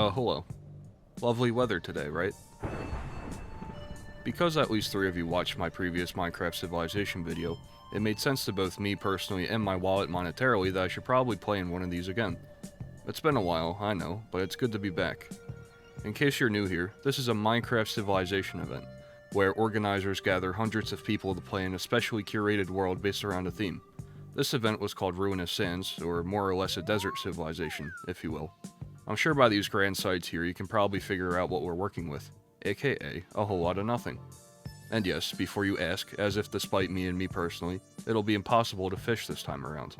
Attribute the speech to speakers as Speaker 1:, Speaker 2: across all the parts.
Speaker 1: Hello. Lovely weather today, right? Because at least 3 of you watched my previous Minecraft Civilization video, it made sense to both me personally and my wallet monetarily that I should probably play in one of these again. It's been a while, I know, but it's good to be back. In case you're new here, this is a Minecraft Civilization event, where organizers gather hundreds of people to play in a specially curated world based around a theme. This event was called Ruinous Sands, or more or less a desert civilization, if you will. I'm sure by these grand sights here you can probably figure out what we're working with, aka a whole lot of nothing. And yes, before you ask, as if despite me and me personally, it'll be impossible to fish this time around.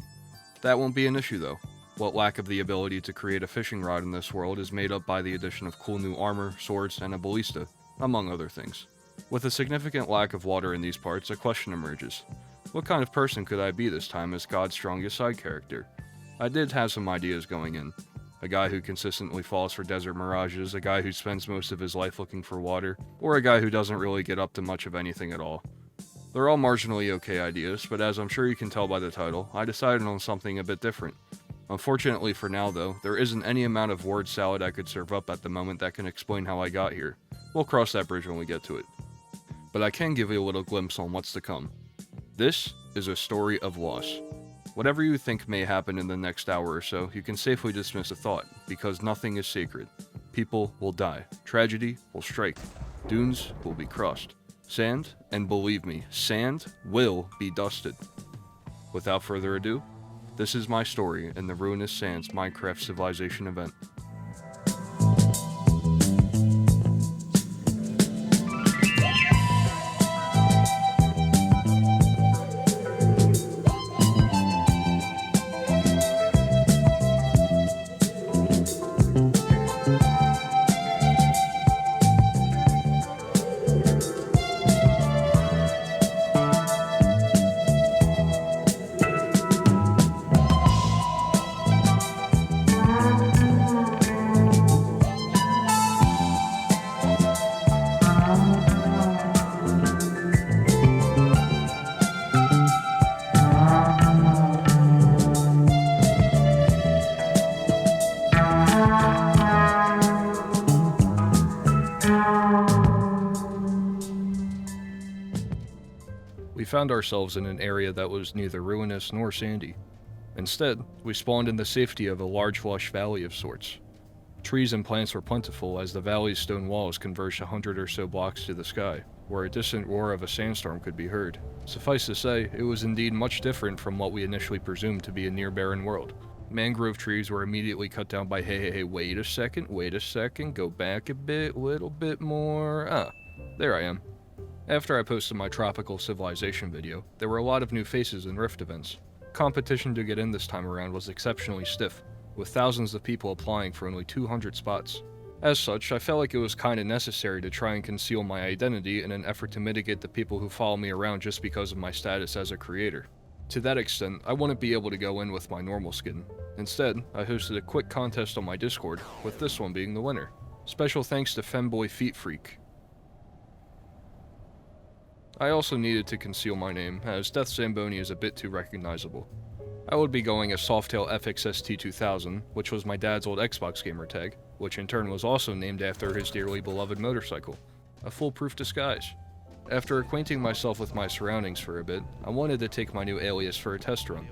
Speaker 1: That won't be an issue though. What lack of the ability to create a fishing rod in this world is made up by the addition of cool new armor, swords, and a ballista, among other things. With a significant lack of water in these parts, a question emerges. What kind of person could I be this time as God's strongest side character? I did have some ideas going in. A guy who consistently falls for desert mirages, a guy who spends most of his life looking for water, or a guy who doesn't really get up to much of anything at all. They're all marginally okay ideas, but as I'm sure you can tell by the title, I decided on something a bit different. Unfortunately for now though, there isn't any amount of word salad I could serve up at the moment that can explain how I got here. We'll cross that bridge when we get to it. But I can give you a little glimpse on what's to come. This is a story of loss. Whatever you think may happen in the next hour or so, you can safely dismiss a thought, because nothing is sacred. People will die. Tragedy will strike. Dunes will be crossed. Sand, and believe me, sand will be dusted. Without further ado, this is my story in the Ruinous Sands Minecraft Civilization event. We found ourselves in an area that was neither ruinous nor sandy. Instead, we spawned in the safety of a large lush valley of sorts. Trees and plants were plentiful as the valley's stone walls converged 100 or so blocks to the sky, where a distant roar of a sandstorm could be heard. Suffice to say, it was indeed much different from what we initially presumed to be a near barren world. Mangrove trees were immediately cut down by hey, wait a second, go back a bit, little bit more, there I am. After I posted my Tropical Civilization video, there were a lot of new faces in Rift events. Competition to get in this time around was exceptionally stiff, with thousands of people applying for only 200 spots. As such, I felt like it was kinda necessary to try and conceal my identity in an effort to mitigate the people who follow me around just because of my status as a creator. To that extent, I wouldn't be able to go in with my normal skin. Instead, I hosted a quick contest on my Discord, with this one being the winner. Special thanks to Femboy Feet Freak. I also needed to conceal my name, as Death Zamboni is a bit too recognizable. I would be going as Softail FXST2000, which was my dad's old Xbox gamer tag, which in turn was also named after his dearly beloved motorcycle. A foolproof disguise. After acquainting myself with my surroundings for a bit, I wanted to take my new alias for a test run.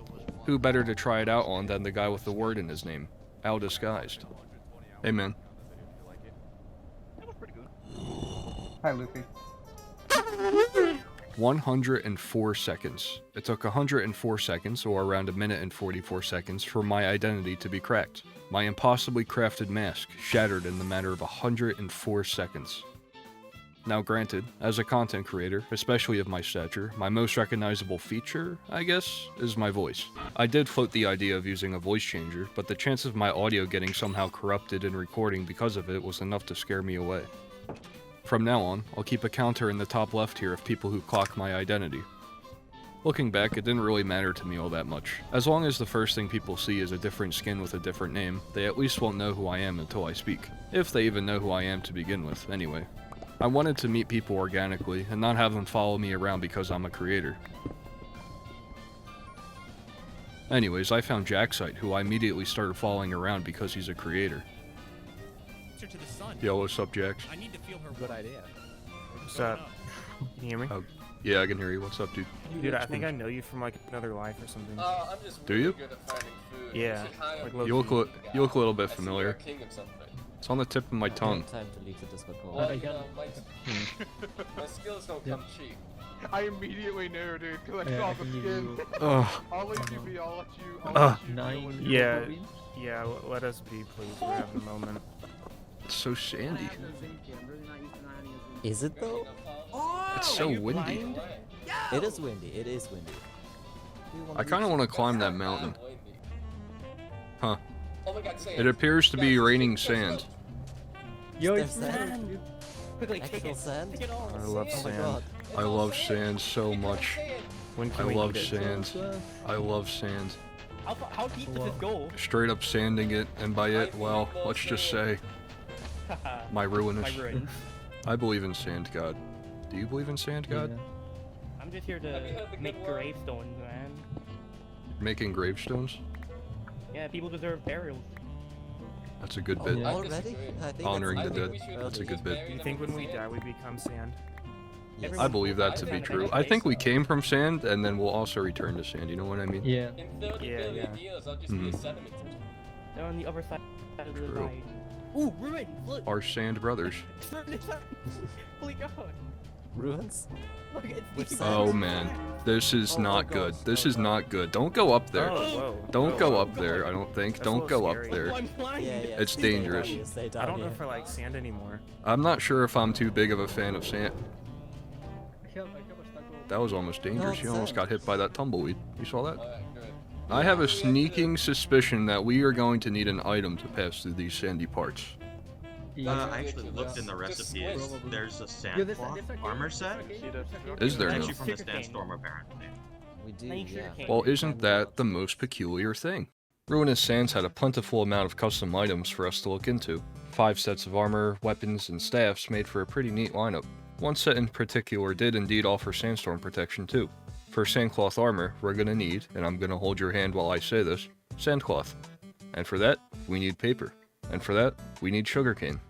Speaker 1: Who better to try it out on than the guy with the word in his name, Al Disguised. Hey man.
Speaker 2: Hi, Loopy.
Speaker 1: 104 seconds. It took 104 seconds, or around a minute and 44 seconds, for my identity to be cracked. My impossibly crafted mask shattered in the matter of 104 seconds. Now granted, as a content creator, especially of my stature, my most recognizable feature, I guess, is my voice. I did float the idea of using a voice changer, but the chance of my audio getting somehow corrupted in recording because of it was enough to scare me away. From now on, I'll keep a counter in the top left here of people who clock my identity. Looking back, it didn't really matter to me all that much. As long as the first thing people see is a different skin with a different name, they at least won't know who I am until I speak. If they even know who I am to begin with, anyway. I wanted to meet people organically, and not have them follow me around because I'm a creator. Anyways, I found Jaxight, who I immediately started following around because he's a creator.
Speaker 3: closer to the sun.
Speaker 1: Yo, what's up, Jax?
Speaker 3: I need to feel her.
Speaker 4: Good idea.
Speaker 5: What's up? Can you hear me?
Speaker 1: Yeah, I can hear you. What's up, dude?
Speaker 5: Dude, I think I know you from like another life or something.
Speaker 6: I'm just
Speaker 1: Do
Speaker 6: really
Speaker 1: you?
Speaker 6: good at finding food.
Speaker 5: Yeah,
Speaker 6: You should hire
Speaker 5: like
Speaker 6: me.
Speaker 5: low-key.
Speaker 1: You look a little bit
Speaker 6: I see you're
Speaker 1: familiar.
Speaker 6: a king of something.
Speaker 1: It's on the tip of my tongue.
Speaker 4: Time to leave the Discord call.
Speaker 6: Well, you know, my skills don't come cheap.
Speaker 7: I immediately knew, dude, because I saw the skin.
Speaker 1: Ugh.
Speaker 7: I'll leave you be, I'll let you.
Speaker 5: Yeah, let us be, please. We're having a moment.
Speaker 1: It's so sandy.
Speaker 4: Is it though?
Speaker 1: It's so windy.
Speaker 4: It is windy. It is windy.
Speaker 1: I kind of want to climb that mountain. Huh.
Speaker 6: Oh my God, sand.
Speaker 1: It appears to be raining sand.
Speaker 4: Yo, it's sand.
Speaker 3: Quickly,
Speaker 4: Actual sand.
Speaker 3: Take it all.
Speaker 5: I love
Speaker 4: Oh my
Speaker 5: sand.
Speaker 4: god.
Speaker 1: I love sand so much.
Speaker 5: When
Speaker 1: I
Speaker 5: can we
Speaker 1: love
Speaker 5: eat it?
Speaker 1: sand. I love sand.
Speaker 3: How deep does it go?
Speaker 1: Straight up sanding it, and by it, well, let's just say, my ruinous.
Speaker 3: My ruin.
Speaker 1: I believe in sand god. Do you believe in sand god?
Speaker 3: I'm just here
Speaker 6: Have you
Speaker 3: to
Speaker 6: heard the
Speaker 3: make
Speaker 6: good word?
Speaker 3: gravestones, man.
Speaker 1: Making gravestones?
Speaker 3: Yeah, people deserve burials.
Speaker 1: That's a good
Speaker 4: Oh,
Speaker 1: bit.
Speaker 6: I
Speaker 4: already?
Speaker 6: disagree.
Speaker 4: I think
Speaker 1: Honoring
Speaker 6: I
Speaker 1: the
Speaker 6: think
Speaker 1: dead.
Speaker 6: we should
Speaker 1: That's a
Speaker 6: just
Speaker 1: good bit.
Speaker 6: bury
Speaker 5: You
Speaker 6: them
Speaker 5: think
Speaker 6: in
Speaker 5: when we
Speaker 6: sand.
Speaker 5: die we become sand?
Speaker 4: Yes.
Speaker 1: I believe that to be true. I think we came from sand, and then we'll also return to sand. You know what I mean?
Speaker 8: Yeah.
Speaker 6: In 30
Speaker 5: Yeah,
Speaker 6: billion
Speaker 5: yeah.
Speaker 6: years, I'll just be a
Speaker 1: Mhm.
Speaker 6: sediment.
Speaker 3: They're on the other side of the
Speaker 1: True.
Speaker 3: divide. Ooh, ruin! Look!
Speaker 1: Our sand brothers.
Speaker 3: Holy God!
Speaker 4: Ruins?
Speaker 3: Look, it's
Speaker 4: Which
Speaker 3: deep.
Speaker 4: side?
Speaker 1: Oh man, this is not good. This is not good. Don't go up there.
Speaker 5: Oh, whoa.
Speaker 1: Don't
Speaker 5: Whoa,
Speaker 1: go
Speaker 5: whoa.
Speaker 1: up there. I don't think.
Speaker 5: That's a
Speaker 1: Don't
Speaker 5: little
Speaker 1: go up
Speaker 5: scary.
Speaker 1: there.
Speaker 3: Oh, I'm flying!
Speaker 4: Yeah, yeah.
Speaker 1: It's
Speaker 4: stay
Speaker 1: dangerous.
Speaker 4: down here, stay down
Speaker 5: I don't know
Speaker 4: here.
Speaker 5: if I like sand anymore.
Speaker 1: I'm not sure if I'm too big of a fan of sand. That was almost dangerous.
Speaker 4: it's
Speaker 1: You almost
Speaker 4: sand.
Speaker 1: got hit by that tumbleweed. You saw that?
Speaker 6: Alright, good.
Speaker 1: I have a sneaking suspicion that we are going to need an item to pass through these sandy parts.
Speaker 9: I actually looked in the recipes. There's a sandcloth armor set.
Speaker 1: Is there
Speaker 9: Actually
Speaker 1: now?
Speaker 9: from the Sandstorm, apparently.
Speaker 4: We do,
Speaker 3: Make sure
Speaker 4: yeah.
Speaker 3: it can't-
Speaker 1: Well, isn't that the most peculiar thing? Ruinous Sands had a plentiful amount of custom items for us to look into. 5 sets of armor, weapons, and staffs made for a pretty neat lineup. One set in particular did indeed offer sandstorm protection too. For sandcloth armor, we're gonna need, and I'm gonna hold your hand while I say this, sandcloth. And for that, we need paper. And for that, we need sugarcane.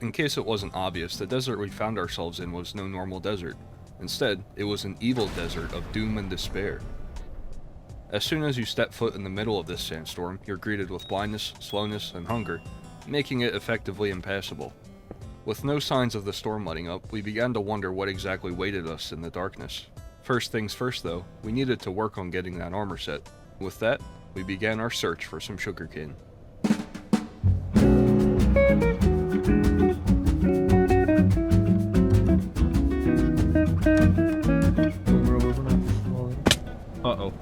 Speaker 1: In case it wasn't obvious, the desert we found ourselves in was no normal desert. Instead, it was an evil desert of doom and despair. As soon as you step foot in the middle of this sandstorm, you're greeted with blindness, slowness, and hunger, making it effectively impassable. With no signs of the storm letting up, we began to wonder what exactly waited us in the darkness. First things first though, we needed to work on getting that armor set. With that, we began our search for some sugarcane. Uh-oh.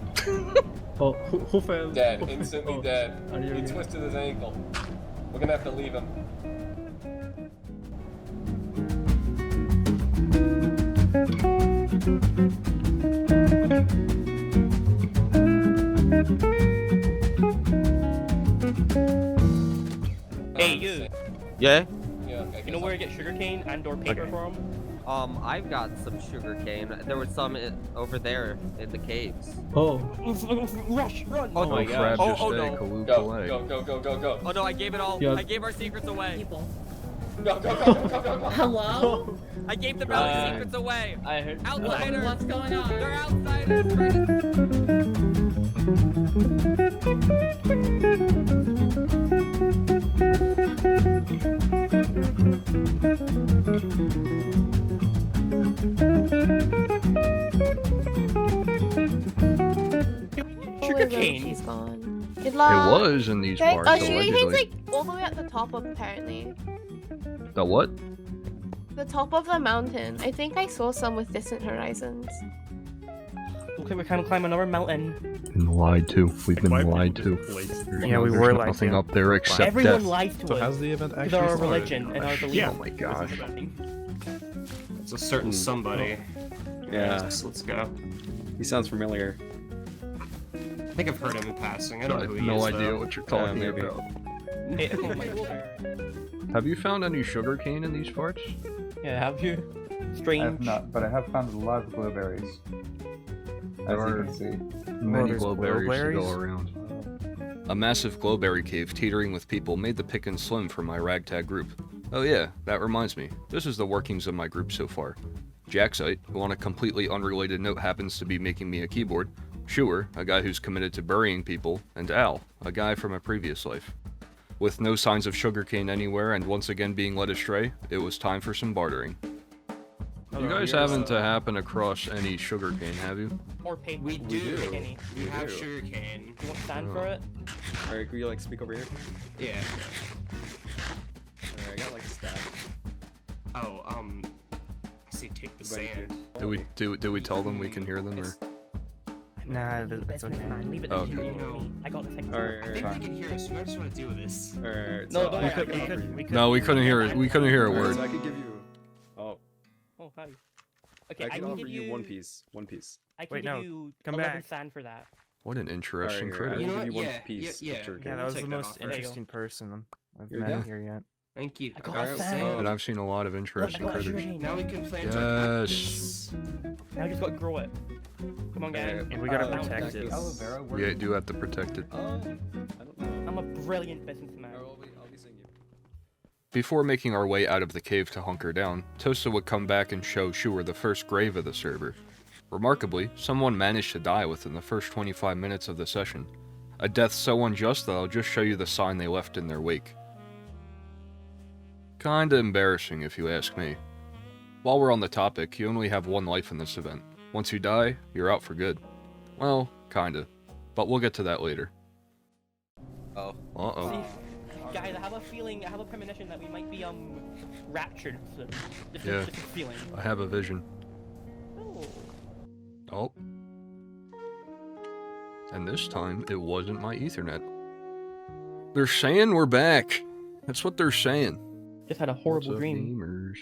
Speaker 8: Oh, who fell?
Speaker 6: Dead. Instantly dead.
Speaker 8: Are you
Speaker 6: He
Speaker 8: okay?
Speaker 6: twisted his ankle. We're gonna have to leave him.
Speaker 3: Hey, you!
Speaker 10: Yeah?
Speaker 6: Yeah, okay,
Speaker 3: You know where to get sugarcane and/or paper
Speaker 5: Okay.
Speaker 3: from?
Speaker 10: I've got some sugar cane. There was some over there in the caves.
Speaker 8: Oh,
Speaker 3: Rush! Run!
Speaker 10: Oh my
Speaker 1: crab,
Speaker 10: god.
Speaker 1: just
Speaker 10: Oh
Speaker 1: stay,
Speaker 10: no.
Speaker 1: Kaloo
Speaker 6: Go,
Speaker 1: Kalay.
Speaker 6: go, go, go, go, go.
Speaker 10: Oh no, I gave it all.
Speaker 8: Yeah.
Speaker 10: I gave our secrets away.
Speaker 6: Go, go, go, go, go, go, go.
Speaker 11: Hello?
Speaker 10: I gave them all the secrets away.
Speaker 11: I heard.
Speaker 10: Outsiders.
Speaker 11: What's going on?
Speaker 10: They're outsiders.
Speaker 3: Sugarcane!
Speaker 11: She's gone. Good
Speaker 1: It
Speaker 11: luck.
Speaker 1: was in these
Speaker 11: Okay.
Speaker 1: parts,
Speaker 11: Oh, sugarcane's
Speaker 1: allegedly.
Speaker 11: like all the way at the top, apparently.
Speaker 1: The what?
Speaker 11: The top of the mountain. I think I saw some with distant horizons.
Speaker 3: Okay, we're kind of climbing another mountain.
Speaker 1: Been lied to. We've been lied to.
Speaker 5: Yeah, we
Speaker 1: There's
Speaker 5: were lied
Speaker 1: nothing
Speaker 5: to.
Speaker 1: up there except
Speaker 3: Everyone
Speaker 1: death.
Speaker 3: lies to
Speaker 7: So
Speaker 3: us.
Speaker 7: how's the event
Speaker 3: Because
Speaker 7: actually
Speaker 3: our
Speaker 7: started?
Speaker 3: religion and our belief.
Speaker 5: Yeah.
Speaker 1: Oh my gosh.
Speaker 7: It's a certain somebody.
Speaker 8: yeah.
Speaker 7: Let's go.
Speaker 8: He sounds familiar.
Speaker 7: I think I've heard him in passing. I don't know who he
Speaker 1: no
Speaker 7: is,
Speaker 1: idea
Speaker 7: though.
Speaker 1: what you're talking
Speaker 8: maybe.
Speaker 1: about.
Speaker 3: Oh my God.
Speaker 1: Have you found any sugarcane in these parts?
Speaker 3: Yeah, have you?
Speaker 2: I have
Speaker 3: Strange.
Speaker 2: not, but I have found a lot of blueberries. As
Speaker 1: There
Speaker 2: you
Speaker 1: are
Speaker 2: can see.
Speaker 1: many
Speaker 5: there's
Speaker 1: glowberries to go
Speaker 5: glowberries?
Speaker 1: around. A massive glowberry cave teetering with people made the pickings slim for my ragtag group. Oh yeah, that reminds me, this is the workings of my group so far. Jaxight, who on a completely unrelated note happens to be making me a keyboard, Schuer, a guy who's committed to burying people, and Al, a guy from a previous life. With no signs of sugarcane anywhere and once again being led astray, it was time for some bartering. You guys haven't happened across any sugarcane, have you?
Speaker 3: Or paper.
Speaker 7: We do.
Speaker 3: Any.
Speaker 7: We have sugarcane.
Speaker 3: You want sand for it?
Speaker 8: Alright, can you like speak over here?
Speaker 7: Yeah.
Speaker 8: Alright, I got like a stack.
Speaker 7: Oh, I see, take the sand.
Speaker 1: Do we tell them we can hear them, or?
Speaker 5: Nah, that's okay.
Speaker 3: Leave it
Speaker 1: Okay.
Speaker 3: to me. I got the thing.
Speaker 8: Alright,
Speaker 7: I think they can hear us, so I just want to deal with this.
Speaker 8: Alright,
Speaker 3: No,
Speaker 8: so
Speaker 3: don't
Speaker 8: I
Speaker 3: worry,
Speaker 8: could-
Speaker 3: we could.
Speaker 1: No, we couldn't hear it. We couldn't hear a
Speaker 8: Alright,
Speaker 1: word.
Speaker 8: so I could give you... Oh,
Speaker 3: Oh, hi. Okay,
Speaker 8: I can
Speaker 3: can
Speaker 8: offer
Speaker 3: give
Speaker 8: you one piece. One piece.
Speaker 3: I can
Speaker 5: Wait,
Speaker 3: give
Speaker 5: no,
Speaker 3: you
Speaker 5: come
Speaker 3: 11
Speaker 5: back.
Speaker 3: sand for that.
Speaker 1: What an interesting
Speaker 8: Alright, here,
Speaker 1: critic.
Speaker 7: You know
Speaker 8: I'll
Speaker 7: what?
Speaker 8: give you one
Speaker 7: Yeah,
Speaker 8: piece
Speaker 7: yeah,
Speaker 8: of
Speaker 7: yeah.
Speaker 8: sugarcane.
Speaker 5: Yeah, that was
Speaker 7: Take
Speaker 5: the
Speaker 7: that
Speaker 5: most
Speaker 7: offer.
Speaker 5: interesting person I've
Speaker 8: You're
Speaker 5: met
Speaker 8: done?
Speaker 5: here yet.
Speaker 7: Thank you.
Speaker 3: I got
Speaker 8: Alright,
Speaker 3: sand.
Speaker 1: And I've seen a lot of interesting
Speaker 3: Look,
Speaker 1: critters.
Speaker 7: Now we can plant
Speaker 1: Yes.
Speaker 3: Now I just gotta grow it. Come on, guys.
Speaker 5: And we gotta
Speaker 3: Uh,
Speaker 5: protect it.
Speaker 2: Aloe vera, where
Speaker 1: We do have to protect it.
Speaker 8: I don't know.
Speaker 3: I'm a brilliant businessman.
Speaker 8: I'll be seeing you.
Speaker 1: Before making our way out of the cave to hunker down, Tosta would come back and show Schuer the first grave of the server. Remarkably, someone managed to die within the first 25 minutes of the session. A death so unjust that I'll just show you the sign they left in their wake. Kinda embarrassing if you ask me. While we're on the topic, you only have one life in this event. Once you die, you're out for good. Well, kinda. But we'll get to that later.
Speaker 8: Oh.
Speaker 1: Uh-oh.
Speaker 3: See, guys, I have a feeling, I have a premonition that we might be, raptured. So just
Speaker 1: Yeah.
Speaker 3: just a feeling.
Speaker 1: I have a vision.
Speaker 3: Oh.
Speaker 1: Oh. And this time, it wasn't my Ethernet. They're saying we're back. That's what they're saying.
Speaker 3: Just had a horrible
Speaker 1: What's up,
Speaker 3: dream.
Speaker 1: gamers?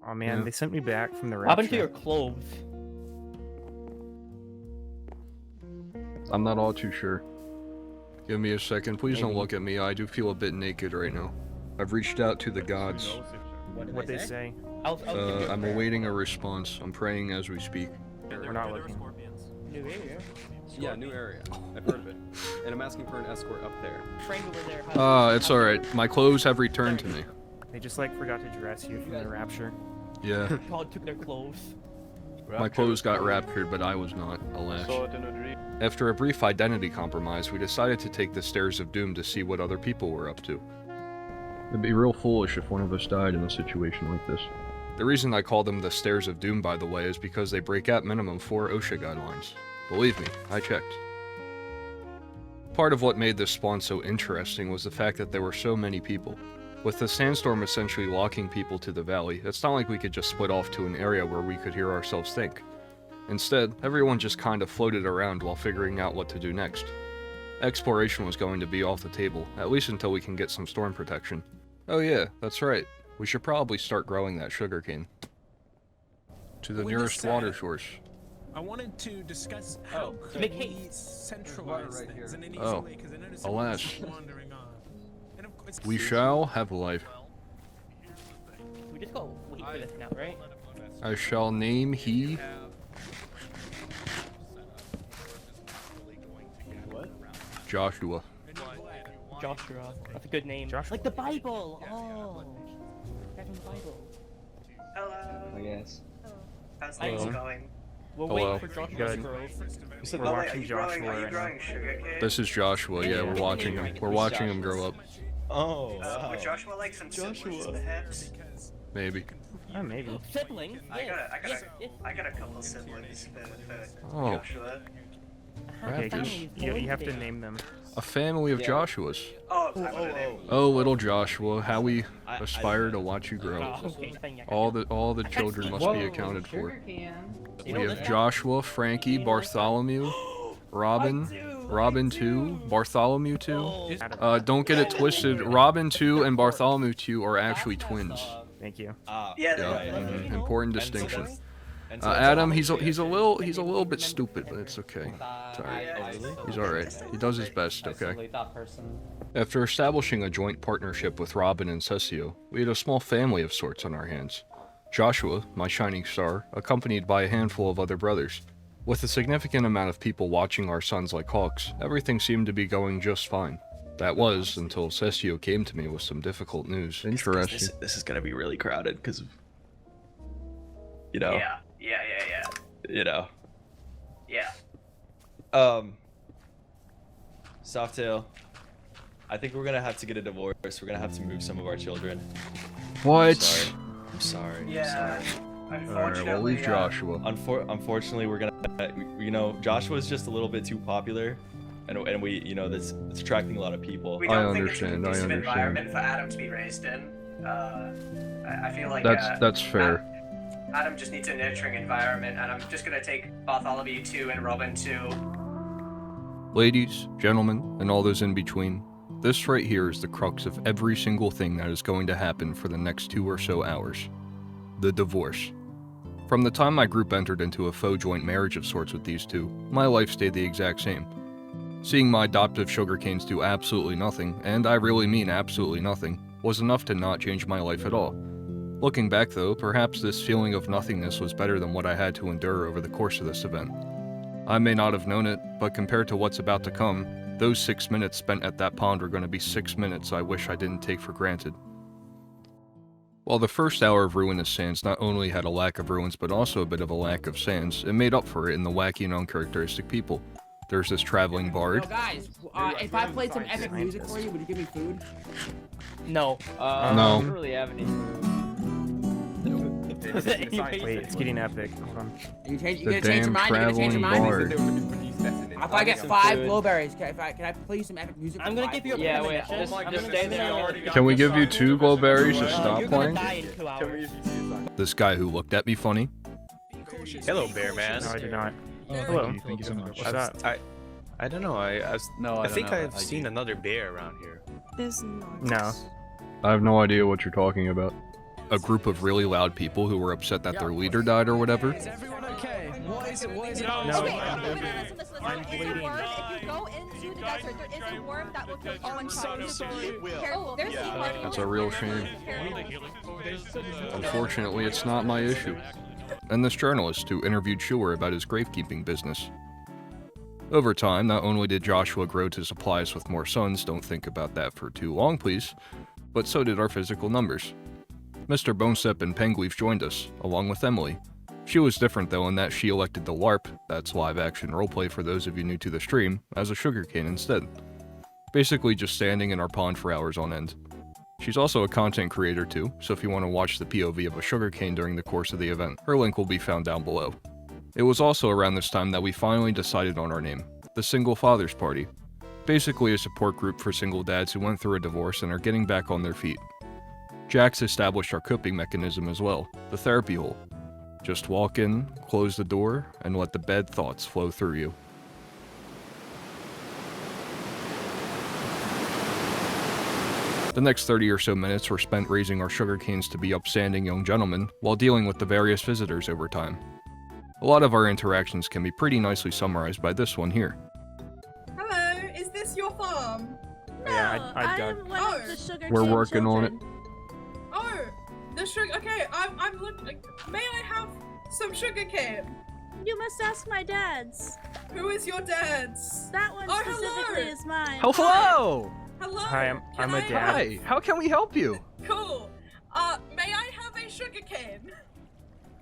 Speaker 5: Oh man,
Speaker 1: Yeah.
Speaker 5: they sent me back from the
Speaker 3: What happened to your
Speaker 5: rapture.
Speaker 3: clothes?
Speaker 1: I'm not all too sure. Give me a second. Please don't
Speaker 5: Maybe.
Speaker 1: look at me. I do feel a bit naked right now. I've reached out to the gods.
Speaker 5: What they say?
Speaker 1: I'm awaiting a response. I'm praying as we speak.
Speaker 5: We're not looking.
Speaker 3: New area.
Speaker 8: Yeah, new area. I've heard of it. And I'm asking for an escort up there.
Speaker 3: Friend over there.
Speaker 1: It's alright. My clothes have returned to me.
Speaker 5: They just like forgot to dress you from the rapture.
Speaker 1: Yeah.
Speaker 3: God took their clothes.
Speaker 1: My clothes got raptured, but I was not, alas. After a brief identity compromise, we decided to take the Stairs of Doom to see what other people were up to. It'd be real foolish if one of us died in a situation like this. The reason I call them the Stairs of Doom, by the way, is because they break at minimum 4 OSHA guidelines. Believe me, I checked. Part of what made this spawn so interesting was the fact that there were so many people. With the sandstorm essentially locking people to the valley, it's not like we could just split off to an area where we could hear ourselves think. Instead, everyone just kind of floated around while figuring out what to do next. Exploration was going to be off the table, at least until we can get some storm protection. Oh yeah, that's right. We should probably start growing that sugarcane. To the nearest water source.
Speaker 6: I wanted to discuss how could
Speaker 3: Make
Speaker 6: we
Speaker 3: haste.
Speaker 6: centralize
Speaker 2: right
Speaker 6: things
Speaker 2: here.
Speaker 6: in an easy
Speaker 1: Oh,
Speaker 6: way, because I noticed
Speaker 1: alas.
Speaker 6: everyone's wandering on. And of course,
Speaker 1: We shall have life.
Speaker 3: We just gotta wait for this now, right?
Speaker 1: I shall name he. Joshua.
Speaker 3: Joshua. That's a good name.
Speaker 5: Joshua.
Speaker 3: Like the Bible. Oh. That's in the Bible.
Speaker 2: I guess.
Speaker 12: How's
Speaker 3: things
Speaker 12: things going?
Speaker 3: We'll
Speaker 1: Hello.
Speaker 3: wait for Joshua
Speaker 5: Good.
Speaker 3: to grow.
Speaker 5: We're watching Joshua
Speaker 12: Are you
Speaker 5: right now.
Speaker 12: growing sugarcane?
Speaker 1: This is Joshua. Yeah, we're watching him. We're watching him grow up.
Speaker 12: Oh, would Joshua like some siblings, perhaps?
Speaker 1: Maybe.
Speaker 5: Maybe.
Speaker 3: Siblings?
Speaker 12: I got a couple siblings for
Speaker 1: Oh.
Speaker 12: Joshua.
Speaker 5: Okay,
Speaker 1: Raptors.
Speaker 5: you have to name them.
Speaker 1: A family of Joshuas.
Speaker 12: Oh, I'm gonna name.
Speaker 1: Oh, little Joshua, how we aspire to watch you grow.
Speaker 3: Okay, fine, yeah.
Speaker 1: All the children must be accounted for. We have Joshua, Frankie, Bartholomew, Robin 2, Bartholomew 2. Don't get it twisted. Robin 2 and Bartholomew 2 are actually twins.
Speaker 5: Thank you.
Speaker 12: Yeah,
Speaker 1: Important distinction. Adam, he's a little bit stupid, but it's okay. It's alright. He's alright. He does his best, okay? After establishing a joint partnership with Robin and Cessio, we had a small family of sorts on our hands. Joshua, my shining star, accompanied by a handful of other brothers. With a significant amount of people watching our sons like hawks, everything seemed to be going just fine. That was, until Cessio came to me with some difficult news.
Speaker 8: Interesting. This is gonna be really crowded, because of... You know?
Speaker 12: Yeah.
Speaker 8: You know.
Speaker 12: Yeah.
Speaker 8: Softail, I think we're gonna have to get a divorce. We're gonna have to move some of our children.
Speaker 1: What?
Speaker 8: I'm sorry.
Speaker 12: Yeah.
Speaker 1: Alright, we'll leave Joshua.
Speaker 8: Unfortunately, we're gonna, you know, Joshua's just a little bit too popular, and we, you know, it's attracting a lot of people.
Speaker 12: We don't think it's a conducive environment for Adam to be raised in. I feel like
Speaker 1: that's fair.
Speaker 12: Adam just needs a nurturing environment, and I'm just gonna take Bartholomew too and Robin too.
Speaker 1: Ladies, gentlemen, and all those in between, this right here is the crux of every single thing that is going to happen for the next 2 or so hours. The divorce. From the time my group entered into a faux joint marriage of sorts with these two, my life stayed the exact same. Seeing my adoptive sugarcanes do absolutely nothing, and I really mean absolutely nothing, was enough to not change my life at all. Looking back though, perhaps this feeling of nothingness was better than what I had to endure over the course of this event. I may not have known it, but compared to what's about to come, those 6 minutes spent at that pond are going to be 6 minutes I wish I didn't take for granted. While the first hour of Ruinous Sands not only had a lack of ruins but also a bit of a lack of sands, it made up for it in the wacky and uncharacteristic people. There's this traveling bard.
Speaker 3: Yo, guys, if I played some epic music for you, would you give me food?
Speaker 5: No.
Speaker 1: No.
Speaker 2: I don't really have any food.
Speaker 5: Wait, it's getting epic. Hold on.
Speaker 3: You gonna change your mind? You gonna change your mind? If I get 5 glowberries, can I play you some epic music? I'm gonna give you a
Speaker 2: Just stay there.
Speaker 1: Can we give you 2 glowberries to stop
Speaker 3: You're gonna
Speaker 1: playing?
Speaker 3: die in 2 hours.
Speaker 1: This guy who looked at me funny.
Speaker 6: Hello, bear man.
Speaker 5: No, I did not.
Speaker 6: Hello.
Speaker 5: Thank you so much. What's
Speaker 6: I've-
Speaker 5: up?
Speaker 6: I don't know. I think I've seen another bear around here.
Speaker 5: No.
Speaker 1: I have no idea what you're talking about. A group of really loud people who were upset that their leader died or whatever.
Speaker 13: Is everyone okay? What is it?
Speaker 5: No,
Speaker 13: I'm bleeding.
Speaker 11: If you go into the desert, there is a worm that will kill you.
Speaker 13: I'm so sorry.
Speaker 11: Careful, there's a part
Speaker 1: That's a real shame. Unfortunately, it's not my issue. And this journalist who interviewed Schuer about his gravekeeping business. Over time, not only did Joshua grow to supply us with more sons, don't think about that for too long please, but so did our physical numbers. Mr. Bonestep and Pengleaf joined us, along with Emily. She was different though in that she elected the LARP, that's live action roleplay for those of you new to the stream, as a sugarcane instead. Basically just standing in our pond for hours on end. She's also a content creator too, so if you want to watch the POV of a sugarcane during the course of the event, her link will be found down below. It was also around this time that we finally decided on our name, the Single Fathers Party. Basically a support group for single dads who went through a divorce and are getting back on their feet. Jax established our coping mechanism as well, the therapy hole. Just walk in, close the door, and let the bad thoughts flow through you. The next 30 or so minutes were spent raising our sugarcanes to be upstanding young gentlemen while dealing with the various visitors over time. A lot of our interactions can be pretty nicely summarized by this one here.
Speaker 13: Hello, is this your farm?
Speaker 5: Yeah, I got.
Speaker 1: We're working on it.
Speaker 13: Oh, the sugar. Okay, I'm looking. May I have some sugar cane?
Speaker 14: You must ask my dad's.
Speaker 13: Who is your dad's?
Speaker 14: That one specifically is mine.
Speaker 1: Hello!
Speaker 13: Hello.
Speaker 5: Hi, I'm a dad.
Speaker 1: Hi, how can we help you?
Speaker 13: Cool. May I have a sugar cane?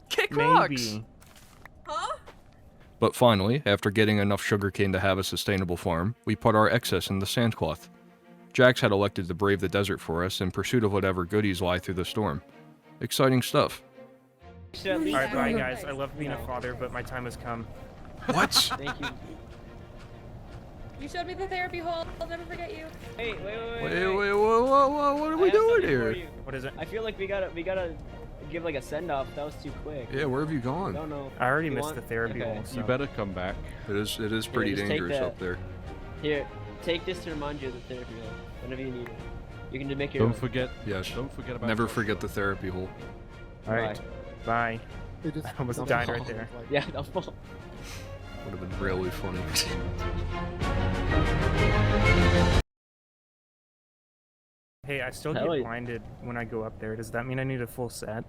Speaker 1: Kick rocks!
Speaker 5: Maybe.
Speaker 13: Huh?
Speaker 1: But finally, after getting enough sugarcane to have a sustainable farm, we put our excess in the sandcloth. Jax had elected to brave the desert for us in pursuit of whatever goodies lie through the storm. Exciting stuff.
Speaker 5: Alright, bye guys. I love being a father, but my time has come.
Speaker 1: What?
Speaker 2: Thank you.
Speaker 14: You showed me the therapy hole. I'll never forget you.
Speaker 2: Hey,
Speaker 1: Wait, whoa, what are we doing here?
Speaker 5: What is it?
Speaker 2: I feel like we gotta give like a send off. That was too quick.
Speaker 1: Yeah, where have you gone?
Speaker 2: I don't know.
Speaker 5: I already
Speaker 2: You
Speaker 5: missed
Speaker 2: want-
Speaker 5: the therapy
Speaker 2: okay.
Speaker 5: hole. So.
Speaker 8: You better come back.
Speaker 1: It is pretty
Speaker 2: just take
Speaker 1: dangerous
Speaker 2: that.
Speaker 1: up there.
Speaker 2: Here, take this to remind you of the therapy hole. Whenever you need it, you can just make your
Speaker 8: Don't
Speaker 2: own.
Speaker 8: forget.
Speaker 1: Yes.
Speaker 8: Don't forget about.
Speaker 1: Never forget the therapy hole.
Speaker 5: Alright, bye. I almost died right there.
Speaker 2: Yeah, no fault.
Speaker 1: Would have been really funny.
Speaker 5: Hey, I still
Speaker 2: Hell
Speaker 5: get
Speaker 2: yeah.
Speaker 5: blinded when I go up there. Does that mean I need a full set?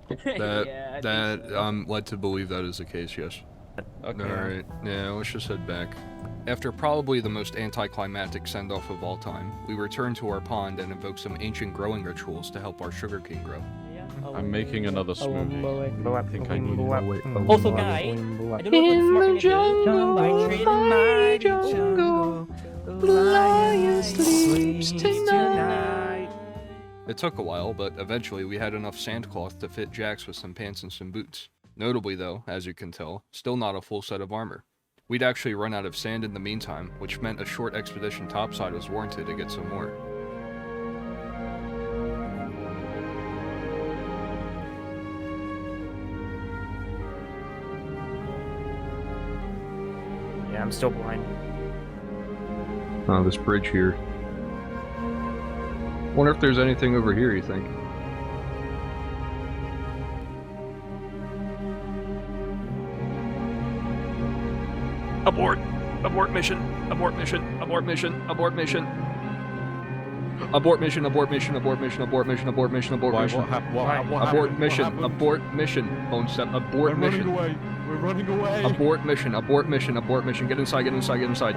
Speaker 1: I'm led to believe that is the case, yes.
Speaker 5: Okay.
Speaker 1: Alright, yeah, let's just head back. After probably the most anticlimactic send-off of all time, we return to our pond and invoke some ancient growing rituals to help our sugarcane grow.
Speaker 6: I'm making another smoothie. I think I need
Speaker 2: Also, guys, I don't know what the jungle, I jungle, the lion sleeps tonight.
Speaker 1: It took a while, but eventually we had enough sandcloth to fit Jax with some pants and some boots. Notably though, as you can tell, still not a full set of armor. We'd actually run out of sand in the meantime, which meant a short expedition topside was warranted to get some more.
Speaker 5: Yeah, I'm still blind.
Speaker 1: Oh, this bridge here. Wonder if there's anything over here, you think?
Speaker 5: Abort! Abort mission! Abort mission! Abort mission! Abort mission!
Speaker 1: Abort mission, abort mission, abort mission, abort mission, abort mission, abort mission. Abort mission, abort mission. Bone step, abort mission.
Speaker 6: We're running away.
Speaker 1: Abort mission, abort mission, abort mission. Get inside, get inside, get inside.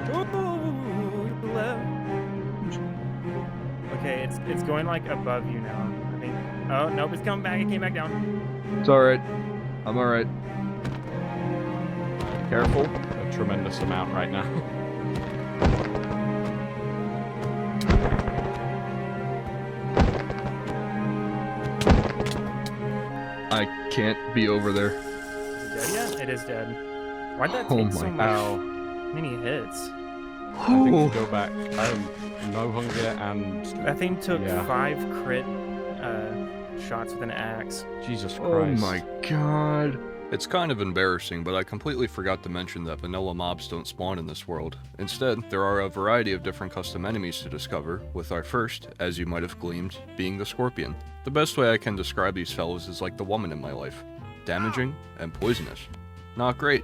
Speaker 5: Okay, it's going like above you now. I think. Oh nope, it's coming back. It came back down.
Speaker 1: It's alright. I'm alright. Careful.
Speaker 6: A tremendous amount right now.
Speaker 1: I can't be over there.
Speaker 5: Is it dead yet? It is dead. Why'd that
Speaker 1: Oh
Speaker 5: take
Speaker 1: my
Speaker 5: so
Speaker 1: God.
Speaker 5: many hits?
Speaker 6: I think we go back. No hunger and
Speaker 5: That thing took
Speaker 6: Yeah.
Speaker 5: 5 crit shots with an axe.
Speaker 6: Jesus Christ.
Speaker 1: Oh my god. It's kind of embarrassing, but I completely forgot to mention that vanilla mobs don't spawn in this world. Instead, there are a variety of different custom enemies to discover, with our first, as you might have gleamed, being the Scorpion. The best way I can describe these fellows is like the woman in my life. Damaging and poisonous. Not great.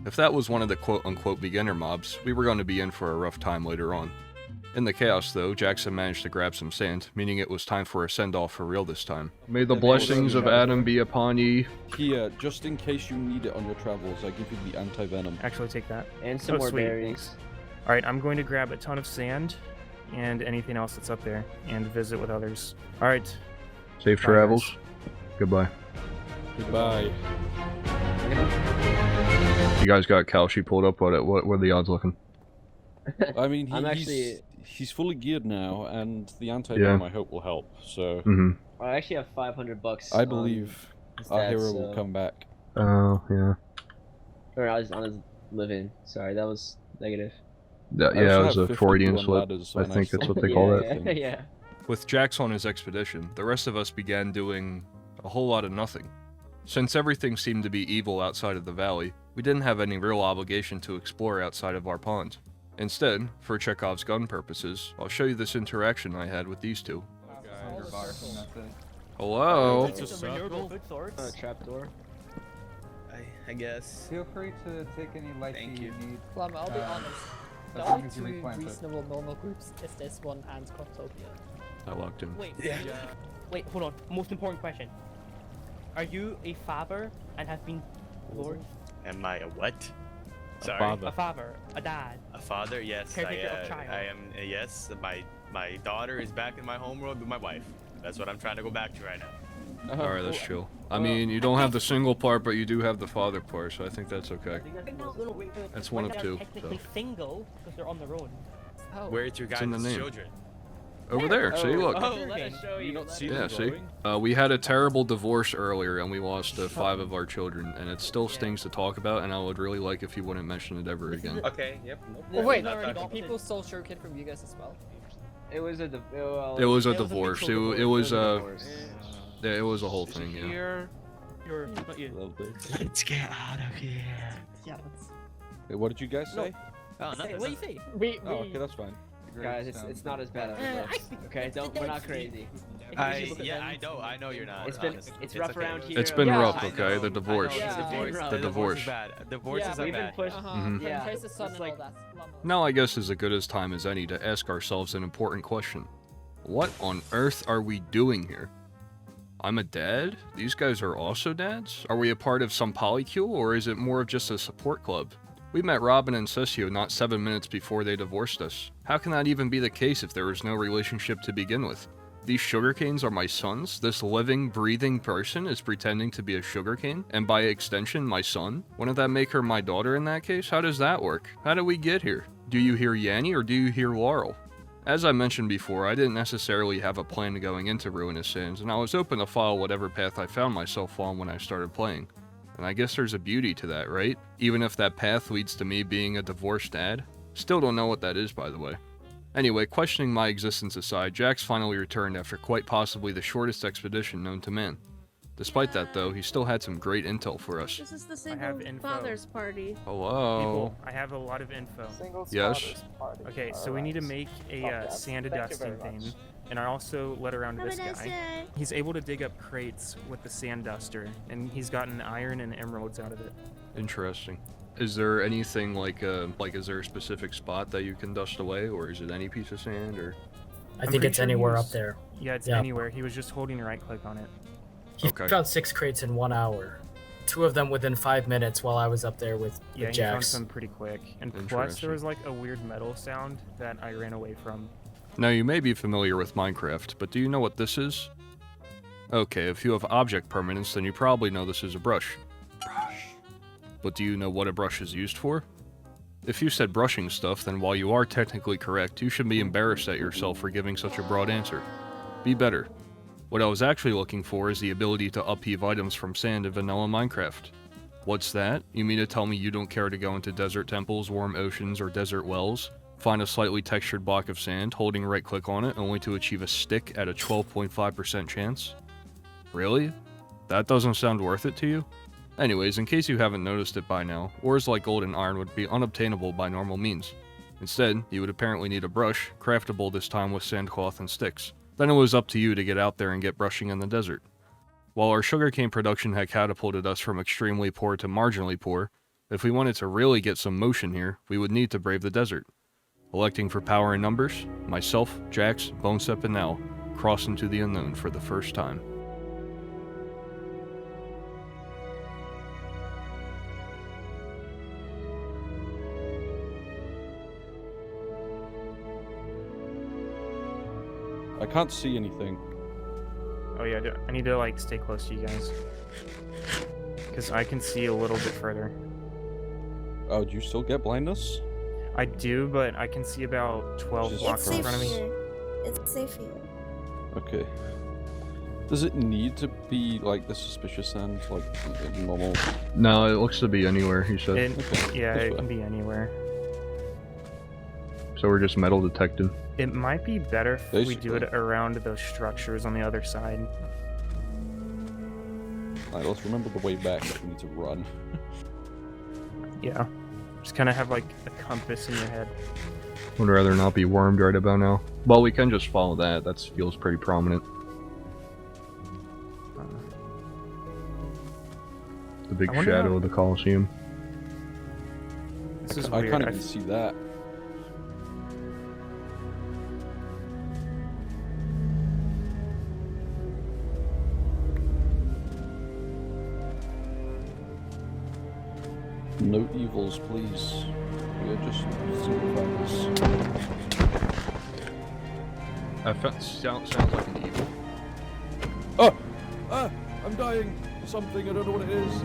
Speaker 1: If that was one of the quote-unquote beginner mobs, we were going to be in for a rough time later on. In the chaos though, Jackson managed to grab some sand, meaning it was time for a send-off for real this time. May the blessings of Adam be upon ye.
Speaker 6: Here, just in case you need it on your travels, I give you the anti-venom.
Speaker 5: Actually, take that.
Speaker 2: And some more
Speaker 5: sweet,
Speaker 2: berries.
Speaker 5: thanks. Alright, I'm going to grab a ton of sand and anything else that's up there and visit with others. Alright.
Speaker 1: Safe
Speaker 5: Bye,
Speaker 1: travels.
Speaker 5: guys.
Speaker 1: Goodbye.
Speaker 6: Goodbye.
Speaker 1: You guys got Kalshi pulled up? What are the odds looking?
Speaker 6: I mean,
Speaker 2: I'm actually-
Speaker 6: he's fully geared now, and the anti-venom
Speaker 1: Yeah.
Speaker 6: I hope will help. So
Speaker 2: I actually have $500.
Speaker 6: I believe our
Speaker 2: stats,
Speaker 6: hero
Speaker 2: so-
Speaker 6: will come back.
Speaker 1: Oh, yeah.
Speaker 2: Or on his living. Sorry, that was negative.
Speaker 1: That,
Speaker 6: I
Speaker 1: yeah, it
Speaker 6: also
Speaker 1: was a
Speaker 6: have 50
Speaker 1: Freudian
Speaker 6: on
Speaker 1: slip.
Speaker 6: ladders,
Speaker 1: I
Speaker 6: and I
Speaker 1: think that's
Speaker 6: still-
Speaker 1: what they call
Speaker 2: yeah,
Speaker 1: it.
Speaker 2: yeah.
Speaker 1: With Jax on his expedition, the rest of us began doing a whole lot of nothing. Since everything seemed to be evil outside of the valley, we didn't have any real obligation to explore outside of our pond. Instead, for Chekhov's gun purposes, I'll show you this interaction I had with these two. Hello?
Speaker 2: It's a circle. Trapdoor.
Speaker 15: I guess.
Speaker 16: Feel free to take any light
Speaker 15: Thank
Speaker 16: you
Speaker 15: you.
Speaker 16: need.
Speaker 17: Plum, I'll be honest.
Speaker 16: as
Speaker 17: The
Speaker 16: long
Speaker 17: only
Speaker 16: as you
Speaker 17: two
Speaker 16: replant it.
Speaker 17: reasonable normal groups is this one and Croptopia.
Speaker 1: I locked him.
Speaker 18: Wait, wait, hold on. Most important question. Are you a father and have been lured?
Speaker 15: Am I a what? Sorry.
Speaker 6: father.
Speaker 18: A father, a dad.
Speaker 15: A father? Yes.
Speaker 18: Caretaker of child.
Speaker 15: I am. Yes. My daughter is back in my homeworld with my wife. That's what I'm trying to go back to right now.
Speaker 1: Alright, that's chill. I mean, you don't have the single part, but you do have the father part, so I think that's okay. That's one of two,
Speaker 18: Technically
Speaker 1: so.
Speaker 18: single because they're on their own.
Speaker 17: Oh.
Speaker 15: Where's your
Speaker 1: It's
Speaker 15: guys'
Speaker 1: in the name.
Speaker 15: children?
Speaker 1: Over there, see, look.
Speaker 2: Oh, let us show
Speaker 6: You
Speaker 2: you.
Speaker 6: not see
Speaker 1: Yeah,
Speaker 6: them
Speaker 1: see?
Speaker 6: growing?
Speaker 1: We had a terrible divorce earlier, and we lost 5 of our children, and it still stings to talk about, and I would really like if you wouldn't mention it ever again.
Speaker 15: Okay. Yep.
Speaker 17: Oh wait,
Speaker 15: Not
Speaker 17: no,
Speaker 15: talking-
Speaker 17: people stole sugar kid from you guys as well.
Speaker 2: It was a
Speaker 1: It was a divorce. It was a...
Speaker 2: divorce.
Speaker 1: Yeah, it was a whole thing, yeah.
Speaker 18: You're not you.
Speaker 15: Let's get out of here.
Speaker 17: Yeah, let's.
Speaker 6: Hey, what did you guys say?
Speaker 15: Oh,
Speaker 18: Say,
Speaker 15: nothing.
Speaker 18: what do you say?
Speaker 6: Oh, okay, that's fine.
Speaker 2: Guys, it's not as bad as it looks. Okay, we're not crazy.
Speaker 15: I know you're not.
Speaker 2: It's been
Speaker 15: honestly.
Speaker 2: it's rough
Speaker 15: okay.
Speaker 2: around here.
Speaker 1: It's been
Speaker 2: Yeah,
Speaker 1: rough,
Speaker 15: I
Speaker 1: okay?
Speaker 15: know,
Speaker 1: The
Speaker 15: I know.
Speaker 1: divorce.
Speaker 2: Yeah, it's been rough.
Speaker 1: The
Speaker 15: Divorce
Speaker 1: divorce.
Speaker 15: is bad. Divorce is
Speaker 2: we've been
Speaker 15: bad.
Speaker 2: pushed.
Speaker 17: Yeah.
Speaker 2: Yeah.
Speaker 17: Trace the sun
Speaker 2: It's
Speaker 17: and
Speaker 2: like-
Speaker 17: all that.
Speaker 1: Now I guess is as good as time as any to ask ourselves an important question. What on earth are we doing here? I'm a dad? These guys are also dads? Are we a part of some polycule, or is it more of just a support club? We met Robin and Cessio not 7 minutes before they divorced us. How can that even be the case if there was no relationship to begin with? These sugarcanes are my sons? This living, breathing person is pretending to be a sugarcane? And by extension, my son? Wouldn't that make her my daughter in that case? How does that work? How did we get here? Do you hear Yanni or do you hear Laurel? As I mentioned before, I didn't necessarily have a plan going into Ruinous Sands, and I was open to follow whatever path I found myself on when I started playing. And I guess there's a beauty to that, right? Even if that path leads to me being a divorced dad. Still don't know what that is, by the way. Anyway, questioning my existence aside, Jax finally returned after quite possibly the shortest expedition known to man. Despite that, though, he still had some great intel for us.
Speaker 11: This is the single father's party.
Speaker 1: Hello?
Speaker 5: People, I have a lot of info.
Speaker 1: Yes?
Speaker 5: Okay, so we need to make a sand dusting thing, and I also led around to this guy. He's able to dig up crates with the sand duster, and he's gotten iron and emeralds out of it.
Speaker 1: Interesting. Is there anything like is there a specific spot that you can dust away, or is it any piece of sand, or?
Speaker 19: I think it's anywhere up there.
Speaker 5: Yeah, it's anywhere. He was just holding right click on it.
Speaker 19: He found 6 crates in 1 hour. 2 of them within 5 minutes while I was up there with
Speaker 5: Jax.
Speaker 19: Jax.
Speaker 5: He found some pretty quick. And plus, there was like a weird metal sound that I ran away from.
Speaker 1: Now, you may be familiar with Minecraft, but do you know what this is? Okay, if you have object permanence, then you probably know this is a brush. But do you know what a brush is used for? If you said brushing stuff, then while you are technically correct, you should be embarrassed at yourself for giving such a broad answer. Be better. What I was actually looking for is the ability to upheave items from sand in vanilla Minecraft. What's that? You mean to tell me you don't care to go into desert temples, warm oceans, or desert wells? Find a slightly textured block of sand, holding right click on it, only to achieve a stick at a 12.5% chance? Really? That doesn't sound worth it to you? Anyways, in case you haven't noticed it by now, ores like gold and iron would be unobtainable by normal means. Instead, you would apparently need a brush, craftable this time with sandcloth and sticks. Then it was up to you to get out there and get brushing in the desert. While our sugarcane production had catapulted us from extremely poor to marginally poor, if we wanted to really get some motion here, we would need to brave the desert. Electing for power in numbers, myself, Jax, Bonestep, and Nell cross into the unknown for the first time.
Speaker 20: I can't see anything.
Speaker 5: Oh yeah, I need to like stay close to you guys. Because I can see a little bit further.
Speaker 20: Oh, do you still get blindness?
Speaker 5: I do, but I can see about 12 blocks in front of me.
Speaker 11: It's safe here.
Speaker 20: Okay. Does it need to be like the suspicious end, like normal?
Speaker 1: No, it looks to be anywhere, he said.
Speaker 5: Yeah, it can be anywhere.
Speaker 1: So we're just metal detecting.
Speaker 5: It might be better if we do it around those structures on the other side.
Speaker 20: Alright, let's remember the way back that we need to run.
Speaker 5: Yeah. Just kind of have like a compass in your head.
Speaker 1: Would rather not be wormed right about now. Well, we can just follow that. That feels pretty prominent. The big shadow of the Colosseum.
Speaker 5: This is
Speaker 20: I
Speaker 5: weird.
Speaker 20: can't even see that. No evils, please. We are just simple
Speaker 1: That sounds like an evil.
Speaker 20: Oh! Ah! I'm dying! Something, I don't know what it is.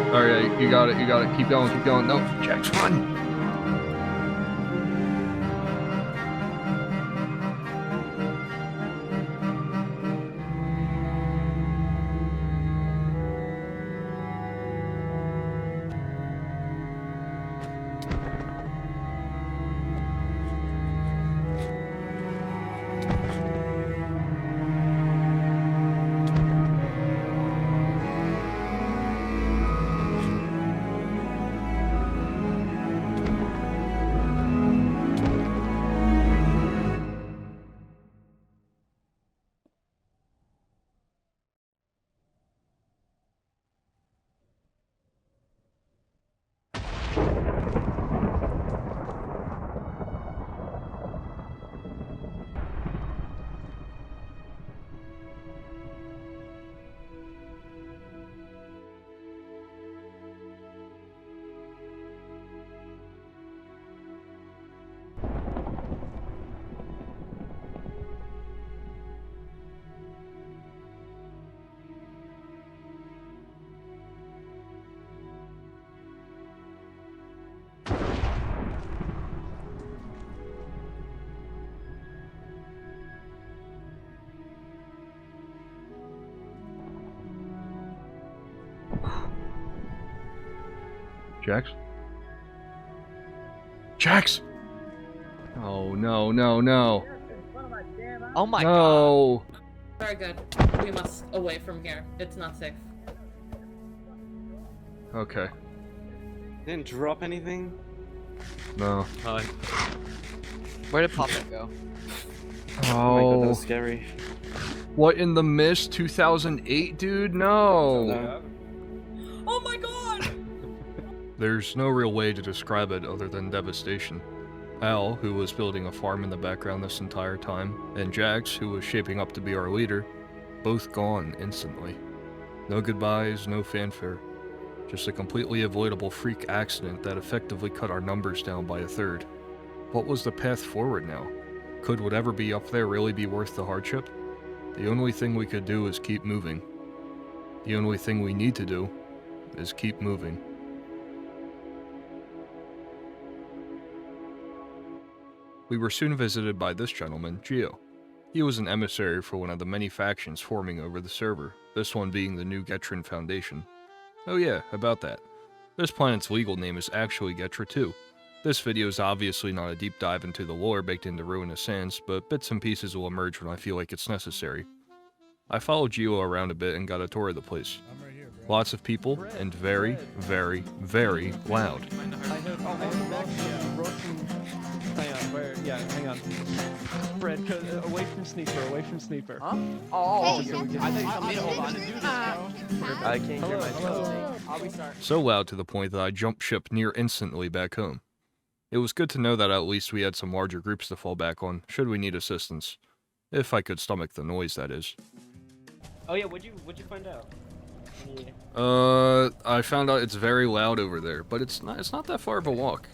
Speaker 1: Alright, you got it, keep going, no, Jax, run! Jax? Jax! Oh, no, no, no.
Speaker 10: Oh my
Speaker 1: no.
Speaker 14: Very good. We must away from here. It's not safe.
Speaker 1: Okay.
Speaker 6: Didn't drop anything?
Speaker 1: No.
Speaker 10: Where did Pop-It go?
Speaker 6: Oh my god, that was scary.
Speaker 1: What in the mist? 2008, dude? No.
Speaker 13: Oh my god!
Speaker 1: There's no real way to describe it other than devastation. Al, who was building a farm in the background this entire time, and Jax, who was shaping up to be our leader, both gone instantly. No goodbyes, no fanfare. Just a completely avoidable freak accident that effectively cut our numbers down by a third. What was the path forward now? Could whatever be up there really be worth the hardship? The only thing we could do is keep moving. The only thing we need to do is keep moving. We were soon visited by this gentleman, Geo. He was an emissary for one of the many factions forming over the server, this one being the New Getrin Foundation. Oh yeah, about that. This planet's legal name is actually Getra 2. This video is obviously not a deep dive into the lore baked into Ruinous Sands, but bits and pieces will emerge when I feel like it's necessary. I followed Geo around a bit and got a tour of the place. Lots of people, and very, very, very loud.
Speaker 6: Hang on. Fred, away from Sneaper,
Speaker 3: Huh? Oh,
Speaker 6: Hey,
Speaker 3: I thought you hold on to do this, bro.
Speaker 10: I can't hear myself.
Speaker 3: I'll restart.
Speaker 1: So loud to the point that I jumped ship near instantly back home. It was good to know that at least we had some larger groups to fall back on, should we need assistance. If I could stomach the noise, that is.
Speaker 2: Oh yeah, what'd you find out?
Speaker 1: I found out it's very loud over there, but it's not that far of a walk.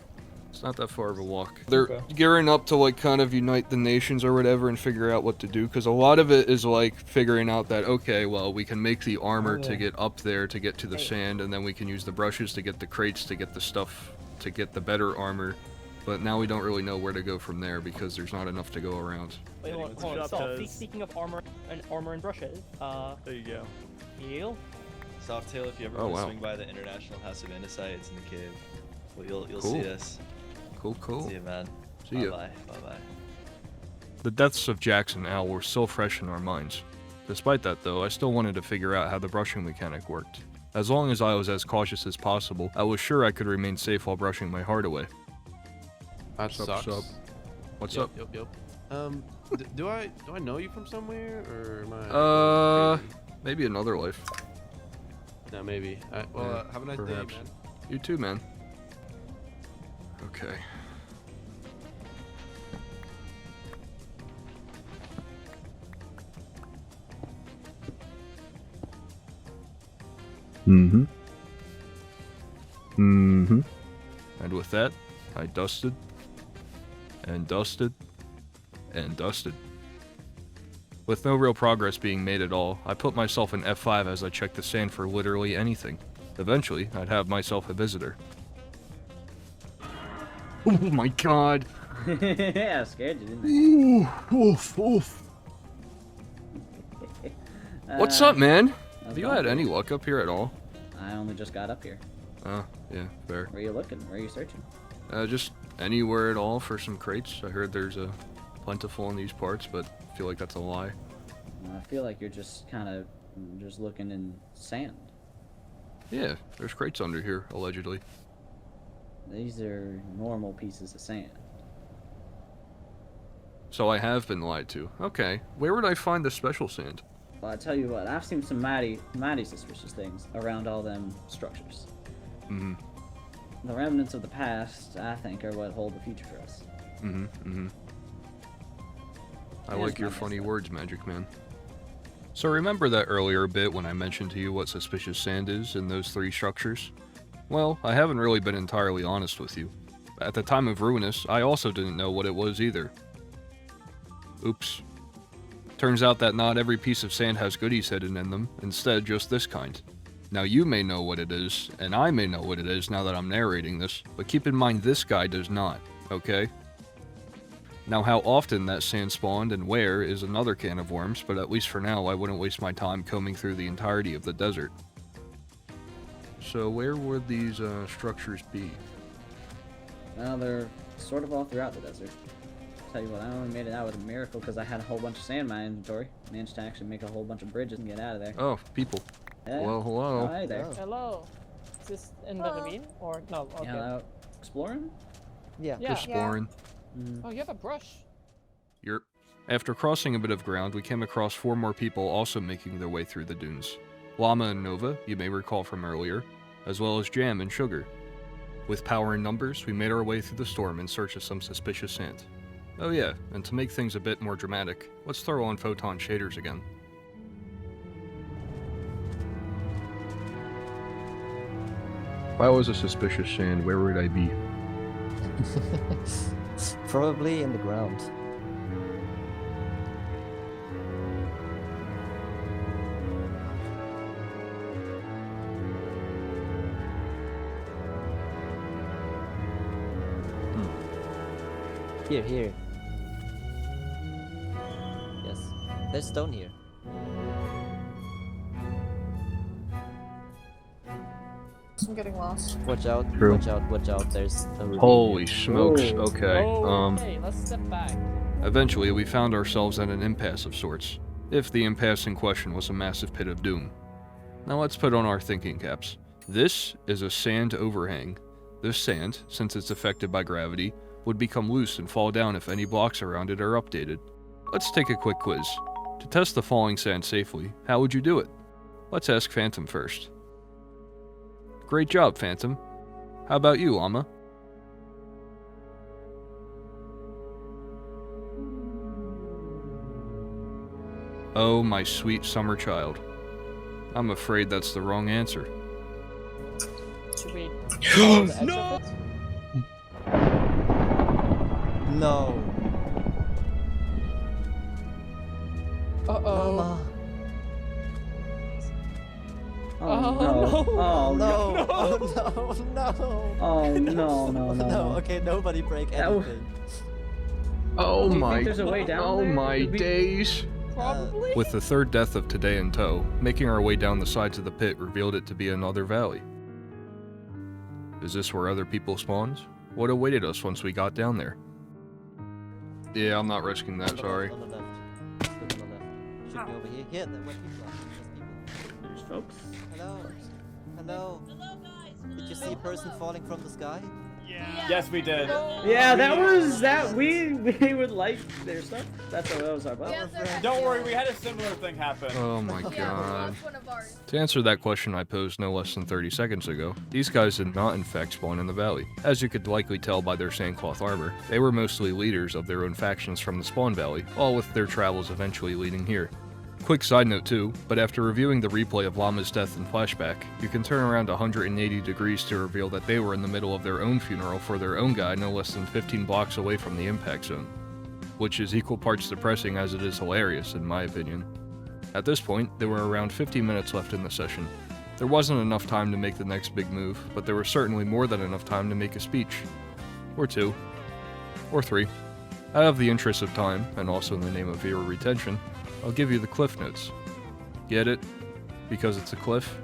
Speaker 1: It's not that far of a walk. They're gearing up to like kind of unite the nations or whatever and figure out what to do, because a lot of it is like figuring out that, okay, well, we can make the armor to get up there to get to the sand, and then we can use the brushes to get the crates to get the stuff to get the better armor, but now we don't really know where to go from there because there's not enough to go around.
Speaker 18: Wait, hold on. So, speaking of armor and brushes,
Speaker 8: there you go.
Speaker 18: Heal.
Speaker 8: Softail, if you ever want to swing by the International House of Andesite, it's in the cave. Well, you'll see us.
Speaker 1: Cool.
Speaker 8: See you, man.
Speaker 1: See ya.
Speaker 8: Bye-bye.
Speaker 1: The deaths of Jax and Al were still fresh in our minds. Despite that, though, I still wanted to figure out how the brushing mechanic worked. As long as I was as cautious as possible, I was sure I could remain safe while brushing my heart away.
Speaker 6: That sucks.
Speaker 1: What's up?
Speaker 6: Do I know you from somewhere, or am I?
Speaker 1: Maybe another life.
Speaker 6: No, maybe. Well, have a nice day, man.
Speaker 1: You too, man. Okay. And with that, I dusted, and dusted, and dusted. With no real progress being made at all, I put myself in F5 as I checked the sand for literally anything. Eventually, I'd have myself a visitor. Oh my god!
Speaker 21: Yeah, I scared you, didn't I?
Speaker 1: Oof. What's up, man? Have you had any luck up here at all?
Speaker 21: I only just got up here.
Speaker 1: Oh, yeah, fair.
Speaker 21: Where are you looking? Where are you searching?
Speaker 1: Just anywhere at all for some crates. I heard there's a plentiful in these parts, but I feel like that's a lie.
Speaker 21: I feel like you're just kind of just looking in sand.
Speaker 1: Yeah, there's crates under here, allegedly.
Speaker 21: These are normal pieces of sand.
Speaker 1: So I have been lied to. Okay, where would I find the special sand?
Speaker 21: Well, I tell you what, I've seen some mighty suspicious things around all them structures. The remnants of the past, I think, are what hold the future for us.
Speaker 1: I like your funny words, Magic Man. So remember that earlier bit when I mentioned to you what suspicious sand is in those three structures? Well, I haven't really been entirely honest with you. At the time of Ruinous, I also didn't know what it was either. Oops. Turns out that not every piece of sand has goodies hidden in them, instead just this kind. Now you may know what it is, and I may know what it is now that I'm narrating this, but keep in mind this guy does not, okay? Now how often that sand spawned and where is another can of worms, but at least for now I wouldn't waste my time combing through the entirety of the desert. So where would these structures be?
Speaker 21: Well, they're sort of all throughout the desert. Tell you what, I only made it out with a miracle because I had a whole bunch of sand in my inventory. Managed to actually make a whole bunch of bridges and get out of there.
Speaker 1: Oh, people.
Speaker 21: Yeah.
Speaker 1: Well, hello.
Speaker 21: Hi there.
Speaker 17: Hello. Is this in the ravine or no? Okay.
Speaker 21: Yeah, exploring?
Speaker 17: Yeah.
Speaker 1: Exploring.
Speaker 17: Oh, you have a brush.
Speaker 1: Yerp. After crossing a bit of ground, we came across 4 more people also making their way through the dunes. Llama and Nova, you may recall from earlier, as well as Jam and Sugar. With power in numbers, we made our way through the storm in search of some suspicious sand. Oh yeah, and to make things a bit more dramatic, let's throw on photon shaders again. If I was a suspicious sand, where would I be?
Speaker 4: Probably in the ground. Here. Yes. There's stone here.
Speaker 13: I'm getting lost.
Speaker 4: Watch out,
Speaker 1: True.
Speaker 4: watch out, there's a ravine
Speaker 1: Holy
Speaker 4: here.
Speaker 1: smokes, okay.
Speaker 17: Hey, let's step back.
Speaker 1: Eventually, we found ourselves at an impasse of sorts, if the impasse in question was a massive pit of doom. Now let's put on our thinking caps. This is a sand overhang. This sand, since it's affected by gravity, would become loose and fall down if any blocks around it are updated. Let's take a quick quiz. To test the falling sand safely, how would you do it? Let's ask Phantom first. Great job, Phantom. How about you, Llama? Oh, my sweet summer child. I'm afraid that's the wrong answer.
Speaker 17: Should we?
Speaker 4: No! No.
Speaker 17: Uh-oh.
Speaker 4: Mama.
Speaker 21: Oh, no. Oh,
Speaker 4: no.
Speaker 21: no.
Speaker 4: Oh, no.
Speaker 21: Oh, no.
Speaker 4: No, okay, nobody break anything.
Speaker 1: Oh
Speaker 21: Do you
Speaker 1: my,
Speaker 21: think there's a way down
Speaker 1: oh
Speaker 21: there?
Speaker 1: my
Speaker 21: Did we-
Speaker 1: days.
Speaker 17: Probably.
Speaker 1: With the third death of today in tow, making our way down the sides of the pit revealed it to be another valley. Is this where other people spawned? What awaited us once we got down there? Yeah, I'm not risking that, sorry.
Speaker 4: On the left. Look on the left. Should be over here. Here, where people are. There's people.
Speaker 21: There's folks.
Speaker 4: Hello. Hello. Hello, guys. Did you see a person falling from the sky?
Speaker 9: Yes, we did.
Speaker 21: Yeah, that was that. We would like their stuff. That's what that was our problem.
Speaker 9: Don't worry, we had a similar thing happen.
Speaker 1: Oh my god. To answer that question I posed no less than 30 seconds ago, these guys did not in fact spawn in the valley. As you could likely tell by their sandcloth armor, they were mostly leaders of their own factions from the spawn valley, all with their travels eventually leading here. Quick side note too, but after reviewing the replay of Llama's death in flashback, you can turn around 180 degrees to reveal that they were in the middle of their own funeral for their own guy no less than 15 blocks away from the impact zone. Which is equal parts depressing as it is hilarious in my opinion. At this point, there were around 50 minutes left in the session. There wasn't enough time to make the next big move, but there was certainly more than enough time to make a speech. Or 2. Or 3. Out of the interest of time, and also in the name of viewer retention, I'll give you the Cliff Notes. Get it? Because it's a cliff?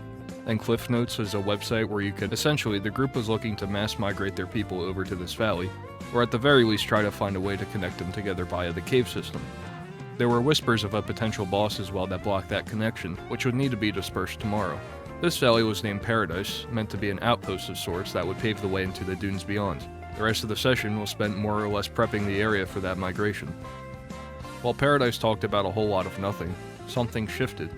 Speaker 1: And Cliff Notes is a website where you could essentially, the group was looking to mass migrate their people over to this valley, or at the very least try to find a way to connect them together via the cave system. There were whispers of a potential boss as well that blocked that connection, which would need to be dispersed tomorrow. This valley was named Paradise, meant to be an outpost of sorts that would pave the way into the dunes beyond. The rest of the session was spent more or less prepping the area for that migration. While Paradise talked about a whole lot of nothing, something shifted.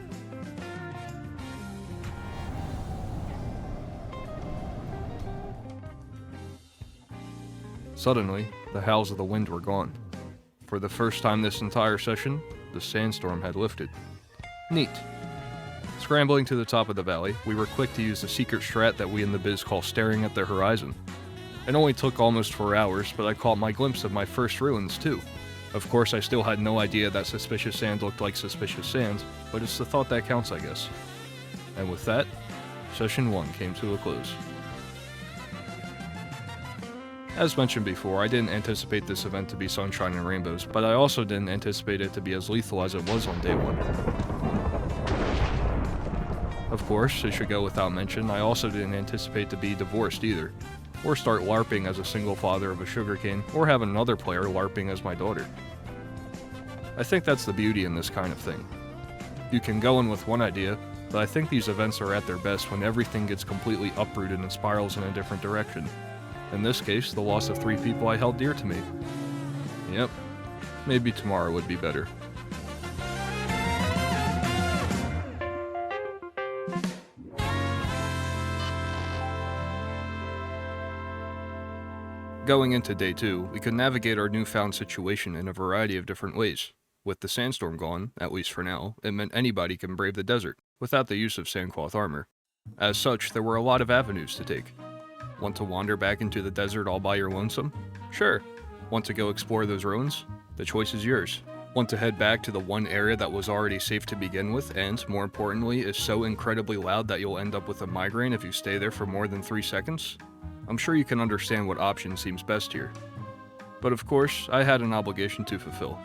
Speaker 1: Suddenly, the howls of the wind were gone. For the first time this entire session, the sandstorm had lifted. Neat. Scrambling to the top of the valley, we were quick to use the secret strat that we in the biz call staring at the horizon. It only took almost 4 hours, but I caught my glimpse of my first ruins too. Of course, I still had no idea that suspicious sand looked like suspicious sand, but it's the thought that counts, I guess. And with that, Session 1 came to a close. As mentioned before, I didn't anticipate this event to be sunshine and rainbows, but I also didn't anticipate it to be as lethal as it was on day 1. Of course, it should go without mention, I also didn't anticipate to be divorced either, or start LARPing as a single father of a sugarcane, or have another player LARPing as my daughter. I think that's the beauty in this kind of thing. You can go in with one idea, but I think these events are at their best when everything gets completely uprooted and spirals in a different direction. In this case, the loss of 3 people I held dear to me. Yep, maybe tomorrow would be better. Going into day 2, we could navigate our newfound situation in a variety of different ways. With the sandstorm gone, at least for now, it meant anybody can brave the desert, without the use of sandcloth armor. As such, there were a lot of avenues to take. Want to wander back into the desert all by your lonesome? Sure. Want to go explore those ruins? The choice is yours. Want to head back to the one area that was already safe to begin with and, more importantly, is so incredibly loud that you'll end up with a migraine if you stay there for more than 3 seconds? I'm sure you can understand what option seems best here. But of course, I had an obligation to fulfill.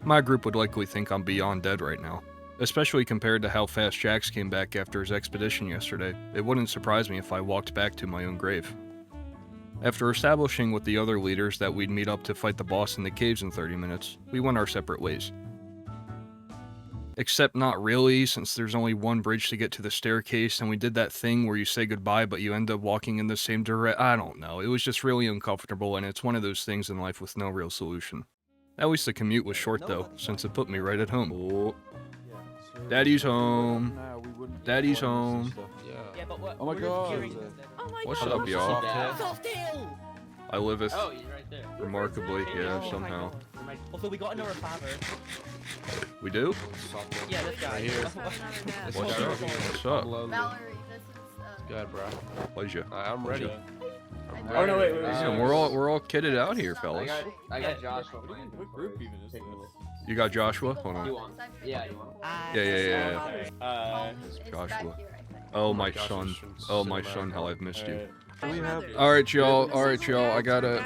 Speaker 1: My group would likely think I'm beyond dead right now, especially compared to how fast Jax came back after his expedition yesterday. It wouldn't surprise me if I walked back to my own grave. After establishing with the other leaders that we'd meet up to fight the boss in the caves in 30 minutes, we went our separate ways. Except not really, since there's only one bridge to get to the staircase, and we did that thing where you say goodbye but you end up walking in the same direction. I don't know, it was just really uncomfortable, and it's one of those things in life with no real solution. At least the commute was short though, since it put me right at home. Oh. Daddy's home. Daddy's home.
Speaker 13: Yeah, but what?
Speaker 20: Oh my god.
Speaker 1: What's up, y'all? I liveth.
Speaker 2: Oh, you're right there.
Speaker 1: Remarkably, yeah, somehow.
Speaker 18: Also, we got another father.
Speaker 1: We do?
Speaker 18: Yeah, this guy.
Speaker 6: Right here.
Speaker 1: What's up? What's up?
Speaker 11: Valerie, this is
Speaker 6: Good, bro.
Speaker 1: Pleasure.
Speaker 6: I'm ready.
Speaker 9: Oh no, wait.
Speaker 1: Yeah, we're all kitted out here, fellas.
Speaker 12: I got Joshua.
Speaker 9: What group even is this?
Speaker 1: You got Joshua? Hold on.
Speaker 12: You want? Yeah, you want?
Speaker 1: Yeah. Joshua. Oh my son. Oh my son, how I've missed you. Alright y'all, I gotta,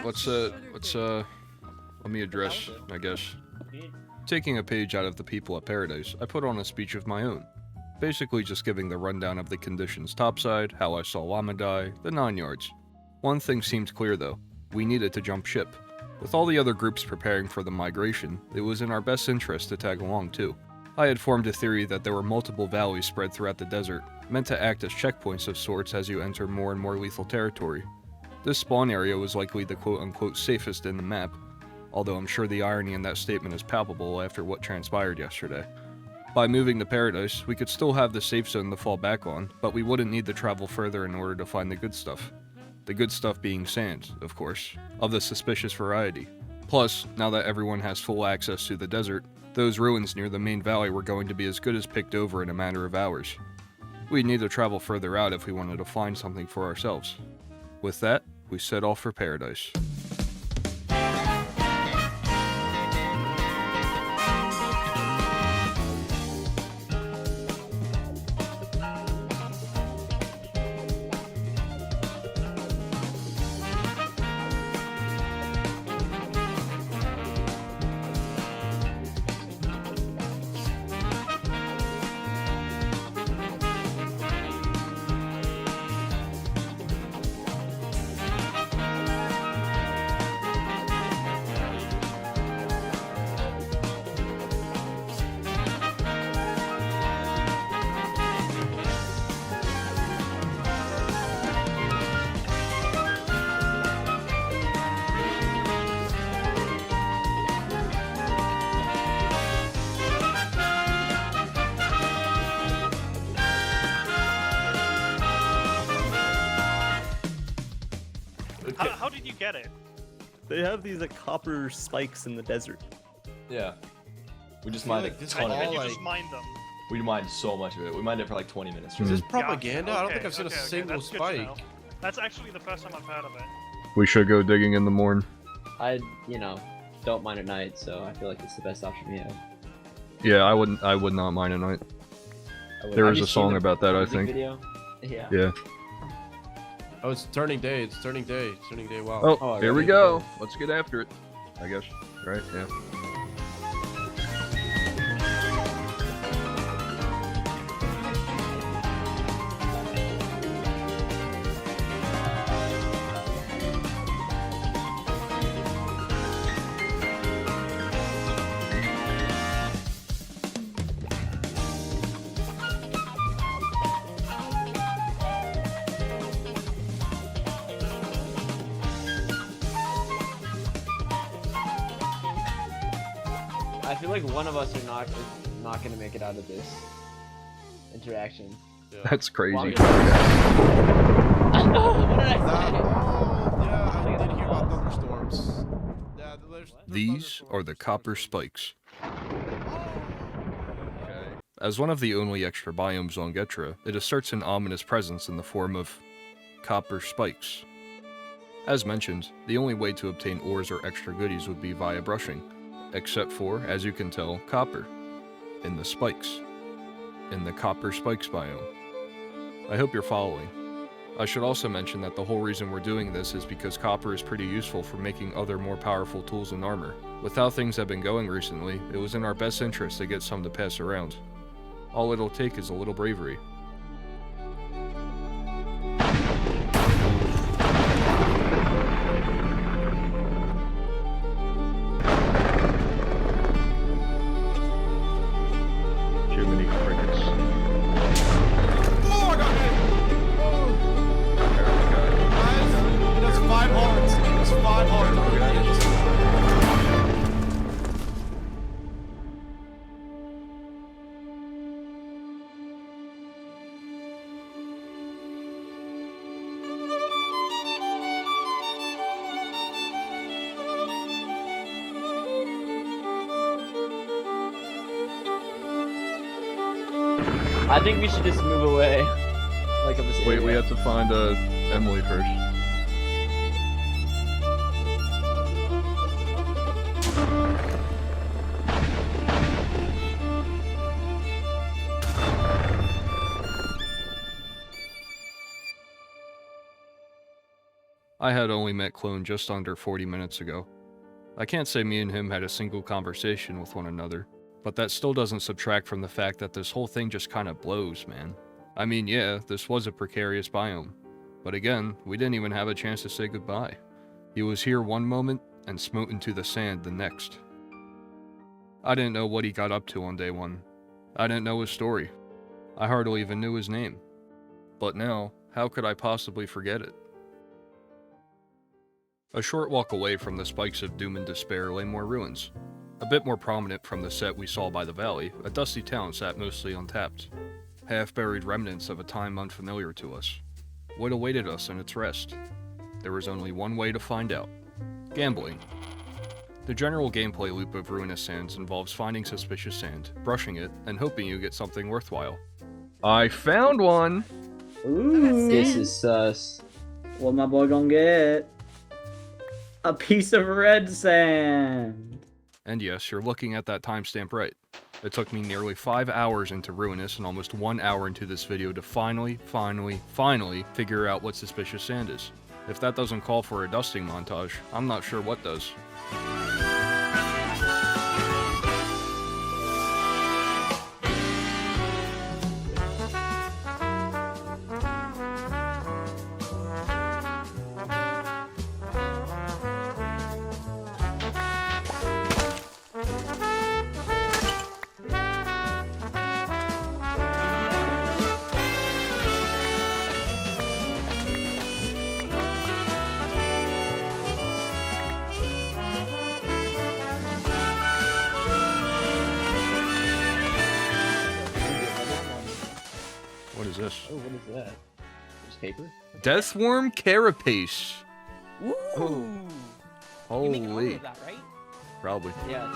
Speaker 1: let me address, I guess. Taking a page out of The People at Paradise, I put on a speech of my own. Basically just giving the rundown of the conditions topside, how I saw Llama die, the 9 yards. One thing seemed clear though, we needed to jump ship. With all the other groups preparing for the migration, it was in our best interest to tag along too. I had formed a theory that there were multiple valleys spread throughout the desert, meant to act as checkpoints of sorts as you enter more and more lethal territory. This spawn area was likely the quote-unquote safest in the map, although I'm sure the irony in that statement is palpable after what transpired yesterday. By moving to Paradise, we could still have the safe zone to fall back on, but we wouldn't need to travel further in order to find the good stuff. The good stuff being sand, of course, of the suspicious variety. Plus, now that everyone has full access to the desert, those ruins near the main valley were going to be as good as picked over in a matter of hours. We'd need to travel further out if we wanted to find something for ourselves. With that, we set off for Paradise.
Speaker 5: How did you get it?
Speaker 8: They have these copper spikes in the desert. Yeah. We just mined a ton of
Speaker 5: And
Speaker 8: it.
Speaker 5: you just mined them.
Speaker 8: We mined so much of it. We mined it for like 20 minutes.
Speaker 6: Is this propaganda?
Speaker 5: Gotcha.
Speaker 6: I don't think I've seen a single
Speaker 5: that's good to
Speaker 6: spike.
Speaker 5: know. That's actually the first time I've heard of it.
Speaker 1: We should go digging in the morn.
Speaker 2: I, don't mine at night, so I feel like it's the best option we have.
Speaker 1: Yeah, I would not mine at night. There is a song about that, I think.
Speaker 2: Video? Yeah.
Speaker 1: Yeah.
Speaker 6: Oh, it's turning day. It's turning day. It's turning day. Wow.
Speaker 1: Oh, here we go. Let's get after it. I guess. Right? Yeah.
Speaker 2: I feel like one of us are not gonna make it out of this interaction.
Speaker 1: That's crazy.
Speaker 2: What did I say?
Speaker 6: Yeah, I did hear about thunderstorms. Yeah, there's
Speaker 1: These are the copper spikes. As one of the only extra biomes on Getra, it asserts an ominous presence in the form of copper spikes. As mentioned, the only way to obtain ores or extra goodies would be via brushing, except for, as you can tell, copper. In the spikes. In the copper spikes biome. I hope you're following. I should also mention that the whole reason we're doing this is because copper is pretty useful for making other more powerful tools and armor. With how things have been going recently, it was in our best interest to get some to pass around. All it'll take is a little bravery.
Speaker 6: Too many crickets. Oh, I got hit! Guys, that's 5 hearts. That's 5 hearts.
Speaker 2: I think we should just move away. Like of this
Speaker 1: Wait,
Speaker 2: area.
Speaker 1: we have to find Emily first. I had only met Clone just under 40 minutes ago. I can't say me and him had a single conversation with one another, but that still doesn't subtract from the fact that this whole thing just kinda blows, man. I mean, yeah, this was a precarious biome, but again, we didn't even have a chance to say goodbye. He was here one moment, and smote into the sand the next. I didn't know what he got up to on day one. I didn't know his story. I hardly even knew his name. But now, how could I possibly forget it? A short walk away from the spikes of doom and despair lay more ruins. A bit more prominent from the set we saw by the valley, a dusty town sat mostly untapped. Half-buried remnants of a time unfamiliar to us. What awaited us in its rest? There was only one way to find out. Gambling. The general gameplay loop of Ruinous Sands involves finding suspicious sand, brushing it, and hoping you get something worthwhile. I found one!
Speaker 21: Ooh.
Speaker 2: This is sus.
Speaker 21: What my boy gonna get? A piece of red sand.
Speaker 1: And yes, you're looking at that timestamp right. It took me nearly 5 hours into Ruinous and almost 1 hour into this video to finally figure out what suspicious sand is. If that doesn't call for a dusting montage, I'm not sure what does. What is this?
Speaker 2: Oh, what is that? Just paper?
Speaker 1: Deathworm carapace.
Speaker 18: Ooh.
Speaker 1: Holy.
Speaker 18: You make all of that, right?
Speaker 1: Probably.
Speaker 2: Yeah.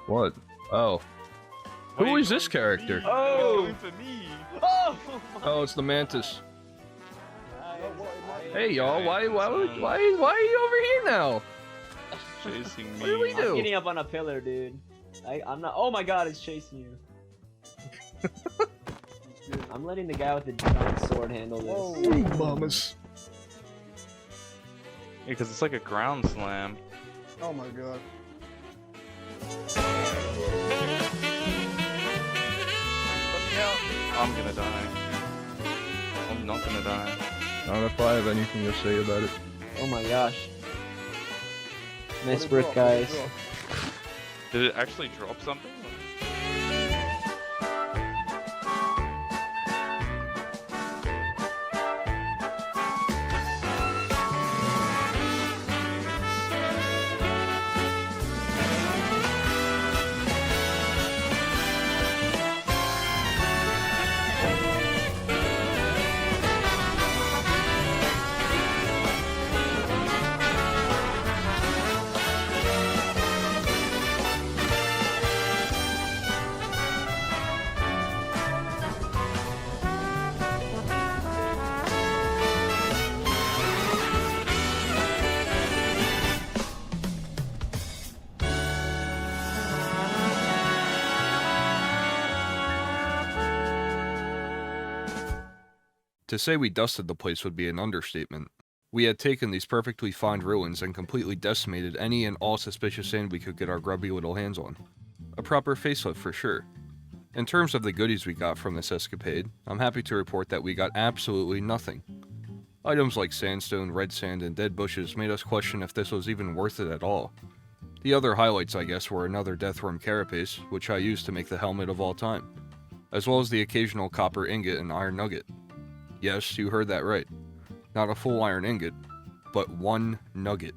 Speaker 1: What? Oh. Who is this character?
Speaker 15: Oh, for me.
Speaker 1: Oh, it's the mantis. Hey y'all, why are you over here now?
Speaker 15: Chasing me.
Speaker 1: What do we do?
Speaker 2: I'm getting up on a pillar, dude. I'm not. Oh my god, it's chasing you. I'm letting the guy with the giant sword handle this.
Speaker 1: Ooh, mamas.
Speaker 9: Yeah, because it's like a ground slam.
Speaker 6: Oh my god.
Speaker 9: I'm gonna die. I'm not gonna die.
Speaker 1: I don't know if I have anything to say about it.
Speaker 2: Oh my gosh. Nice work, guys.
Speaker 9: Did it actually drop something?
Speaker 1: To say we dusted the place would be an understatement. We had taken these perfectly fine ruins and completely decimated any and all suspicious sand we could get our grubby little hands on. A proper facelift for sure. In terms of the goodies we got from this escapade, I'm happy to report that we got absolutely nothing. Items like sandstone, red sand, and dead bushes made us question if this was even worth it at all. The other highlights, I guess, were another deathworm carapace, which I used to make the helmet of all time, as well as the occasional copper ingot and iron nugget. Yes, you heard that right. Not a full iron ingot, but one nugget.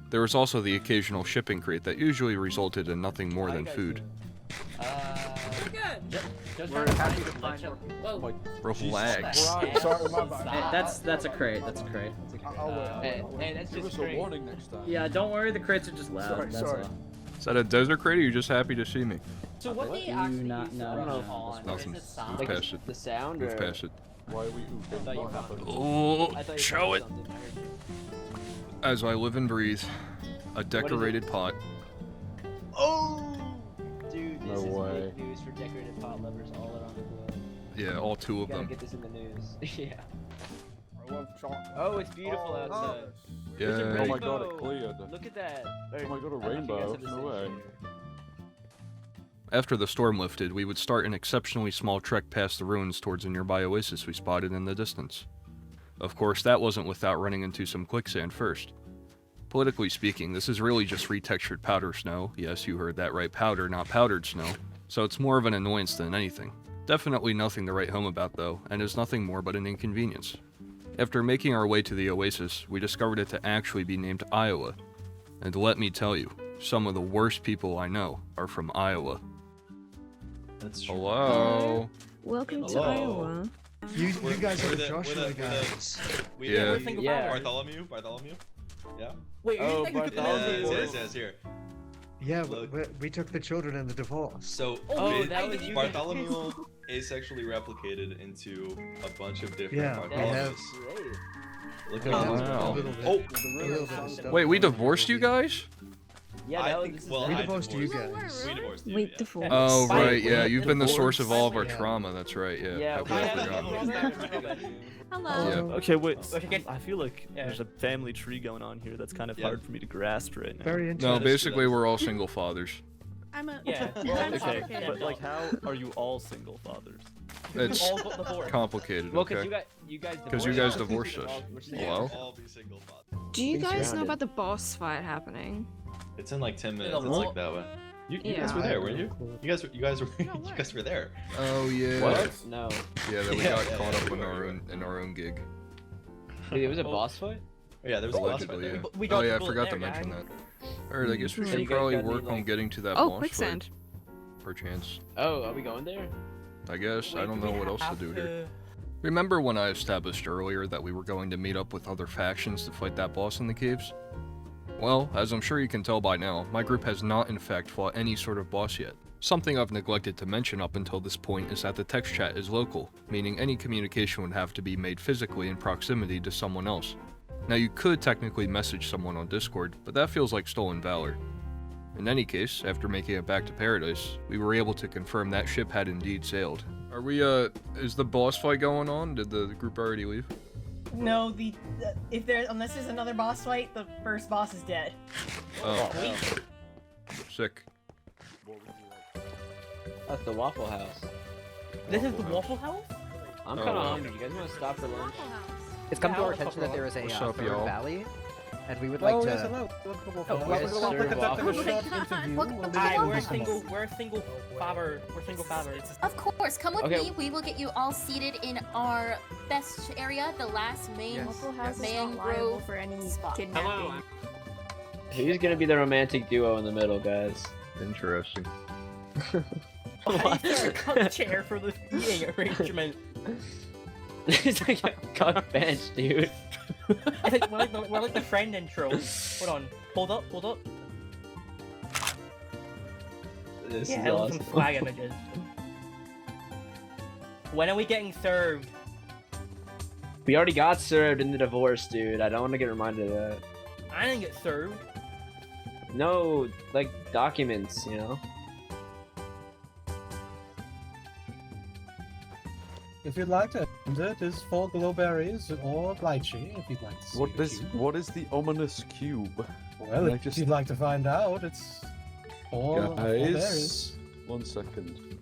Speaker 1: There was also the occasional shipping crate that usually resulted in nothing more than food.
Speaker 3: We're happy to find more.
Speaker 14: Whoa.
Speaker 1: Relax.
Speaker 21: Hey, that's a crate. That's a crate.
Speaker 2: Hey, that's just a
Speaker 20: warning next time.
Speaker 21: Yeah, don't worry. The crates are just loud. That's all.
Speaker 1: Is that a desert crate or are you just happy to see me?
Speaker 17: So what do you
Speaker 21: Do
Speaker 17: actually
Speaker 21: not
Speaker 17: use
Speaker 21: know.
Speaker 17: the
Speaker 21: No.
Speaker 17: rush on?
Speaker 1: Nothing.
Speaker 17: Is it sound?
Speaker 1: Move past it.
Speaker 2: The sound
Speaker 1: Move
Speaker 2: or...
Speaker 1: past it.
Speaker 20: Why are we ooping? What happened?
Speaker 1: Oh, show it. As I live and breathe, a decorated pot.
Speaker 2: Oh! Dude,
Speaker 20: No
Speaker 2: this is
Speaker 20: way.
Speaker 2: big news for decorated pot lovers all around the globe.
Speaker 1: Yeah, all two of
Speaker 2: Gotta
Speaker 1: them.
Speaker 2: get this in the news. Yeah.
Speaker 20: I love chocolate.
Speaker 2: Oh, it's beautiful outside. There's a
Speaker 1: Yeah.
Speaker 20: Oh my god, it
Speaker 2: rainbow.
Speaker 20: cleared.
Speaker 2: Look at that.
Speaker 20: Oh my god, a
Speaker 2: I don't know if you
Speaker 20: rainbow.
Speaker 2: guys have the
Speaker 20: No
Speaker 2: same
Speaker 20: way.
Speaker 2: shader.
Speaker 1: After the storm lifted, we would start an exceptionally small trek past the ruins towards a nearby oasis we spotted in the distance. Of course, that wasn't without running into some quicksand first. Politically speaking, this is really just retextured powder snow. Yes, you heard that right, powder, not powdered snow. So it's more of an annoyance than anything. Definitely nothing to write home about though, and is nothing more but an inconvenience. After making our way to the oasis, we discovered it to actually be named Iowa. And let me tell you, some of the worst people I know are from Iowa.
Speaker 8: That's true.
Speaker 1: Hello?
Speaker 11: Welcome
Speaker 8: Hello.
Speaker 11: to Iowa.
Speaker 7: You guys are
Speaker 8: We're
Speaker 7: the Joshua guys.
Speaker 1: Yeah.
Speaker 8: Bartholomew? Yeah?
Speaker 18: Wait,
Speaker 2: Oh,
Speaker 18: you think
Speaker 2: Bartholomew.
Speaker 8: Yes, here.
Speaker 7: Yeah,
Speaker 8: Look.
Speaker 7: we took the children in the divorce.
Speaker 8: So,
Speaker 2: Oh, that was you.
Speaker 8: Bartholomew asexually replicated into a bunch of different
Speaker 7: Yeah, we have.
Speaker 8: Bartholomews.
Speaker 2: Great.
Speaker 8: Look
Speaker 7: We
Speaker 8: at
Speaker 7: have
Speaker 8: all
Speaker 1: wow.
Speaker 7: a little bit,
Speaker 8: Oh.
Speaker 7: a little bit of stuff.
Speaker 1: Wait, we divorced you guys?
Speaker 2: Yeah,
Speaker 8: I
Speaker 2: that
Speaker 8: think,
Speaker 2: was.
Speaker 8: well,
Speaker 7: We
Speaker 8: I
Speaker 7: divorced you
Speaker 8: divorced-
Speaker 7: guys.
Speaker 8: We divorced you,
Speaker 11: Wait,
Speaker 8: yeah.
Speaker 11: divorce.
Speaker 1: Oh,
Speaker 2: Spite.
Speaker 1: right, yeah, you've been the source of all of our
Speaker 7: Yeah.
Speaker 1: trauma, that's right, yeah.
Speaker 2: Yeah,
Speaker 1: I forgot.
Speaker 11: Hello.
Speaker 1: Yeah.
Speaker 5: Okay, wait.
Speaker 18: Okay.
Speaker 5: I feel like there's a family tree going on here that's kind of
Speaker 8: Yeah.
Speaker 5: hard for me to grasp right now.
Speaker 7: Very
Speaker 1: No,
Speaker 7: interesting.
Speaker 1: basically we're all single fathers.
Speaker 11: I'm a.
Speaker 18: Yeah.
Speaker 5: Okay, but like, how are you all single fathers?
Speaker 1: It's
Speaker 18: All but divorced.
Speaker 1: complicated,
Speaker 2: Well, because
Speaker 1: okay?
Speaker 2: you guys.
Speaker 1: Because you guys divorced us. Hello?
Speaker 8: All be single fathers.
Speaker 11: Do you
Speaker 2: Being
Speaker 11: guys know
Speaker 2: surrounded.
Speaker 11: about the boss fight happening?
Speaker 8: It's in like 10 minutes.
Speaker 18: the
Speaker 8: It's
Speaker 18: wall?
Speaker 8: like that way. You
Speaker 11: Yeah.
Speaker 8: guys were there, weren't you? You guys were you guys were there.
Speaker 1: Oh, yeah.
Speaker 2: What? No.
Speaker 1: Yeah, that we
Speaker 8: Yeah,
Speaker 1: got
Speaker 8: yeah,
Speaker 1: caught
Speaker 8: yeah,
Speaker 1: up
Speaker 8: we
Speaker 1: in our
Speaker 8: were.
Speaker 1: own gig.
Speaker 2: Wait, it was a boss fight?
Speaker 8: Oh, yeah, there was a boss fight
Speaker 1: Allegedly,
Speaker 8: there.
Speaker 1: yeah.
Speaker 18: But we
Speaker 1: Oh
Speaker 18: got
Speaker 1: yeah,
Speaker 18: the
Speaker 1: I
Speaker 18: bullet
Speaker 1: forgot to
Speaker 18: there,
Speaker 1: mention
Speaker 18: guys.
Speaker 1: that. Alright, I guess we
Speaker 2: So
Speaker 1: should
Speaker 2: you guys
Speaker 1: probably
Speaker 2: got any,
Speaker 1: work on
Speaker 2: like-
Speaker 1: getting to that
Speaker 11: Oh,
Speaker 1: boss
Speaker 11: quicksand.
Speaker 1: fight. Perchance.
Speaker 2: Oh, are we going there?
Speaker 1: I guess. I
Speaker 18: Wait,
Speaker 1: don't
Speaker 18: do
Speaker 1: know
Speaker 18: we
Speaker 1: what else to
Speaker 18: have
Speaker 1: do here. Remember when I established earlier that we were going to meet up with other factions to fight that boss in the caves? Well, as I'm sure you can tell by now, my group has not in fact fought any sort of boss yet. Something I've neglected to mention up until this point is that the text chat is local, meaning any communication would have to be made physically in proximity to someone else. Now you could technically message someone on Discord, but that feels like stolen valor. In any case, after making it back to Paradise, we were able to confirm that ship had indeed sailed. Are we, is the boss fight going on? Did the group already leave?
Speaker 17: No, unless there's another boss fight, the first boss is dead.
Speaker 1: Oh, sick.
Speaker 2: That's the Waffle House.
Speaker 18: This is the Waffle House?
Speaker 2: I'm kind of hungry. You guys want to stop for lunch?
Speaker 16: It's come to our
Speaker 18: Yeah,
Speaker 16: attention that there is a
Speaker 1: What's up,
Speaker 16: third
Speaker 1: y'all?
Speaker 16: valley, and we would like to.
Speaker 7: Yes, hello. Welcome to
Speaker 2: Yes,
Speaker 7: Waffle House.
Speaker 2: sir,
Speaker 7: We're conducting a
Speaker 2: Waffle
Speaker 7: short
Speaker 14: House.
Speaker 7: interview.
Speaker 14: Welcome
Speaker 7: We'll
Speaker 14: to
Speaker 7: leave
Speaker 14: Waffle
Speaker 7: it
Speaker 18: We're a
Speaker 7: to someone.
Speaker 18: single, we're a single father. We're single fathers.
Speaker 14: Of course, come with
Speaker 2: Okay.
Speaker 14: me. We will get you all seated in our best area, the last main
Speaker 11: Waffle House is not liable
Speaker 14: mangrove
Speaker 11: for any
Speaker 14: spot.
Speaker 11: kidnapping.
Speaker 2: Who's gonna be the romantic duo in the middle, guys?
Speaker 1: Interesting.
Speaker 18: Why is there a cup chair for this eating arrangement?
Speaker 2: It's like a cut bench, dude.
Speaker 18: I think we're like the friend intro. Hold on. Hold up, hold up.
Speaker 2: This
Speaker 18: Yeah,
Speaker 2: is
Speaker 18: some
Speaker 2: awesome.
Speaker 18: flag images. When are we getting served?
Speaker 2: We already got served in the divorce, dude. I don't want to get reminded of that.
Speaker 18: I didn't get served.
Speaker 2: No, like documents, you know.
Speaker 7: If you'd like to end it, is 4 glowberries or lychee, if you'd like to see the cube.
Speaker 20: What is the ominous cube?
Speaker 7: Well, if you'd like to find out, it's 4 berries.
Speaker 20: Guys, 1 second.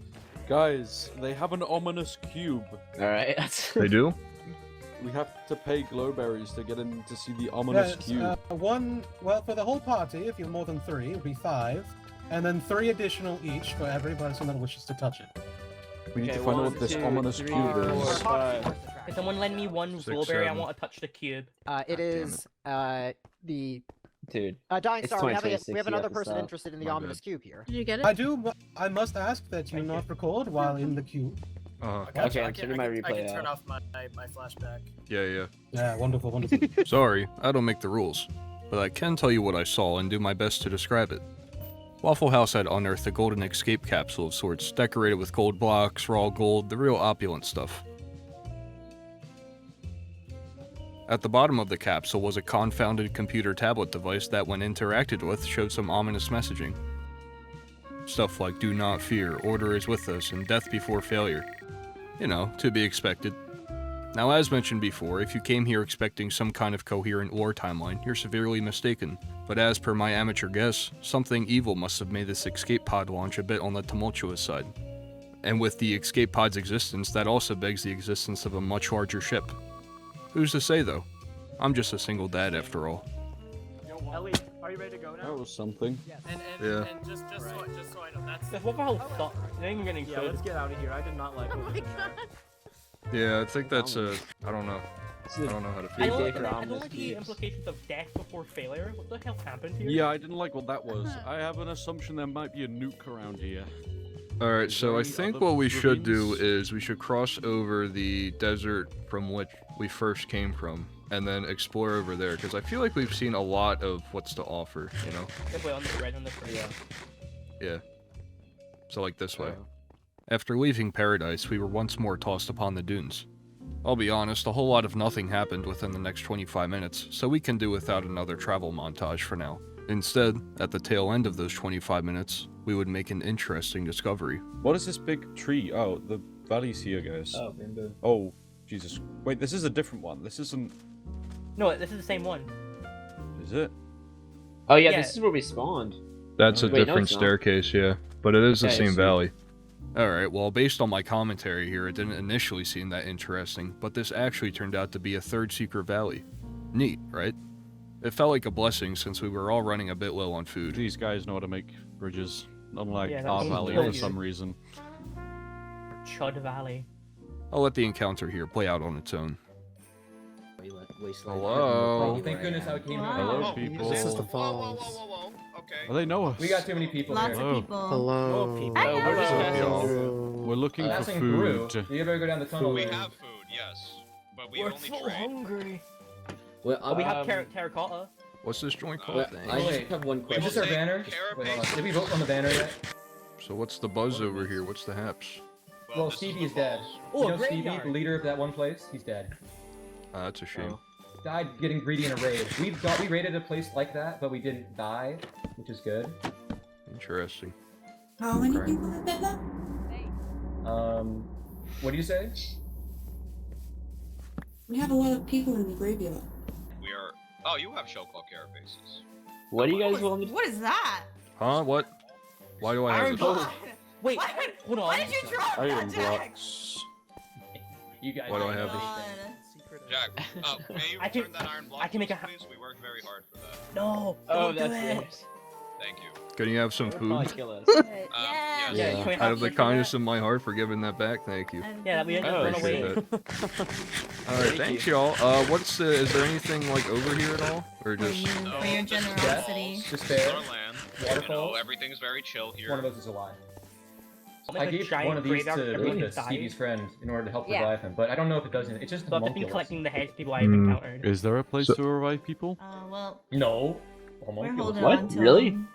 Speaker 20: Guys, they have an ominous cube.
Speaker 2: Alright, that's...
Speaker 1: They do?
Speaker 20: We have to pay glowberries to get in to see the ominous
Speaker 7: Yes,
Speaker 20: cube.
Speaker 7: well, for the whole party, if you're more than 3, it would be 5. And then 3 additional each for every person that wishes to touch it.
Speaker 20: We need to find out what this ominous cube is.
Speaker 18: Can someone lend me one
Speaker 1: 6,
Speaker 18: blueberry? I
Speaker 1: 7.
Speaker 18: want to touch the cube.
Speaker 16: It is the
Speaker 2: Dude.
Speaker 16: Dying
Speaker 2: It's
Speaker 16: Star. We have
Speaker 2: 2026,
Speaker 16: another
Speaker 2: you have to
Speaker 16: person
Speaker 2: stop.
Speaker 16: interested in the
Speaker 1: My
Speaker 16: ominous
Speaker 1: bad.
Speaker 16: cube here.
Speaker 11: Did you get it?
Speaker 7: I must ask that you not record while in the queue.
Speaker 2: Okay, I'm turning my replay
Speaker 19: I can turn
Speaker 2: out.
Speaker 19: off my flashback.
Speaker 1: Yeah.
Speaker 7: Yeah, wonderful, wonderful.
Speaker 1: Sorry, I don't make the rules, but I can tell you what I saw and do my best to describe it. Waffle House had unearthed a golden escape capsule of sorts, decorated with gold blocks, raw gold, the real opulent stuff. At the bottom of the capsule was a confounded computer tablet device that, when interacted with, showed some ominous messaging. Stuff like "Do not fear, order is with us, and death before failure." You know, to be expected. Now, as mentioned before, if you came here expecting some kind of coherent lore timeline, you're severely mistaken. But as per my amateur guess, something evil must have made this escape pod launch a bit on the tumultuous side. And with the escape pod's existence, that also begs the existence of a much larger ship. Who's to say, though? I'm just a single dad after all.
Speaker 18: Ellie, are you ready to go now?
Speaker 20: That was something.
Speaker 1: Yeah.
Speaker 19: And just so I know, that's
Speaker 18: What the hell sucks? It ain't getting
Speaker 3: Yeah, let's get out of here. I did not like
Speaker 11: Oh
Speaker 3: what
Speaker 11: my
Speaker 3: was in there.
Speaker 11: god.
Speaker 1: Yeah, I think that's I don't know. I don't know how to
Speaker 18: I
Speaker 1: feel.
Speaker 18: don't like the implications of death before failure. What the hell happened here?
Speaker 20: Yeah, I didn't like what that was. I have an assumption there might be a nuke around here.
Speaker 1: Alright, so I
Speaker 20: any
Speaker 1: think
Speaker 20: other
Speaker 1: what we should do
Speaker 20: ravines?
Speaker 1: is we should cross over the desert from which we first came from, and then explore over there, because I feel like we've seen a lot of what's to offer, you know?
Speaker 18: Wait, on the red, on the red.
Speaker 1: Yeah. So like this way. After leaving paradise, we were once more tossed upon the dunes. I'll be honest, a whole lot of nothing happened within the next 25 minutes, so we can do without another travel montage for now. Instead, at the tail end of those 25 minutes, we would make an interesting discovery.
Speaker 20: What is this big tree? Oh, the valley's here, guys.
Speaker 2: Oh, rainbow.
Speaker 20: Oh, Jesus. Wait, this is a different one. This isn't...
Speaker 18: No, this is the same one.
Speaker 20: Is it?
Speaker 2: Oh yeah,
Speaker 18: Yeah.
Speaker 2: this is where we spawned.
Speaker 1: That's a
Speaker 2: Wait, no,
Speaker 1: different
Speaker 2: it's not.
Speaker 1: staircase, yeah. But it is the
Speaker 2: Okay,
Speaker 1: same
Speaker 2: sweet.
Speaker 1: valley. Alright, well, based on my commentary here, it didn't initially seem that interesting, but this actually turned out to be a third secret valley. Neat, right? It felt like a blessing since we were all running a bit low on food.
Speaker 20: These guys know how to make bridges. Unlike
Speaker 18: Yeah,
Speaker 20: our
Speaker 18: that's
Speaker 20: valley
Speaker 18: what
Speaker 20: for
Speaker 18: we
Speaker 20: some
Speaker 18: do.
Speaker 20: reason.
Speaker 18: Chud Valley.
Speaker 1: I'll let the encounter here play out on its own.
Speaker 3: Hello.
Speaker 1: Hello?
Speaker 3: Thank goodness I came here.
Speaker 20: Hello, people.
Speaker 7: This is the falls.
Speaker 20: Oh, they know us.
Speaker 3: We got too many people
Speaker 11: Lots
Speaker 3: here.
Speaker 11: of people.
Speaker 7: Hello.
Speaker 20: We're looking
Speaker 3: We're
Speaker 20: for
Speaker 3: passing through.
Speaker 20: food.
Speaker 3: You better go down the tunnel.
Speaker 15: We have food, yes, but we
Speaker 18: We're
Speaker 15: only
Speaker 18: so
Speaker 15: trade.
Speaker 18: hungry.
Speaker 3: Well,
Speaker 18: We have terracotta.
Speaker 1: What's this joint called?
Speaker 3: Wait, I just have one question. Is this our banner? Wait, hold on. Did we vote on the banner yet?
Speaker 1: So what's the buzz over here? What's the haps?
Speaker 3: Well, Stevie is dead.
Speaker 18: Oh,
Speaker 3: You know
Speaker 18: a
Speaker 3: Stevie,
Speaker 18: graveyard.
Speaker 3: the leader of that one place? He's dead.
Speaker 1: That's a shame.
Speaker 3: Died getting greedy in a raid. We raided a place like that, but we didn't die, which is good.
Speaker 1: Interesting.
Speaker 14: How many
Speaker 1: Okay.
Speaker 14: people have been there?
Speaker 3: What do you say?
Speaker 14: We have a lot of people in the graveyard.
Speaker 15: We are. Oh, you have shell-claw carapaces.
Speaker 2: What do you guys want me to
Speaker 17: What is that?
Speaker 1: Huh? What? Why do I have
Speaker 18: Iron
Speaker 1: this?
Speaker 18: Bull. Wait, hold on.
Speaker 17: Why did you drop
Speaker 20: I
Speaker 17: that,
Speaker 20: am
Speaker 17: Jack?
Speaker 20: blocked.
Speaker 8: You guys.
Speaker 1: What do I have?
Speaker 15: Jack, may you
Speaker 18: I can-
Speaker 15: return that iron block
Speaker 18: I can make
Speaker 15: to
Speaker 18: a
Speaker 15: us, please? We worked very hard for that.
Speaker 18: No.
Speaker 2: Oh,
Speaker 18: don't do
Speaker 2: that's
Speaker 18: it.
Speaker 2: yours.
Speaker 15: Thank you.
Speaker 1: Can you have some
Speaker 2: That would probably
Speaker 1: food?
Speaker 2: kill us.
Speaker 15: Yes.
Speaker 18: Yeah, you can
Speaker 1: Out
Speaker 18: have
Speaker 1: of the
Speaker 18: some
Speaker 1: kindness
Speaker 18: that.
Speaker 1: of my heart for giving that back, thank you.
Speaker 18: Yeah, that we had to
Speaker 1: Oh,
Speaker 18: run away.
Speaker 1: appreciate Alright, thanks y'all. What's is there anything like over here at all? Or just
Speaker 17: For your generosity.
Speaker 15: Despair. You know, everything's very chill here.
Speaker 10: One of us is alive.
Speaker 18: I'll
Speaker 10: I
Speaker 18: make a
Speaker 10: gave
Speaker 18: giant
Speaker 10: one of these to
Speaker 18: graveyard, everyone
Speaker 10: Lucas,
Speaker 18: dies.
Speaker 10: Stevie's friend, in order to help
Speaker 18: Yeah.
Speaker 10: revive him, but I don't know if it does anything. It's just
Speaker 18: So I've just been
Speaker 10: homunculus.
Speaker 18: collecting the heads people I've encountered.
Speaker 20: Is there a place to revive people?
Speaker 17: Well,
Speaker 10: No.
Speaker 17: we're
Speaker 10: Homunculus.
Speaker 17: holding
Speaker 2: What?
Speaker 17: on to
Speaker 2: Really?
Speaker 17: him.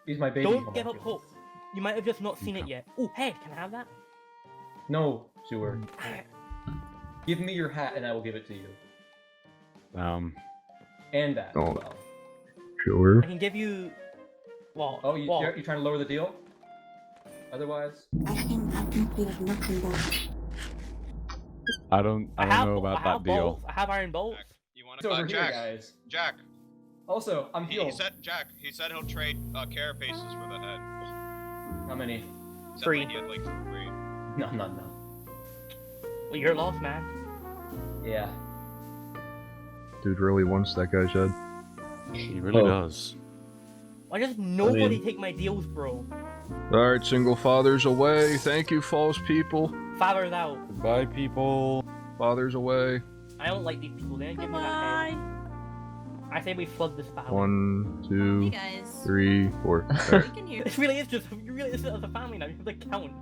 Speaker 10: He's my baby
Speaker 18: Don't give up
Speaker 10: homunculus.
Speaker 18: hope. You might have just not seen it yet. Oh, head, can I have that?
Speaker 10: No, Sewer. Give me your hat and I will give it to you. And that
Speaker 1: Oh.
Speaker 10: as well.
Speaker 1: Sure.
Speaker 18: I can give you. Well,
Speaker 10: Oh, you're trying to lower the deal? Otherwise?
Speaker 20: I don't know about that deal.
Speaker 18: Bolts. I have iron bolts.
Speaker 15: You want
Speaker 10: It's over here,
Speaker 15: Jack?
Speaker 10: guys.
Speaker 15: Jack.
Speaker 10: Also, I'm
Speaker 15: He
Speaker 10: healed.
Speaker 15: said He said he'll trade carapaces for the head.
Speaker 10: How many?
Speaker 15: He said,
Speaker 18: Three.
Speaker 15: like, he had like 3.
Speaker 10: No.
Speaker 18: Well, you're lost, man.
Speaker 10: Yeah.
Speaker 1: Dude really wants that guy's head.
Speaker 20: He really does.
Speaker 18: Why does nobody take my deals, bro?
Speaker 1: Alright, single fathers away. Thank you, false people.
Speaker 18: Father's out.
Speaker 1: Goodbye, people. Fathers away.
Speaker 18: I don't like these people. They didn't give me that head. I say we flood this valley.
Speaker 1: 1, 2,
Speaker 17: Hey, guys.
Speaker 1: 3, 4. Alright.
Speaker 17: can hear.
Speaker 18: This really is just. You really is as a family now. You have to count.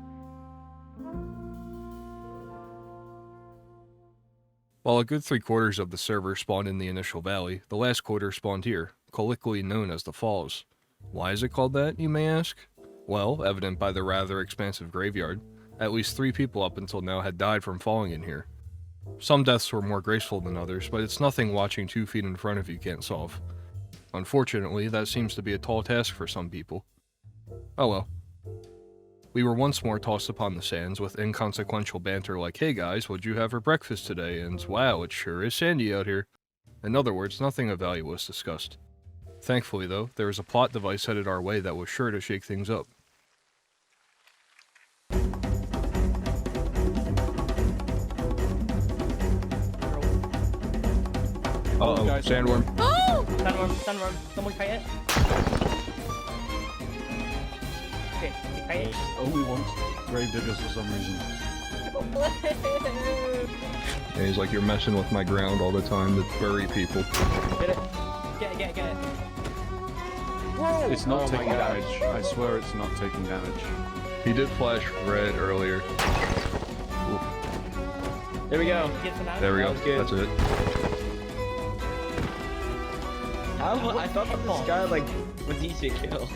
Speaker 1: While a good 3/4 of the server spawned in the initial valley, the last quarter spawned here, colloquially known as the Falls. Why is it called that, you may ask? Well, evident by the rather expansive graveyard, at least 3 people up until now had died from falling in here. Some deaths were more graceful than others, but it's nothing watching 2 feet in front of you can't solve. Unfortunately, that seems to be a tall task for some people. Oh well. We were once more tossed upon the sands with inconsequential banter like, "Hey guys, what'd you have for breakfast today?" and "Wow, it sure is sandy out here." In other words, nothing of value was discussed. Thankfully though, there was a plot device headed our way that was sure to shake things up. Uh-oh, sandworm.
Speaker 17: Oh!
Speaker 18: Sunworm. Someone try it. Okay, try it.
Speaker 20: Only wants gravediggers for some reason.
Speaker 1: And he's like, "You're messing with my ground all the time to bury people."
Speaker 18: Get it. Get it. Whoa!
Speaker 20: It's not
Speaker 2: Oh my
Speaker 20: taking
Speaker 2: gosh.
Speaker 20: damage. I swear it's not taking damage.
Speaker 1: He did flash red earlier.
Speaker 2: There we go.
Speaker 18: Get some out.
Speaker 1: There we
Speaker 2: That
Speaker 1: go.
Speaker 2: was good.
Speaker 1: That's it.
Speaker 2: I thought that this guy like was easy to kill.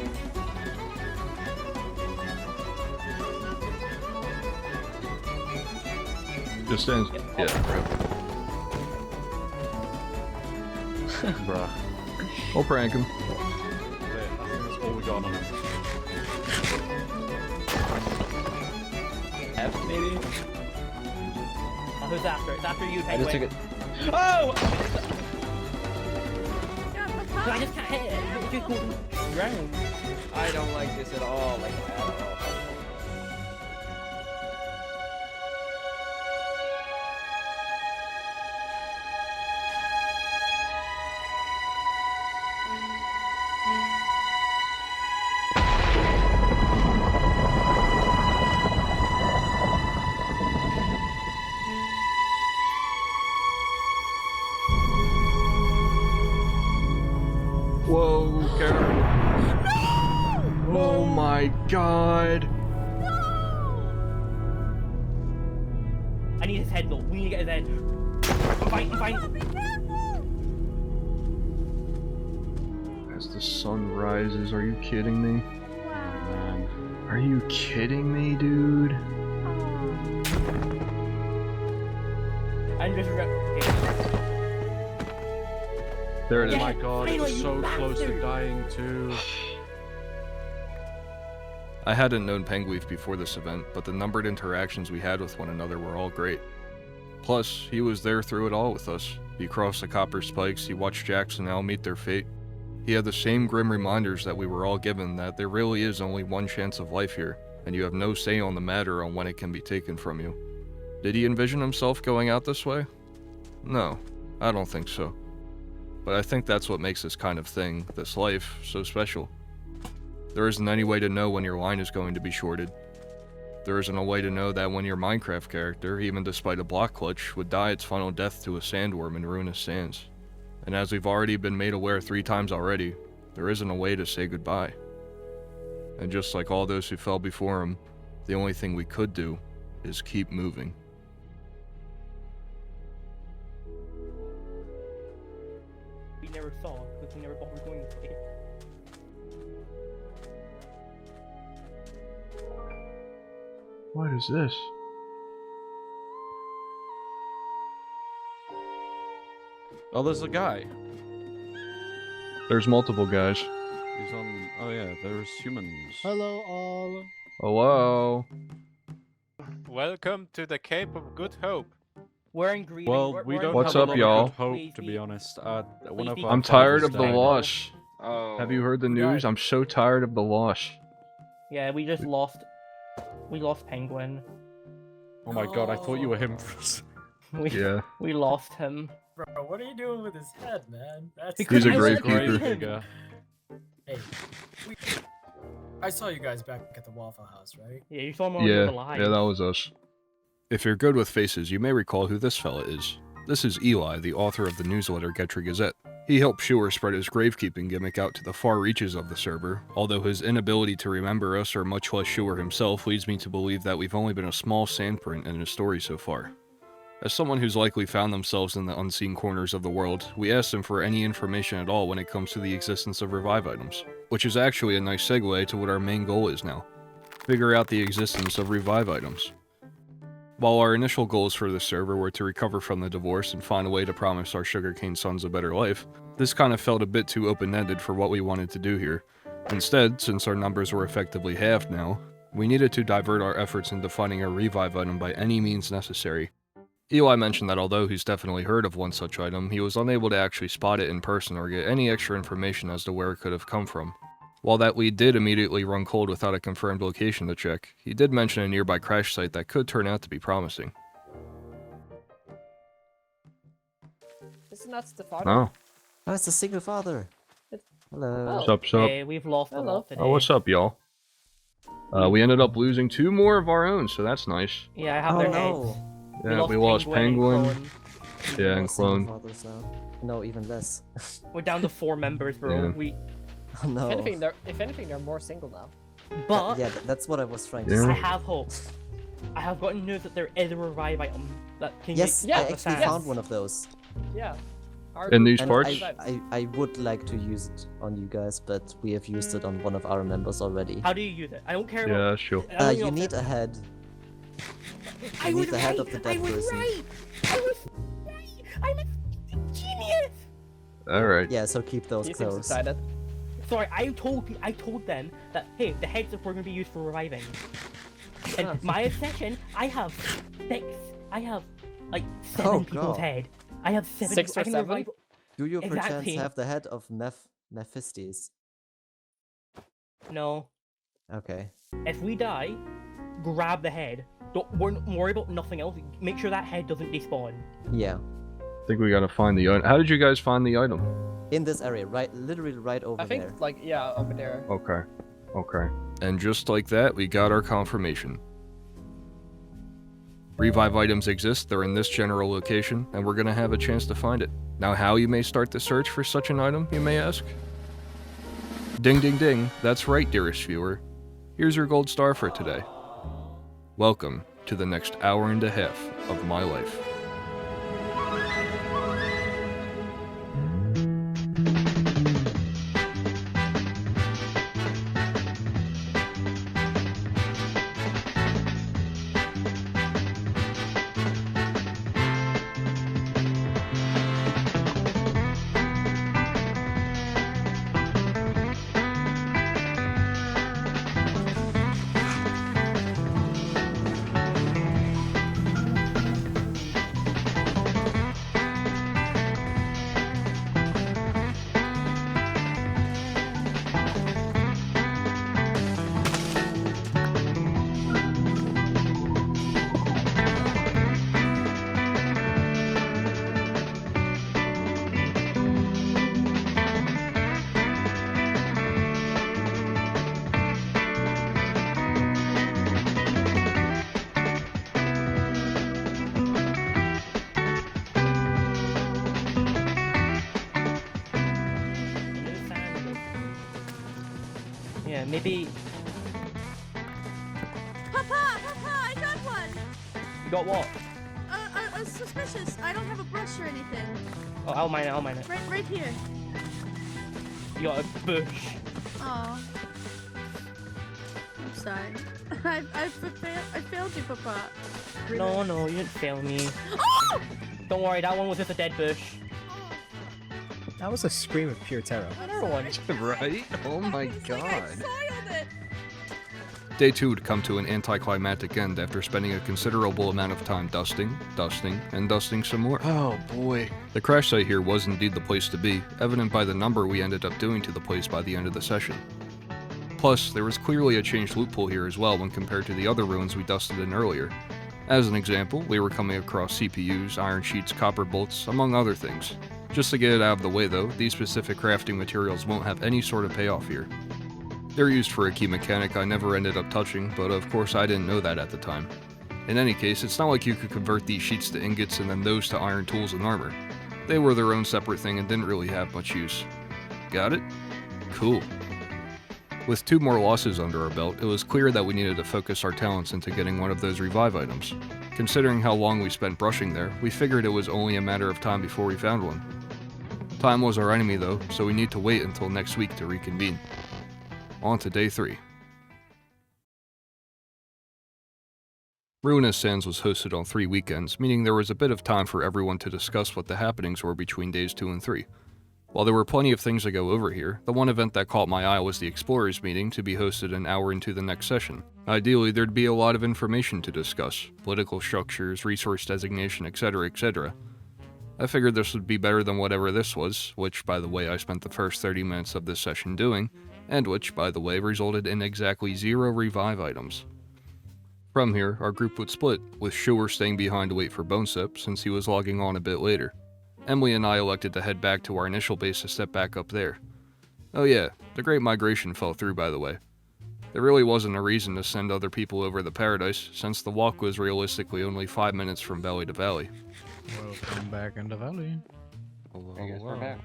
Speaker 1: Just stands. Yeah.
Speaker 20: Bruh.
Speaker 1: We'll prank him.
Speaker 20: I think that's all we got on him.
Speaker 2: F maybe?
Speaker 18: Oh, who's after? It's after you,
Speaker 2: I just took
Speaker 18: Penguin.
Speaker 2: it. Oh!
Speaker 18: I just can't hit it. It's just going round.
Speaker 2: I don't like this at all. Like at all.
Speaker 1: Whoa, Karen. Oh my god.
Speaker 18: I need his head though. We need to get his head. I'm fine.
Speaker 1: As the sun rises, are you kidding me?
Speaker 20: Man.
Speaker 1: Are you kidding me, dude?
Speaker 18: I'm just
Speaker 1: There it is.
Speaker 20: Oh my god, it was
Speaker 18: finally,
Speaker 20: so
Speaker 18: you
Speaker 20: close to
Speaker 18: bastard.
Speaker 20: dying too.
Speaker 1: I hadn't known Penguith before this event, but the numbered interactions we had with one another were all great. Plus, he was there through it all with us. He crossed the copper spikes, he watched Jax and Al meet their fate. He had the same grim reminders that we were all given that there really is only one chance of life here, and you have no say on the matter on when it can be taken from you. Did he envision himself going out this way? No, I don't think so. But I think that's what makes this kind of thing, this life, so special. There isn't any way to know when your line is going to be shorted. There isn't a way to know that when your Minecraft character, even despite a block glitch, would die its final death to a sandworm in Ruinous Sands. And as we've already been made aware 3 times already, there isn't a way to say goodbye. And just like all those who fell before him, the only thing we could do is keep moving.
Speaker 18: We never saw because we never thought we were going to.
Speaker 1: What is this?
Speaker 20: Oh, there's a guy.
Speaker 1: There's multiple guys.
Speaker 20: He's on. Oh yeah, there's humans.
Speaker 4: Hello all.
Speaker 1: Hello.
Speaker 22: Welcome to the Cape of Good Hope.
Speaker 18: We're in greeting.
Speaker 20: Well, we don't
Speaker 1: What's
Speaker 20: have
Speaker 1: up,
Speaker 20: a lot
Speaker 1: y'all?
Speaker 20: of good hope, to be honest. One of our
Speaker 1: I'm tired
Speaker 20: fathers
Speaker 1: of the
Speaker 20: died.
Speaker 1: loss.
Speaker 9: Oh.
Speaker 1: Have you heard the news? I'm so tired of the loss.
Speaker 18: Yeah, we just lost. We lost Penguin.
Speaker 20: Oh my god, I thought you were him.
Speaker 1: Yeah.
Speaker 18: We lost him.
Speaker 19: Bro, what are you doing with his head, man? That's
Speaker 1: He's a gravekeeper.
Speaker 19: Hey, I saw you guys back at the Waffle House, right?
Speaker 18: Yeah, you saw him on the live.
Speaker 1: Yeah, that was us. If you're good with faces, you may recall who this fella is. This is Eli, the author of the newsletter Getry Gazette. He helped Schuer spread his gravekeeping gimmick out to the far reaches of the server, although his inability to remember us or much less Schuer himself leads me to believe that we've only been a small sandprint in his story so far. As someone who's likely found themselves in the unseen corners of the world, we asked him for any information at all when it comes to the existence of revive items, which is actually a nice segue to what our main goal is now. Figure out the existence of revive items. While our initial goals for the server were to recover from the divorce and find a way to promise our sugarcane sons a better life, this kind of felt a bit too open-ended for what we wanted to do here. Instead, since our numbers were effectively halved now, we needed to divert our efforts into finding a revive item by any means necessary. Eli mentioned that although he's definitely heard of one such item, he was unable to actually spot it in person or get any extra information as to where it could have come from. While that lead did immediately run cold without a confirmed location to check, he did mention a nearby crash site that could turn out to be promising.
Speaker 4: Isn't that Stefano?
Speaker 1: Oh.
Speaker 4: Oh, it's the single father. Hello.
Speaker 1: What's up, sup?
Speaker 18: Hey, we've lost a lot today.
Speaker 1: Oh, what's up, y'all? We ended up losing 2 more of our own, so that's nice.
Speaker 18: Yeah, I have their heads.
Speaker 1: Yeah, we lost Penguin. Yeah, and Clone.
Speaker 4: No, even less.
Speaker 18: We're down to 4 members, bro.
Speaker 1: Yeah.
Speaker 18: We.
Speaker 4: Oh no.
Speaker 23: If anything, they're more single now.
Speaker 18: But
Speaker 4: yeah, that's what I was trying to say.
Speaker 18: I have hope. I have gotten news that there is a revive item that can
Speaker 4: Yes,
Speaker 18: make
Speaker 4: I actually found one of those.
Speaker 23: Yeah.
Speaker 1: In these
Speaker 4: And
Speaker 1: parts?
Speaker 4: I would like to use it on you guys, but we have used it on one of our members already.
Speaker 18: How do you use it? I don't care.
Speaker 1: Yeah, sure.
Speaker 4: You need a head. You need the head of the dead person.
Speaker 18: I was right. I'm a genius.
Speaker 1: Alright.
Speaker 4: Yeah, so keep those close.
Speaker 18: Sorry, I told them that hey, the heads are going to be used for reviving. And my obsession, I have 6. I have like 7 people's head. I have 7.
Speaker 23: 6 or 7?
Speaker 4: Do you perchance
Speaker 18: Exactly.
Speaker 4: have the head of Mephistes?
Speaker 18: No.
Speaker 4: Okay.
Speaker 18: If we die, grab the head. Don't worry about nothing else. Make sure that head doesn't despawn.
Speaker 4: Yeah.
Speaker 1: I think we gotta find the item. How did you guys find the item?
Speaker 4: In this area, literally right over there.
Speaker 23: I think, like, yeah, over there.
Speaker 1: Okay. Okay. And just like that, we got our confirmation. Revive items exist, they're in this general location, and we're gonna have a chance to find it. Now how you may start the search for such an item, you may ask? Ding ding ding, that's right, dearest viewer. Here's your gold star for today. Welcome to the next hour and a half of my life.
Speaker 18: Yeah, maybe.
Speaker 6: Papa, I got one.
Speaker 18: You got what?
Speaker 6: Suspicious. I don't have a brush or anything.
Speaker 18: Oh, I'll mine it.
Speaker 6: Right here.
Speaker 18: You got a bush.
Speaker 6: Oh. I'm sorry. I failed you, Papa.
Speaker 18: No, you didn't fail me.
Speaker 6: Oh!
Speaker 18: Don't worry, that one was just a dead bush.
Speaker 12: That was a scream of pure terror.
Speaker 18: Another one.
Speaker 1: Right? Oh my god.
Speaker 6: Soiled it.
Speaker 1: Day 2 would come to an anticlimactic end after spending a considerable amount of time dusting, and dusting some more. Oh boy. The crash site here was indeed the place to be, evident by the number we ended up doing to the place by the end of the session. Plus, there was clearly a changed loot pool here as well when compared to the other ruins we dusted in earlier. As an example, we were coming across CPUs, iron sheets, copper bolts, among other things. Just to get it out of the way though, these specific crafting materials won't have any sort of payoff here. They're used for a key mechanic I never ended up touching, but of course I didn't know that at the time. In any case, it's not like you could convert these sheets to ingots and then those to iron tools and armor. They were their own separate thing and didn't really have much use. Got it? Cool. With 2 more losses under our belt, it was clear that we needed to focus our talents into getting one of those revive items. Considering how long we spent brushing there, we figured it was only a matter of time before we found one. Time was our enemy though, so we need to wait until next week to reconvene. On to day 3. Ruinous Sands was hosted on 3 weekends, meaning there was a bit of time for everyone to discuss what the happenings were between days 2 and 3. While there were plenty of things to go over here, the one event that caught my eye was the Explorers meeting to be hosted an hour into the next session. Ideally, there'd be a lot of information to discuss, political structures, resource designation, etc, etc. I figured this would be better than whatever this was, which, by the way, I spent the first 30 minutes of this session doing, and which, by the way, resulted in exactly 0 revive items. From here, our group would split, with Schuer staying behind to wait for Bonesip since he was logging on a bit later. Emily and I elected to head back to our initial base to step back up there. Oh yeah, the Great Migration fell through, by the way. There really wasn't a reason to send other people over the Paradise, since the walk was realistically only 5 minutes from valley to valley.
Speaker 13: Welcome back in the valley.
Speaker 1: Hello,
Speaker 24: I guess we're back.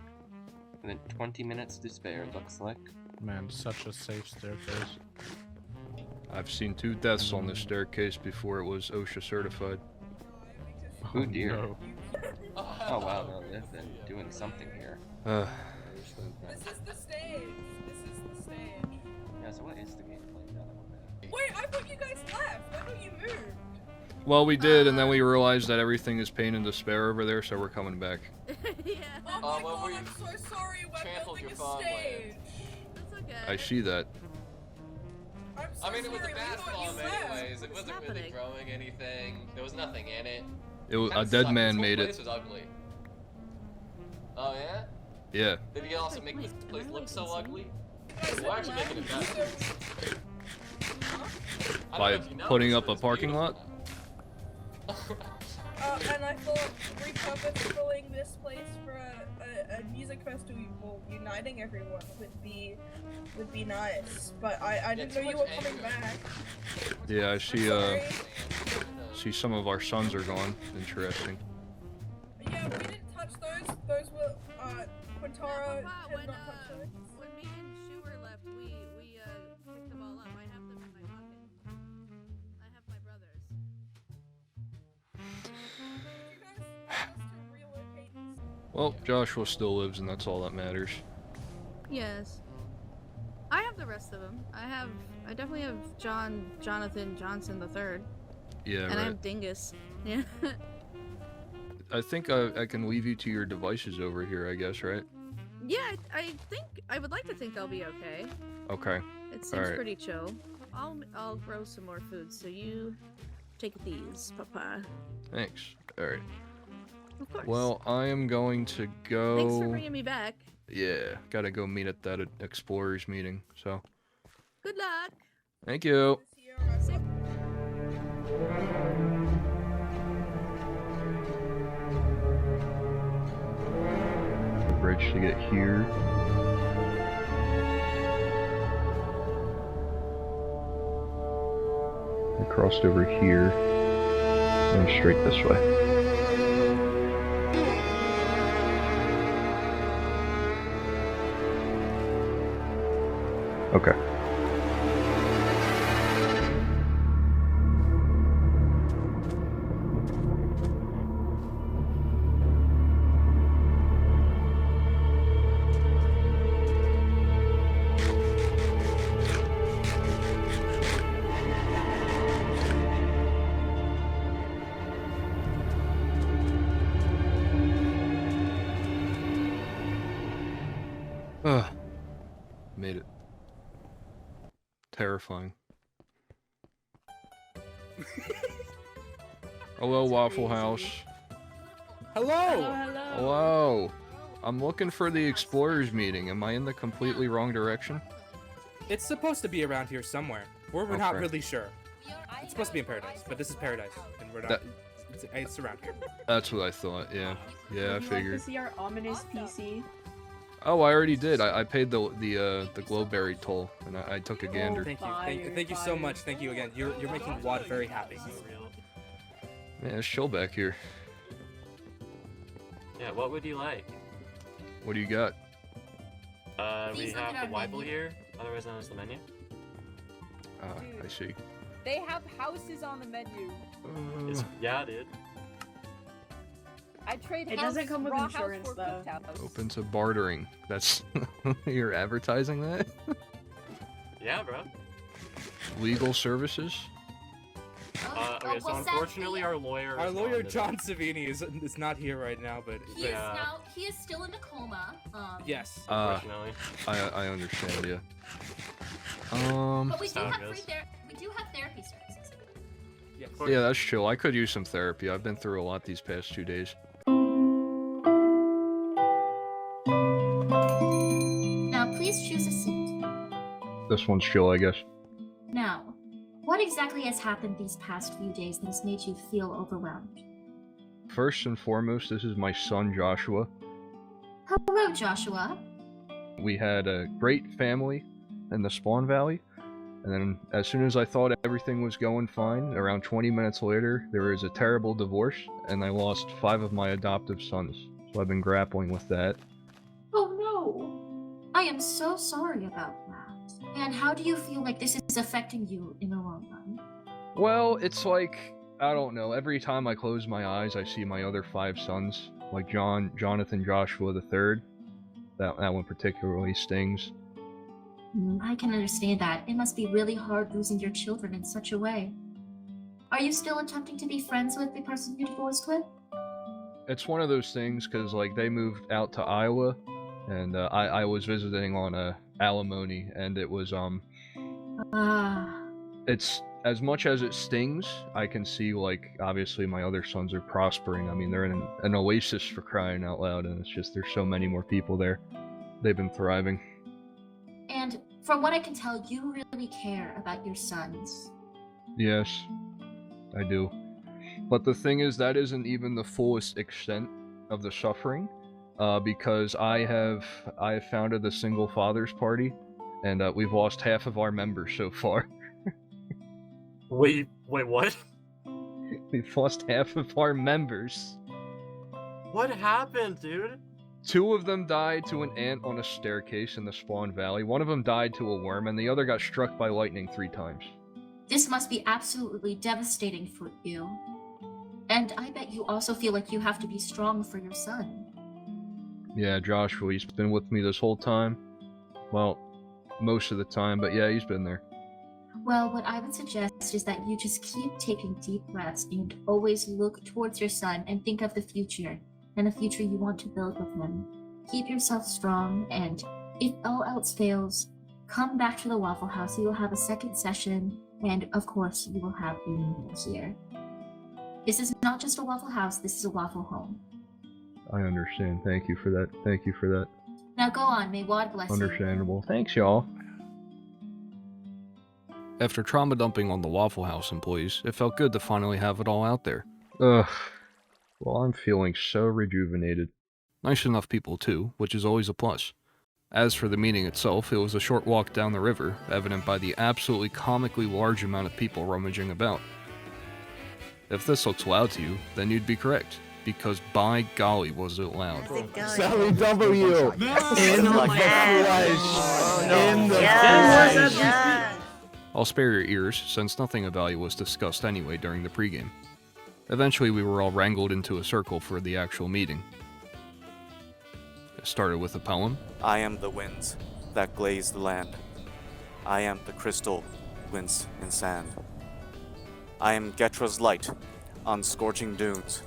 Speaker 24: And then 20 minutes to spare, looks like.
Speaker 13: Man, such a safe staircase.
Speaker 1: I've seen 2 deaths on this staircase before it was OSHA certified.
Speaker 24: Oh dear.
Speaker 13: No.
Speaker 24: Oh wow, no, they've been doing something here.
Speaker 17: This is the stage.
Speaker 24: Yeah, so what is the gameplay now that we're back?
Speaker 17: Wait, I thought you guys left. I thought you moved.
Speaker 1: Well, we did, and then we realized that everything is pain and despair over there, so we're coming back.
Speaker 17: Yeah. Oh my god, I'm so sorry. We're building a stage.
Speaker 6: That's okay.
Speaker 1: I see that.
Speaker 17: I'm so
Speaker 24: I mean, it was
Speaker 17: sorry,
Speaker 24: a
Speaker 17: we
Speaker 24: bad
Speaker 17: thought
Speaker 24: bomb
Speaker 17: you left.
Speaker 24: anyways. It wasn't really growing anything. There was nothing in it.
Speaker 1: A dead man made
Speaker 24: This
Speaker 1: it.
Speaker 24: was ugly. Oh yeah?
Speaker 1: Yeah.
Speaker 24: Did he also make this place look so ugly? We're actually making it better.
Speaker 1: By putting up a parking lot?
Speaker 17: And I thought repurposing this place for a music festival uniting everyone would be nice. But I didn't know you were coming back.
Speaker 1: Yeah, I see some of our sons are gone. Interesting.
Speaker 17: Yeah, we didn't touch those. Those were Quintara did not touch those.
Speaker 6: When me and Schuer left, we picked them all up. I have them in my pocket. I have my brothers.
Speaker 1: Well, Joshua still lives, and that's all that matters.
Speaker 6: Yes. I have the rest of them. I definitely have Jonathan Johnson III.
Speaker 1: Yeah,
Speaker 6: and
Speaker 1: right.
Speaker 6: I have Dingus. Yeah.
Speaker 1: I think I can leave you to your devices over here, I guess, right?
Speaker 6: Yeah, I would like to think I'll be okay.
Speaker 1: Okay.
Speaker 6: It seems
Speaker 1: Alright.
Speaker 6: pretty chill. I'll grow some more food, so you take these, Papa.
Speaker 1: Thanks. Alright.
Speaker 6: Of course.
Speaker 1: Well, I am going to go...
Speaker 6: Thanks for bringing me back.
Speaker 1: Yeah, gotta go meet at that Explorers meeting, so...
Speaker 6: Good luck.
Speaker 1: Thank you. The bridge to get here. I crossed over here and straight this way. Okay. Ugh. Made it. Terrifying. Hello, Waffle House.
Speaker 3: Hello!
Speaker 1: Hello. I'm looking for the Explorers meeting. Am I in the completely wrong direction?
Speaker 3: It's supposed to be around here somewhere. We're
Speaker 1: Okay.
Speaker 3: not really sure. It's supposed to be in Paradise, but this is Paradise, and we're not. It's around here.
Speaker 1: That's what I thought, yeah. Yeah, I
Speaker 5: Would you
Speaker 1: figured.
Speaker 5: like to see our ominous PC?
Speaker 1: Oh, I already did. I paid the Glowberry toll, and I took a gander.
Speaker 3: Thank you so much. Thank you again. You're making Wad very happy.
Speaker 1: Man, it's chill back here.
Speaker 24: Yeah, what would you like?
Speaker 1: What do you got?
Speaker 24: We have the Bible here, otherwise known as the menu.
Speaker 1: I see.
Speaker 5: They have houses on the menu.
Speaker 24: Yeah, dude.
Speaker 5: I trade
Speaker 6: It
Speaker 5: house,
Speaker 6: doesn't come with
Speaker 5: raw
Speaker 6: insurance,
Speaker 5: house for
Speaker 6: though.
Speaker 5: cooked house.
Speaker 1: Open to bartering. That's you're advertising that?
Speaker 24: Yeah, bro.
Speaker 1: Legal services?
Speaker 24: Okay, so unfortunately our lawyer.
Speaker 3: Our lawyer
Speaker 24: responded.
Speaker 3: John Savini is not here right now, but
Speaker 14: He is still in a coma.
Speaker 3: Yes.
Speaker 24: Unfortunately.
Speaker 1: I understand, yeah.
Speaker 14: But we do have therapy services.
Speaker 1: Yeah, that's chill. I could use some therapy. I've been through a lot these past 2 days.
Speaker 14: Now, please choose a seat.
Speaker 1: This one's chill, I guess.
Speaker 14: Now, what exactly has happened these past few days that has made you feel overwhelmed?
Speaker 1: First and foremost, this is my son Joshua.
Speaker 14: Hello, Joshua.
Speaker 1: We had a great family in the Spawn Valley, and then as soon as I thought everything was going fine, around 20 minutes later, there was a terrible divorce, and I lost 5 of my adoptive sons. So I've been grappling with that.
Speaker 14: Oh no! I am so sorry about that. And how do you feel like this is affecting you in the long run?
Speaker 1: Well, it's like, I don't know, every time I close my eyes, I see my other 5 sons, like Jonathan Joshua III. That one particularly stings.
Speaker 14: I can understand that. It must be really hard losing your children in such a way. Are you still attempting to be friends with the person you divorced with?
Speaker 1: It's one of those things, because, like, they moved out to Iowa, and I was visiting on alimony, and it was, it's, as much as it stings, I can see, like, obviously my other sons are prospering. I mean, they're in an oasis, for crying out loud, and it's just, there's so many more people there. They've been thriving.
Speaker 14: And from what I can tell, you really care about your sons.
Speaker 1: Yes, I do. But the thing is, that isn't even the fullest extent of the suffering, because I have founded the Single Fathers Party, and we've lost half of our members so far.
Speaker 24: Wait, what?
Speaker 1: We've lost half of our members.
Speaker 24: What happened, dude?
Speaker 1: 2 of them died to an ant on a staircase in the Spawn Valley. 1 of them died to a worm, and the other got struck by lightning 3 times.
Speaker 14: This must be absolutely devastating for you. And I bet you also feel like you have to be strong for your son.
Speaker 1: Yeah, Joshua, he's been with me this whole time. Well, most of the time, but yeah, he's been there.
Speaker 14: Well, what I would suggest is that you just keep taking deep breaths and always look towards your son and think of the future and the future you want to build with him. Keep yourself strong, and if all else fails, come back to the Waffle House. You will have a second session, and of course, you will have a meal here. This is not just a Waffle House, this is a Waffle Home.
Speaker 1: I understand. Thank you for that. Thank you for that.
Speaker 14: Now go on, may Wad bless you.
Speaker 1: Understandable. Thanks, y'all. After trauma dumping on the Waffle House employees, it felt good to finally have it all out there. Ugh. Well, I'm feeling so rejuvenated. Nice enough people too, which is always a plus. As for the meeting itself, it was a short walk down the river, evident by the absolutely comically large amount of people rummaging about. If this looks loud to you, then you'd be correct, because by golly was it loud.
Speaker 12: Sally W! In the flesh! In the flesh!
Speaker 1: I'll spare your ears, since nothing of value was discussed anyway during the pregame. Eventually we were all wrangled into a circle for the actual meeting. It started with a poem.
Speaker 11: I am the winds that glaze the land. I am the crystal winds in sand. I am Getra's light on scorching dunes.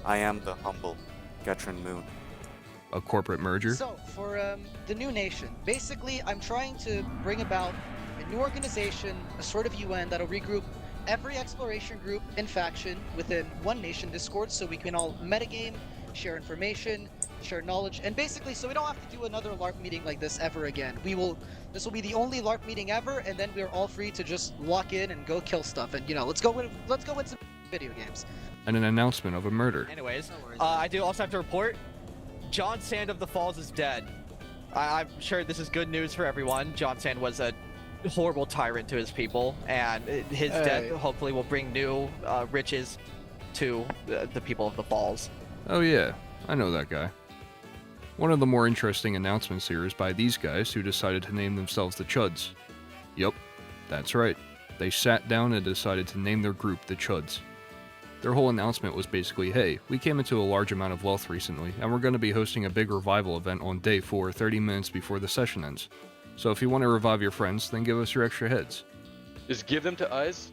Speaker 11: I am the humble Getran moon.
Speaker 1: A corporate merger?
Speaker 7: So, for the new nation, basically I'm trying to bring about a new organization, a sort of UN that'll regroup every exploration group and faction within one nation Discord so we can all metagame, share information, share knowledge, and basically so we don't have to do another LARP meeting like this ever again. This will be the only LARP meeting ever, and then we're all free to just walk in and go kill stuff, and let's go win some video games.
Speaker 1: And an announcement of a murder.
Speaker 8: Anyways, I do also have to report, John Sand of the Falls is dead. I'm sure this is good news for everyone. John Sand was a horrible tyrant to his people, and his death hopefully will bring new riches to the people of the Falls.
Speaker 1: Oh yeah, I know that guy. One of the more interesting announcements here is by these guys who decided to name themselves the Chuds. Yup, that's right. They sat down and decided to name their group the Chuds. Their whole announcement was basically, hey, we came into a large amount of wealth recently, and we're going to be hosting a big revival event on day 4, 30 minutes before the session ends. So if you want to revive your friends, then give us your extra heads.
Speaker 16: Just give them to us,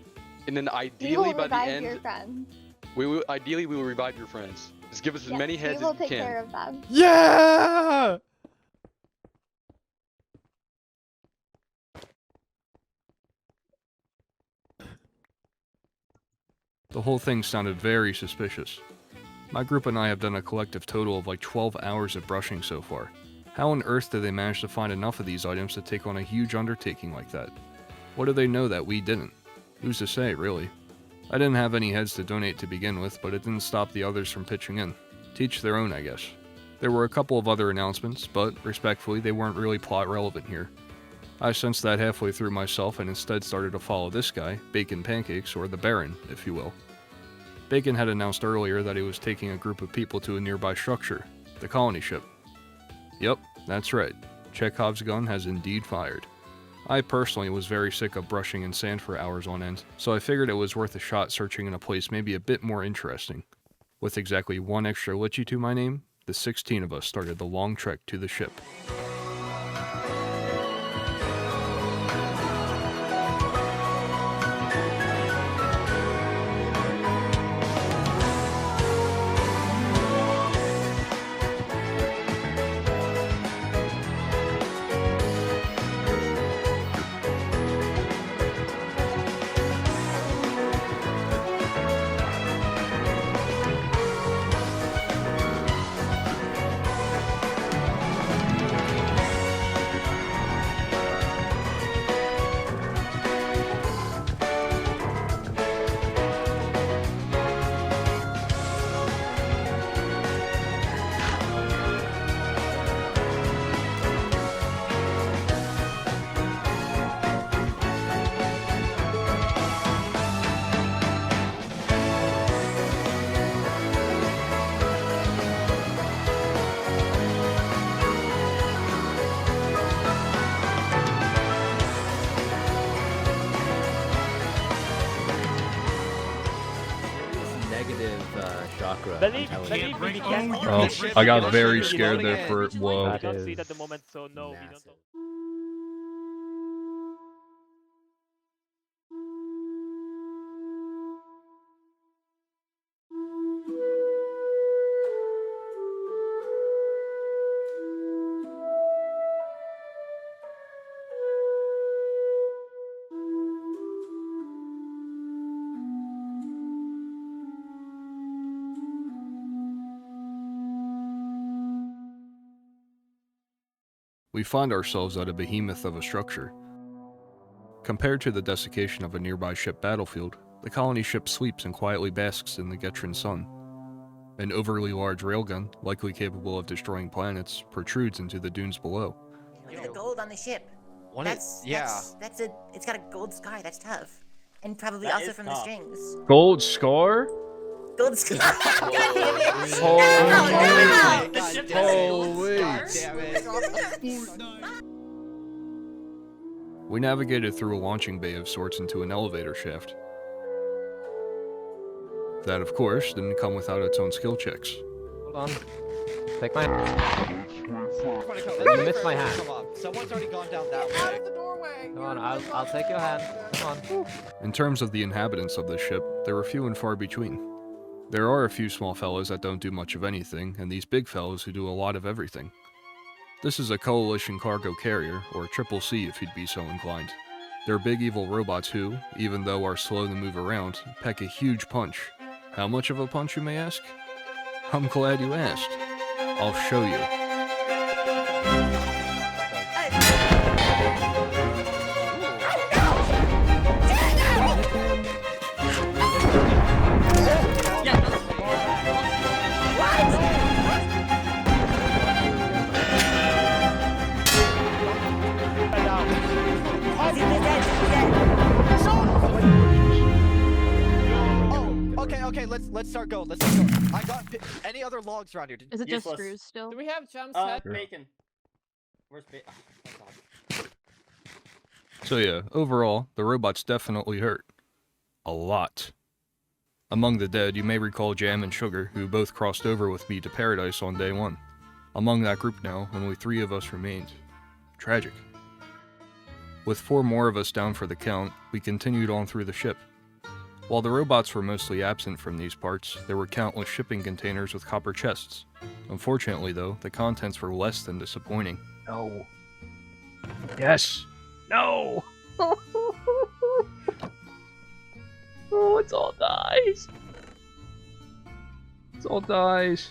Speaker 16: and then ideally by the end,
Speaker 21: your friends.
Speaker 16: we will revive your friends. Just give us as many heads as you can.
Speaker 21: We will take care of them.
Speaker 12: Yeah!
Speaker 1: The whole thing sounded very suspicious. My group and I have done a collective total of like 12 hours of brushing so far. How on earth did they manage to find enough of these items to take on a huge undertaking like that? What do they know that we didn't? Who's to say, really? I didn't have any heads to donate to begin with, but it didn't stop the others from pitching in. Teach their own, I guess. There were a couple of other announcements, but respectfully, they weren't really plot relevant here. I sensed that halfway through myself and instead started to follow this guy, Bacon Pancakes, or the Baron, if you will. Bacon had announced earlier that he was taking a group of people to a nearby structure, the colony ship. Yep, that's right. Chekhov's gun has indeed fired. I personally was very sick of brushing in sand for hours on end, so I figured it was worth a shot searching in a place maybe a bit more interesting. With exactly one extra lichy to my name, the 16 of us started the long trek to the ship. Oh, I got very scared there for whoa.
Speaker 25: I don't see it at the moment, so no, we don't.
Speaker 1: We find ourselves at a behemoth of a structure. Compared to the desiccation of a nearby ship battlefield, the colony ship sleeps and quietly basks in the Getran sun. An overly large railgun, likely capable of destroying planets, protrudes into the dunes below.
Speaker 26: Look at the gold on the ship. It's got a gold scar. That's tough, and probably
Speaker 2: That
Speaker 26: also
Speaker 2: is
Speaker 26: from
Speaker 2: tough.
Speaker 26: the strings.
Speaker 12: Gold scar?
Speaker 26: Gold scar. God damn it!
Speaker 1: We navigated through a launching bay of sorts into an elevator shaft. That, of course, didn't come without its own skill checks.
Speaker 23: Hold on. Take my hand. You missed my hand.
Speaker 8: Come on, someone's already gone down that way.
Speaker 23: Come on, I'll take your hand. Come on.
Speaker 1: In terms of the inhabitants of this ship, they were few and far between. There are a few small fellas that don't do much of anything, and these big fellas who do a lot of everything. This is a Coalition cargo carrier, or Triple C if you'd be so inclined. They're big evil robots who, even though are slow to move around, pack a huge punch. How much of a punch, you may ask? I'm glad you asked. I'll show you.
Speaker 8: Okay, let's start going. I got any other logs around here?
Speaker 6: Is it just screws still?
Speaker 9: Do we have jump set?
Speaker 2: Bacon. Where's bacon? Oh,
Speaker 1: So yeah, overall, the robots definitely hurt. A lot. Among the dead, you may recall Jam and Sugar, who both crossed over with me to Paradise on day 1. Among that group now, only 3 of us remained. Tragic. With 4 more of us down for the count, we continued on through the ship. While the robots were mostly absent from these parts, there were countless shipping containers with copper chests. Unfortunately though, the contents were less than disappointing.
Speaker 12: No. Yes. No. Oh, it's all dies. It's all dies.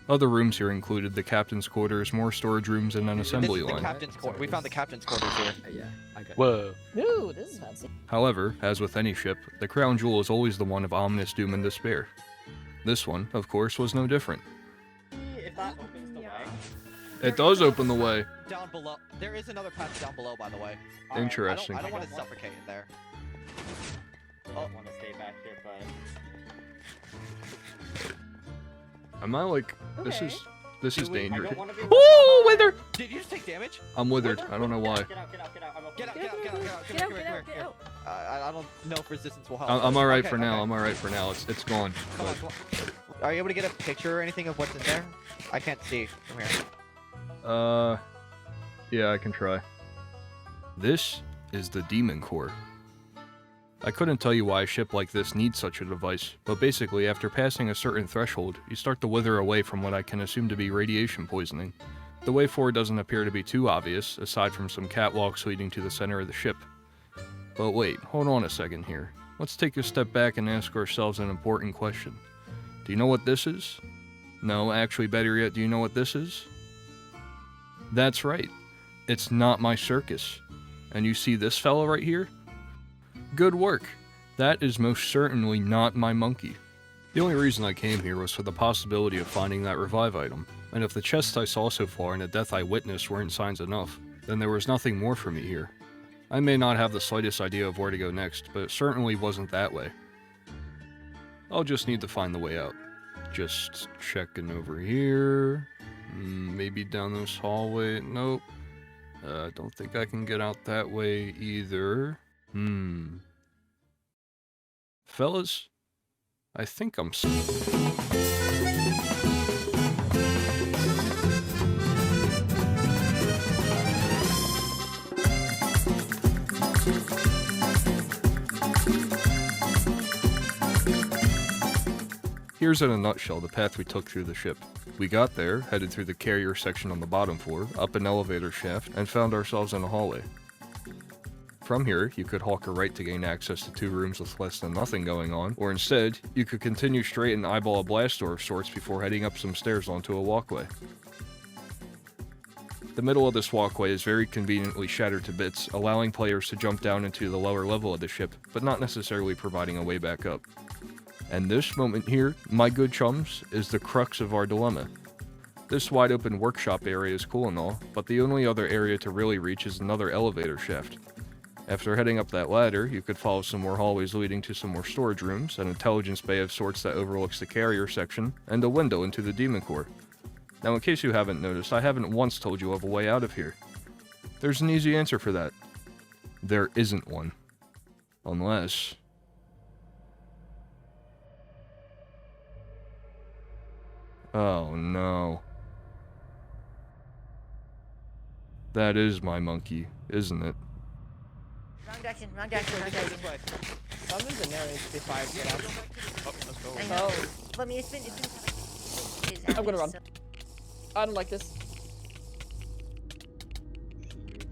Speaker 1: Other rooms here included the captain's quarters, more storage rooms, and an assembly
Speaker 8: This is
Speaker 1: line.
Speaker 8: the captain's we found the captain's quarters here.
Speaker 23: Yeah, I got it.
Speaker 12: Whoa.
Speaker 9: Ooh, this is fancy.
Speaker 1: However, as with any ship, the crown jewel is always the one of ominous doom and despair. This one, of course, was no different.
Speaker 2: if that opens the way.
Speaker 1: It does open the way.
Speaker 8: Down below. There is another path down below, by the way.
Speaker 1: Interesting.
Speaker 8: I don't want to suffocate in there.
Speaker 2: I don't want to stay back here, but...
Speaker 1: Am I like... This is dangerous.
Speaker 8: Ooh, wither! Did you just take damage?
Speaker 1: I'm withered. I don't know why.
Speaker 2: Get out, get out, get out.
Speaker 8: Get out. I don't know if resistance will help.
Speaker 1: I'm alright
Speaker 8: Okay,
Speaker 1: for now.
Speaker 8: okay.
Speaker 1: I'm alright for now. It's gone.
Speaker 8: Come on,
Speaker 1: But,
Speaker 8: come on. Are you able to get a picture or anything of what's in there? I can't see from here.
Speaker 1: yeah, I can try. This is the Demon Core. I couldn't tell you why a ship like this needs such a device, but basically after passing a certain threshold, you start to wither away from what I can assume to be radiation poisoning. The way forward doesn't appear to be too obvious, aside from some catwalks leading to the center of the ship. But wait, hold on a second here. Let's take a step back and ask ourselves an important question. Do you know what this is? No, actually better yet, do you know what this is? That's right. It's not my circus. And you see this fella right here? Good work. That is most certainly not my monkey. The only reason I came here was for the possibility of finding that revive item, and if the chests I saw so far and the death I witnessed weren't signs enough, then there was nothing more for me here. I may not have the slightest idea of where to go next, but it certainly wasn't that way. I'll just need to find the way out. Just checking over here. Maybe down this hallway. Nope. Don't think I can get out that way either. Fellas, I think I'm... Here's in a nutshell the path we took through the ship. We got there, headed through the carrier section on the bottom floor, up an elevator shaft, and found ourselves in a hallway. From here, you could hawk a right to gain access to 2 rooms with less than nothing going on, or instead, you could continue straight and eyeball a blast door of sorts before heading up some stairs onto a walkway. The middle of this walkway is very conveniently shattered to bits, allowing players to jump down into the lower level of the ship, but not necessarily providing a way back up. And this moment here, my good chums, is the crux of our dilemma. This wide open workshop area is cool and all, but the only other area to really reach is another elevator shaft. After heading up that ladder, you could follow some more hallways leading to some more storage rooms, an intelligence bay of sorts that overlooks the carrier section, and a window into the Demon Core. Now in case you haven't noticed, I haven't once told you of a way out of here. There's an easy answer for that. There isn't one. Unless... Oh no. That is my monkey, isn't it?
Speaker 26: Wrong direction, wrong direction, wrong direction.
Speaker 10: Someone's in there, it's B5, get out.
Speaker 16: Oh, let's go.
Speaker 26: I know. Let me, it's been
Speaker 10: I'm gonna run. I don't like this.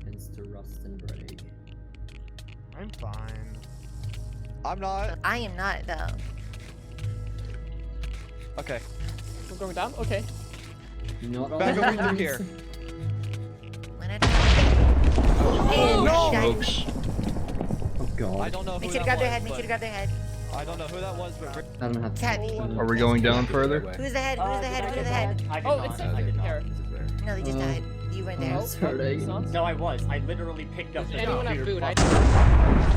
Speaker 15: Tends to rust and break.
Speaker 13: I'm fine.
Speaker 8: I'm not.
Speaker 26: I am not, though.
Speaker 8: Okay.
Speaker 10: We're going down? Okay.
Speaker 15: Not all
Speaker 8: Back
Speaker 15: the
Speaker 8: over through
Speaker 15: times.
Speaker 8: here.
Speaker 26: Oh,
Speaker 8: no!
Speaker 26: Smokes.
Speaker 15: Oh god.
Speaker 8: I don't know who
Speaker 26: Make sure to
Speaker 8: that
Speaker 26: grab their
Speaker 8: was,
Speaker 26: head, make sure to
Speaker 8: but-
Speaker 26: grab their head.
Speaker 8: I don't know who that was, but...
Speaker 15: I don't have
Speaker 26: Cat.
Speaker 1: Are we going down further?
Speaker 26: Who's the head? Who's the head? Who's the head?
Speaker 10: Oh, it's here.
Speaker 26: No, they just died. You weren't there.
Speaker 15: It's hurting.
Speaker 10: No, I was. I literally picked up the
Speaker 3: Anyone have
Speaker 10: computer.
Speaker 3: food?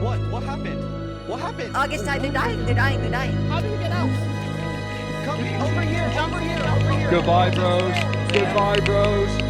Speaker 8: What? What happened? What happened?
Speaker 26: August died. They're dying. They're dying. They're dying.
Speaker 3: How do we get out?
Speaker 8: Come over here. Over here.
Speaker 3: Over here.
Speaker 1: Goodbye, bros. Goodbye, bros.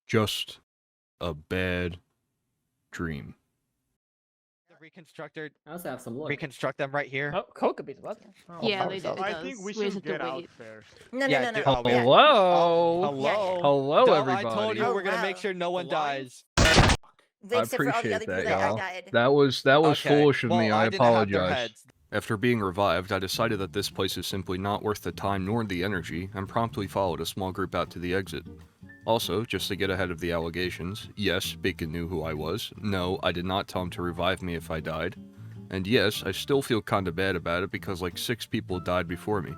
Speaker 1: Just a bad dream.
Speaker 8: The reconstructor.
Speaker 15: I also have some luck.
Speaker 8: Reconstruct them right here.
Speaker 10: Oh, Coke could be the button.
Speaker 6: Yeah, they do.
Speaker 16: I think we should get out first.
Speaker 26: No,
Speaker 8: Yeah,
Speaker 26: no, no,
Speaker 8: dude,
Speaker 26: no.
Speaker 8: oh, yeah.
Speaker 1: Hello.
Speaker 8: Hello.
Speaker 1: Hello,
Speaker 8: No,
Speaker 1: everybody.
Speaker 8: I told you
Speaker 26: Oh,
Speaker 8: we're gonna
Speaker 26: wow.
Speaker 8: make sure no one dies.
Speaker 1: I
Speaker 26: Except for all the
Speaker 1: appreciate
Speaker 26: other people
Speaker 1: that,
Speaker 26: that
Speaker 1: y'all.
Speaker 26: died.
Speaker 1: That was
Speaker 8: Okay,
Speaker 1: foolish of me.
Speaker 8: well,
Speaker 1: I
Speaker 8: didn't have their
Speaker 1: apologize.
Speaker 8: heads.
Speaker 1: After being revived, I decided that this place is simply not worth the time nor the energy, and promptly followed a small group out to the exit. Also, just to get ahead of the allegations, yes, Bacon knew who I was. No, I did not tell him to revive me if I died. And yes, I still feel kinda bad about it because like 6 people died before me.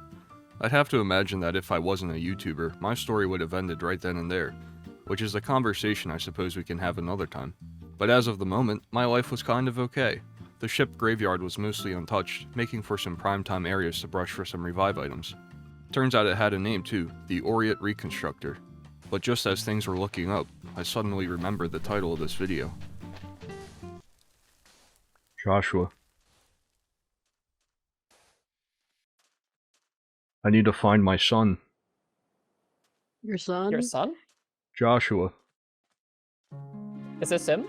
Speaker 1: I'd have to imagine that if I wasn't a YouTuber, my story would have ended right then and there. Which is a conversation I suppose we can have another time. But as of the moment, my life was kind of okay. The ship graveyard was mostly untouched, making for some primetime areas to brush for some revive items. Turns out it had a name too, the Aureate Reconstructor. But just as things were looking up, I suddenly remembered the title of this video. Joshua. I need to find my son.
Speaker 10: Your son?
Speaker 9: Your son?
Speaker 1: Joshua.
Speaker 9: Is this him?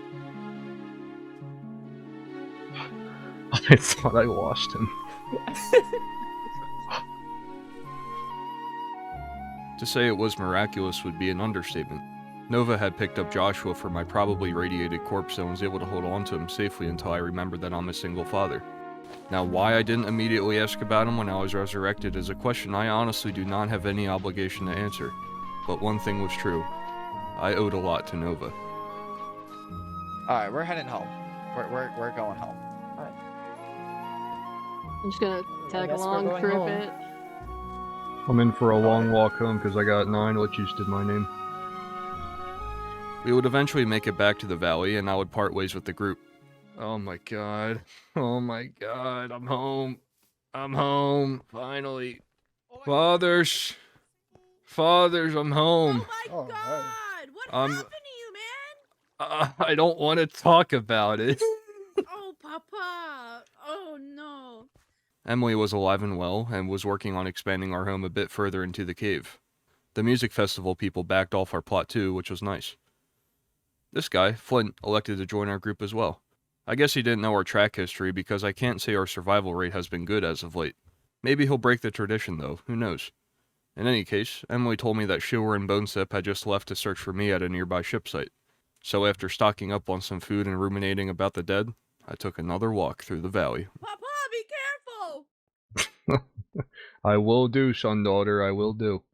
Speaker 1: I thought I lost him. To say it was miraculous would be an understatement. Nova had picked up Joshua from my probably radiated corpse and was able to hold on to him safely until I remembered that I'm a single father. Now, why I didn't immediately ask about him when I was resurrected is a question I honestly do not have any obligation to answer. But one thing was true. I owed a lot to Nova.
Speaker 8: Alright, we're heading home. We're going home.
Speaker 10: I'm just gonna tag
Speaker 9: guess we're
Speaker 10: along
Speaker 9: going
Speaker 10: for
Speaker 9: home.
Speaker 10: a bit.
Speaker 1: I'm in for a long walk home because I got 9 witches to my name. We would eventually make it back to the valley and I would part ways with the group. Oh my god. Oh my god. I'm home. I'm home. Finally. Fathers. Fathers, I'm home.
Speaker 6: Oh my god! What
Speaker 1: I'm-
Speaker 6: happened to you, man?
Speaker 1: I don't want to talk about it.
Speaker 6: Oh, Papa! Oh no!
Speaker 1: Emily was alive and well, and was working on expanding our home a bit further into the cave. The music festival people backed off our plot too, which was nice. This guy, Flint, elected to join our group as well. I guess he didn't know our track history because I can't say our survival rate has been good as of late. Maybe he'll break the tradition though, who knows. In any case, Emily told me that Shiver and Bonesip had just left to search for me at a nearby ship site. So after stocking up on some food and ruminating about the dead, I took another walk through the valley.
Speaker 6: Papa, be careful!
Speaker 1: I will do, son daughter, I will do.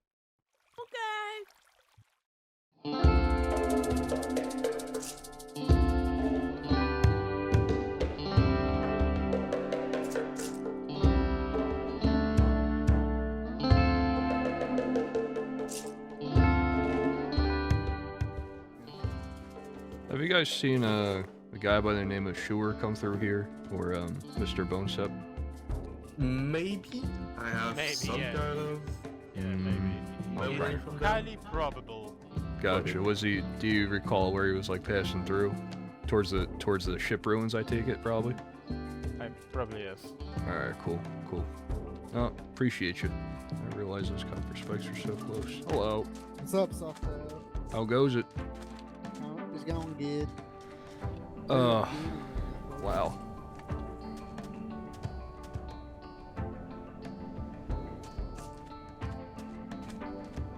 Speaker 1: Have you guys seen a guy by the name of Shiver come through here? Or Mr. Bonesep?
Speaker 4: Maybe. I have some kind of memory from that.
Speaker 25: Highly probable.
Speaker 1: Gotcha. Was he? Do you recall where he was like passing through? Towards the ship ruins, I take it, probably?
Speaker 25: Probably yes.
Speaker 1: Alright, cool. Oh, appreciate you. I realize those copper spikes are so close. Hello.
Speaker 18: What's up, soft
Speaker 1: How goes it?
Speaker 18: Oh, it's going good.
Speaker 1: Wow.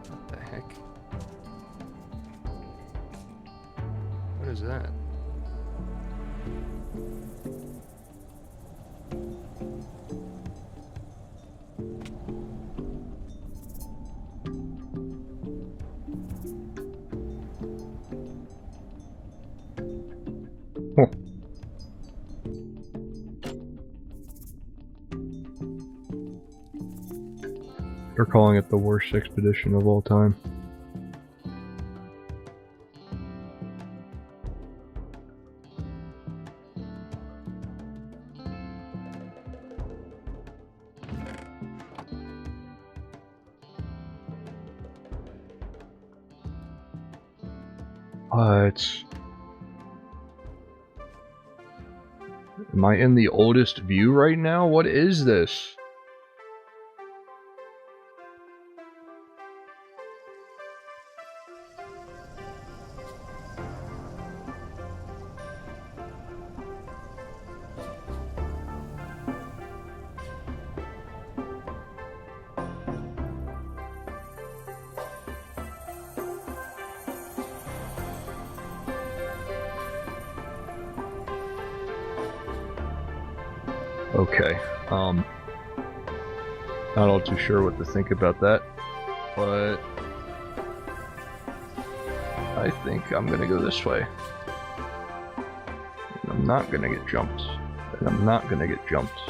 Speaker 1: What the heck? What is that? Huh. They're calling it the worst expedition of all time. What? Am I in the oldest view right now? What is this? Okay, not all too sure what to think about that, but I think I'm gonna go this way. And I'm not gonna get jumped. And I'm not gonna get jumped.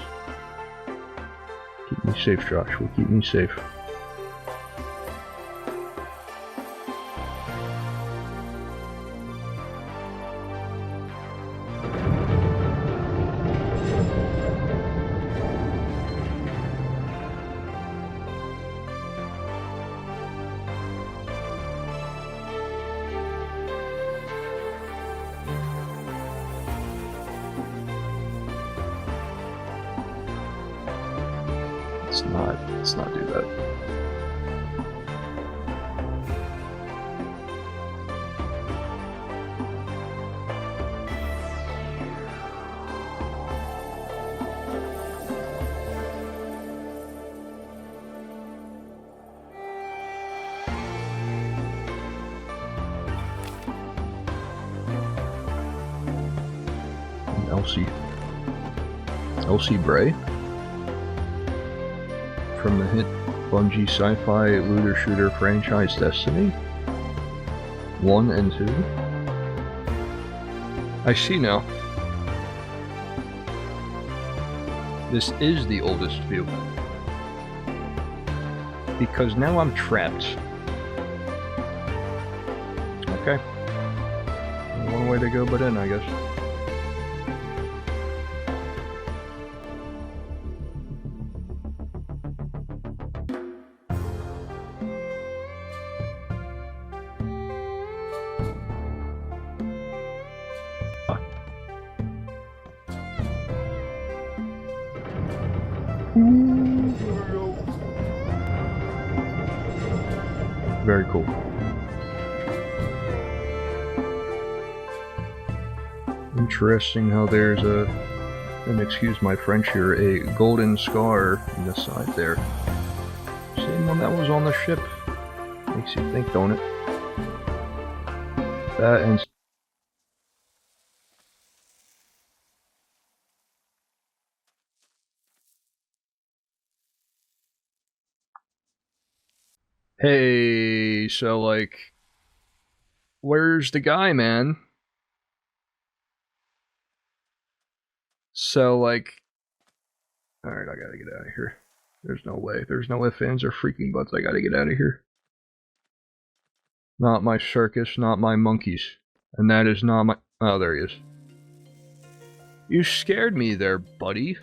Speaker 1: Keep me safe, Joshua, keep me safe.
Speaker 12: let's not do that. Elsie Bray from the hit Bungie sci-fi looter shooter franchise Destiny 1 and 2. I see now. This is the oldest view. Because now I'm trapped. Okay. One way to go but in, I guess. Very cool. Interesting how there's and excuse my French here, a golden scar in the side there. Same one that was on the ship. Makes you think, don't it? That and... Hey, so like, where's the guy, man? So like, alright, I gotta get out of here. There's no way. There's no ifs, ands, or freaking buts. I gotta get out of here. Not my circus, not my monkeys. And that is not my... Oh, there he is. You scared me there, buddy.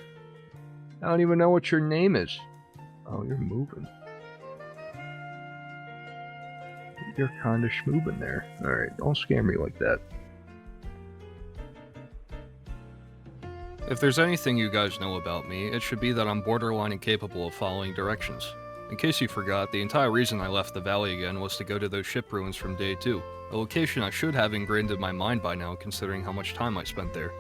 Speaker 12: I don't even know what your name is. Oh, you're moving. You're kinda schmoobin' there. Alright, don't scare me like that.
Speaker 1: If there's anything you guys know about me, it should be that I'm borderline incapable of following directions. In case you forgot, the entire reason I left the valley again was to go to those ship ruins from day 2, a location I should have ingrained in my mind by now considering how much time I spent there.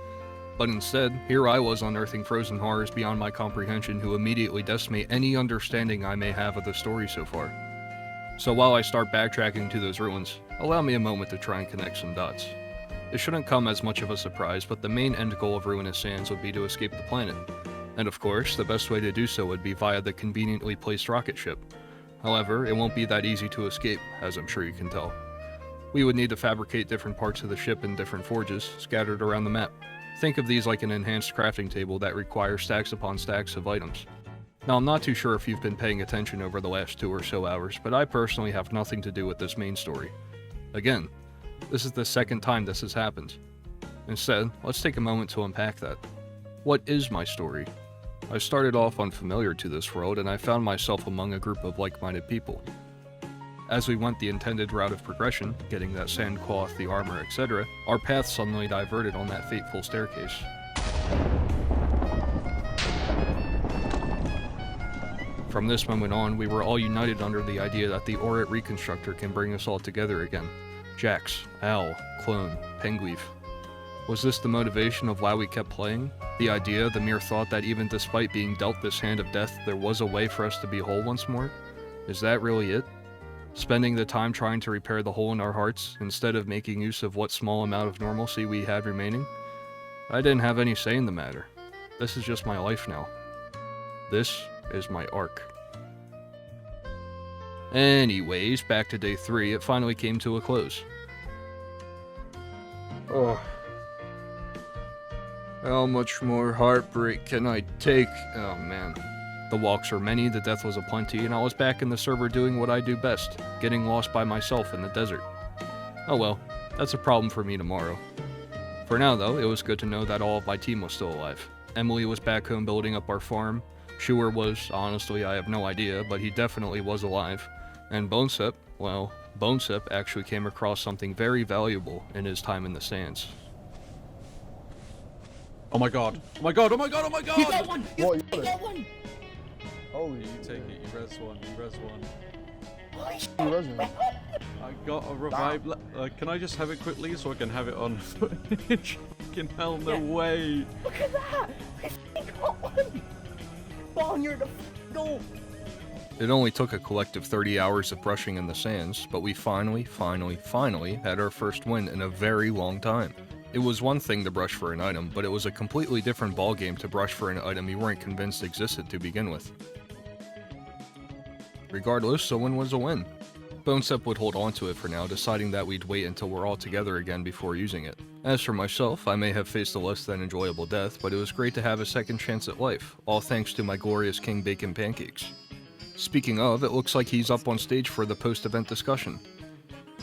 Speaker 1: But instead, here I was unearthing frozen horrors beyond my comprehension who immediately decimate any understanding I may have of the story so far. So while I start backtracking to those ruins, allow me a moment to try and connect some dots. It shouldn't come as much of a surprise, but the main end goal of Ruinous Sands would be to escape the planet. And of course, the best way to do so would be via the conveniently placed rocket ship. However, it won't be that easy to escape, as I'm sure you can tell. We would need to fabricate different parts of the ship in different forges, scattered around the map. Think of these like an enhanced crafting table that requires stacks upon stacks of items. Now, I'm not too sure if you've been paying attention over the last 2 or so hours, but I personally have nothing to do with this main story. Again, this is the second time this has happened. Instead, let's take a moment to unpack that. What is my story? I started off unfamiliar to this world, and I found myself among a group of like-minded people. As we went the intended route of progression, getting that sand cloth, the armor, etc., our paths suddenly diverted on that fateful staircase. From this moment on, we were all united under the idea that the Orit Reconstructor can bring us all together again. Jax, Al, Clone, Pengueve. Was this the motivation of why we kept playing? The idea, the mere thought that even despite being dealt this hand of death, there was a way for us to be whole once more? Is that really it? Spending the time trying to repair the hole in our hearts, instead of making use of what small amount of normalcy we had remaining? I didn't have any say in the matter. This is just my life now. This is my arc. Anyways, back to day 3, it finally came to a close. Oh. How much more heartbreak can I take? Oh man. The walks were many, the death was aplenty, and I was back in the server doing what I do best, getting lost by myself in the desert. Oh well, that's a problem for me tomorrow. For now though, it was good to know that all of my team was still alive. Emily was back home building up our farm. Schuer was, honestly, I have no idea, but he definitely was alive. And Bonesep, well, Bonesep actually came across something very valuable in his time in the sands.
Speaker 5: Oh my god. Oh my god, oh my god, oh my god!
Speaker 3: He got one! He got one!
Speaker 5: Holy, you take it. You res one. You res one.
Speaker 18: You res one.
Speaker 5: I got a revive. Can I just have it quickly so I can have it on footage? Fucking hell, no way.
Speaker 17: Look at that! I got one! Bong, you're the goal!
Speaker 1: It only took a collective 30 hours of brushing in the sands, but we finally had our first win in a very long time. It was one thing to brush for an item, but it was a completely different ballgame to brush for an item you weren't convinced existed to begin with. Regardless, a win was a win. Bonestep would hold on to it for now, deciding that we'd wait until we're all together again before using it. As for myself, I may have faced a less than enjoyable death, but it was great to have a second chance at life, all thanks to my glorious King Bacon pancakes. Speaking of, it looks like he's up on stage for the post-event discussion.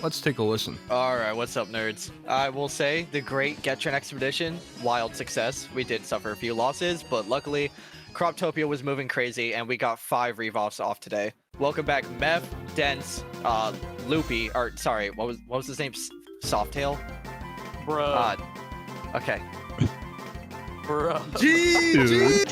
Speaker 1: Let's take a listen.
Speaker 8: Alright, what's up, nerds? I will say, the great Getron expedition, wild success. We did suffer a few losses, but luckily, Croptopia was moving crazy, and we got 5 revolves off today. Welcome back, Mev, Dense, Loopy, or sorry, what was his name? Softail?
Speaker 25: Bro.
Speaker 8: Okay.
Speaker 25: Bro.
Speaker 1: Dude.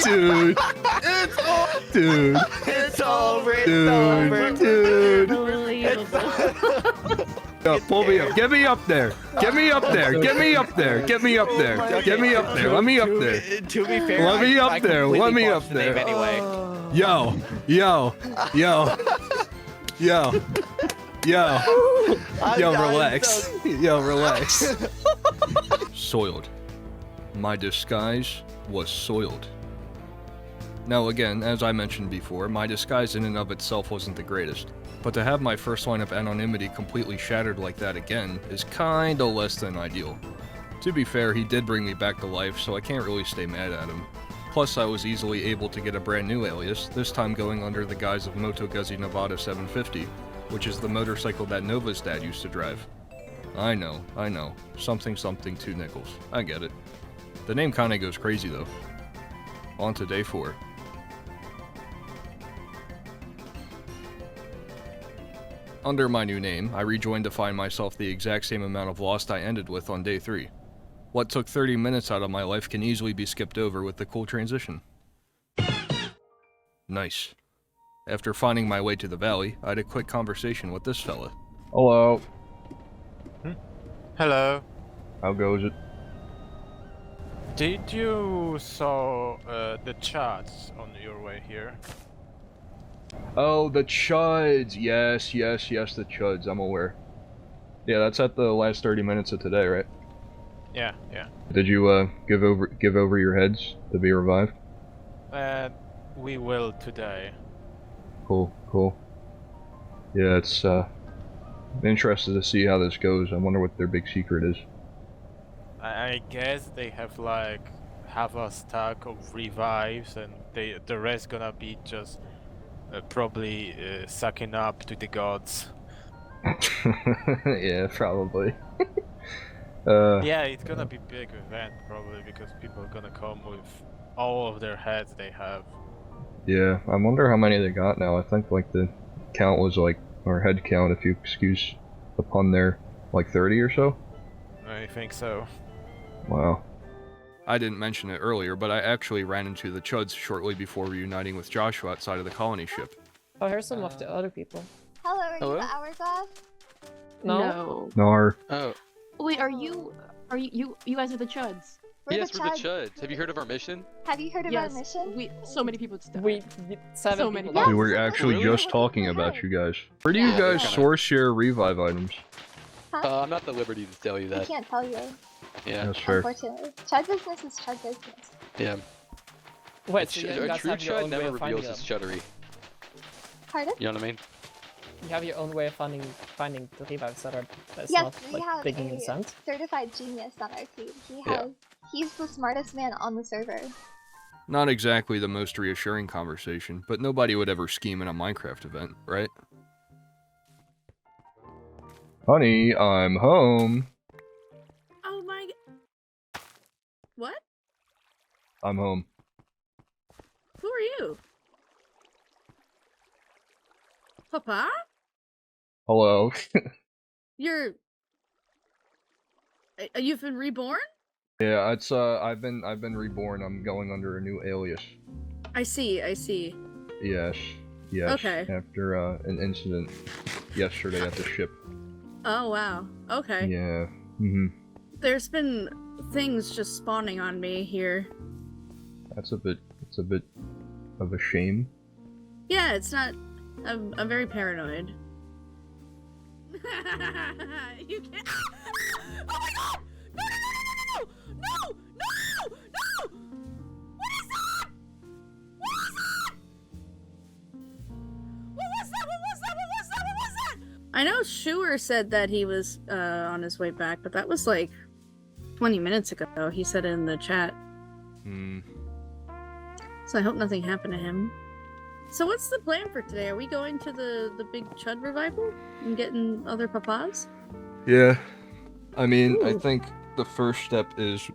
Speaker 1: Dude.
Speaker 8: It's all.
Speaker 1: Dude.
Speaker 8: It's over. It's
Speaker 1: Dude.
Speaker 8: over.
Speaker 1: Dude.
Speaker 6: Unbelievable.
Speaker 1: Yo, pull me up. Get me up there. Get me up there. Get me up there. Get me up there. Get me up there. Let me up there.
Speaker 8: To be fair,
Speaker 1: Let me
Speaker 8: I
Speaker 1: up there.
Speaker 8: completely
Speaker 1: Let me
Speaker 8: botched
Speaker 1: up
Speaker 8: the name
Speaker 1: there.
Speaker 8: Anyway.
Speaker 1: Yo. Yo. Yo. Yo. Yo. Yo, relax. Yo, relax. Soiled. My disguise was soiled. Now again, as I mentioned before, my disguise in and of itself wasn't the greatest, but to have my first line of anonymity completely shattered like that again is kinda less than ideal. To be fair, he did bring me back to life, so I can't really stay mad at him. Plus, I was easily able to get a brand new alias, this time going under the guise of Moto Guzzi Nevada 750, which is the motorcycle that Nova's dad used to drive. I know. Something 2 nickels. I get it. The name kinda goes crazy though. On to day 4. Under my new name, I rejoined to find myself the exact same amount of lost I ended with on day 3. What took 30 minutes out of my life can easily be skipped over with the cool transition. Nice. After finding my way to the valley, I had a quick conversation with this fella.
Speaker 12: Hello.
Speaker 25: Hello.
Speaker 12: How goes it?
Speaker 25: Did you saw the charts on your way here?
Speaker 12: Oh, the chuds. Yes, the chuds. I'm aware. Yeah, that's at the last 30 minutes of today, right?
Speaker 25: Yeah.
Speaker 12: Did you give over your heads to be revived?
Speaker 25: We will today.
Speaker 12: Cool. Yeah, it's I'm interested to see how this goes. I wonder what their big secret is.
Speaker 25: I guess they have like half a stack of revives, and the rest gonna be just probably sucking up to the gods.
Speaker 12: Yeah, probably.
Speaker 25: Yeah, it's gonna be big event probably because people are gonna come with all of their heads they have.
Speaker 12: Yeah, I wonder how many they got now. I think like the count was like, or head count if you excuse the pun there, like 30 or so?
Speaker 25: I think so.
Speaker 12: Wow.
Speaker 1: I didn't mention it earlier, but I actually ran into the Chuds shortly before reuniting with Joshua outside of the colony ship.
Speaker 9: Oh, here's some of the other people.
Speaker 19: Hello, are
Speaker 1: Hello?
Speaker 19: you the hourglass?
Speaker 9: No.
Speaker 12: Nar.
Speaker 16: Oh.
Speaker 6: Wait, are you guys are the Chuds?
Speaker 16: Yes, we're the Chuds. Have you heard of our mission?
Speaker 19: Have you heard of our mission?
Speaker 6: So many people died.
Speaker 9: We 7
Speaker 6: So many
Speaker 9: people.
Speaker 12: We were actually just talking about you guys. Where do you guys source your revive items?
Speaker 16: I'm not at the liberty to tell you
Speaker 19: I
Speaker 16: that.
Speaker 19: can't tell you.
Speaker 16: Yeah.
Speaker 12: That's fair.
Speaker 19: Unfortunately. Chud business is Chud business.
Speaker 16: Yeah.
Speaker 9: Wait, so you
Speaker 16: A
Speaker 9: guys
Speaker 16: true
Speaker 9: have your
Speaker 16: Chud
Speaker 9: own way
Speaker 16: never
Speaker 9: of finding
Speaker 16: reveals his
Speaker 9: them.
Speaker 16: chuddery.
Speaker 19: Pardon?
Speaker 16: You know what I mean?
Speaker 9: You have your own way of finding the revives that's
Speaker 19: Yes,
Speaker 9: not
Speaker 19: we
Speaker 9: like
Speaker 19: have
Speaker 9: digging
Speaker 19: a
Speaker 9: in sand.
Speaker 19: certified genius on our team.
Speaker 16: Yeah.
Speaker 19: He's the smartest man on the server.
Speaker 1: Not exactly the most reassuring conversation, but nobody would ever scheme in a Minecraft event, right?
Speaker 12: Honey, I'm home.
Speaker 6: Oh my. What?
Speaker 12: I'm home.
Speaker 6: Who are you? Papa?
Speaker 12: Hello.
Speaker 6: You've been reborn?
Speaker 12: Yeah, it's I've been reborn. I'm going under a new alias.
Speaker 6: I see.
Speaker 12: Yes. Yes.
Speaker 6: Okay.
Speaker 12: After an incident yesterday at the ship.
Speaker 6: Oh wow. Okay.
Speaker 12: Yeah. Mhm.
Speaker 6: There's been things just spawning on me here.
Speaker 12: It's a bit of a shame.
Speaker 6: Yeah, it's not. I'm very paranoid. You can't. Oh my god! No! No! No! No! What is that? What is that? What was that? What was that? What was that? What was that? I know Schuer said that he was on his way back, but that was like 20 minutes ago. He said it in the chat.
Speaker 1: Hmm.
Speaker 6: So I hope nothing happened to him. So what's the plan for today? Are we going to the big Chud revival and getting other papas?
Speaker 1: Yeah. I mean,
Speaker 6: Ooh.
Speaker 1: I think the first step is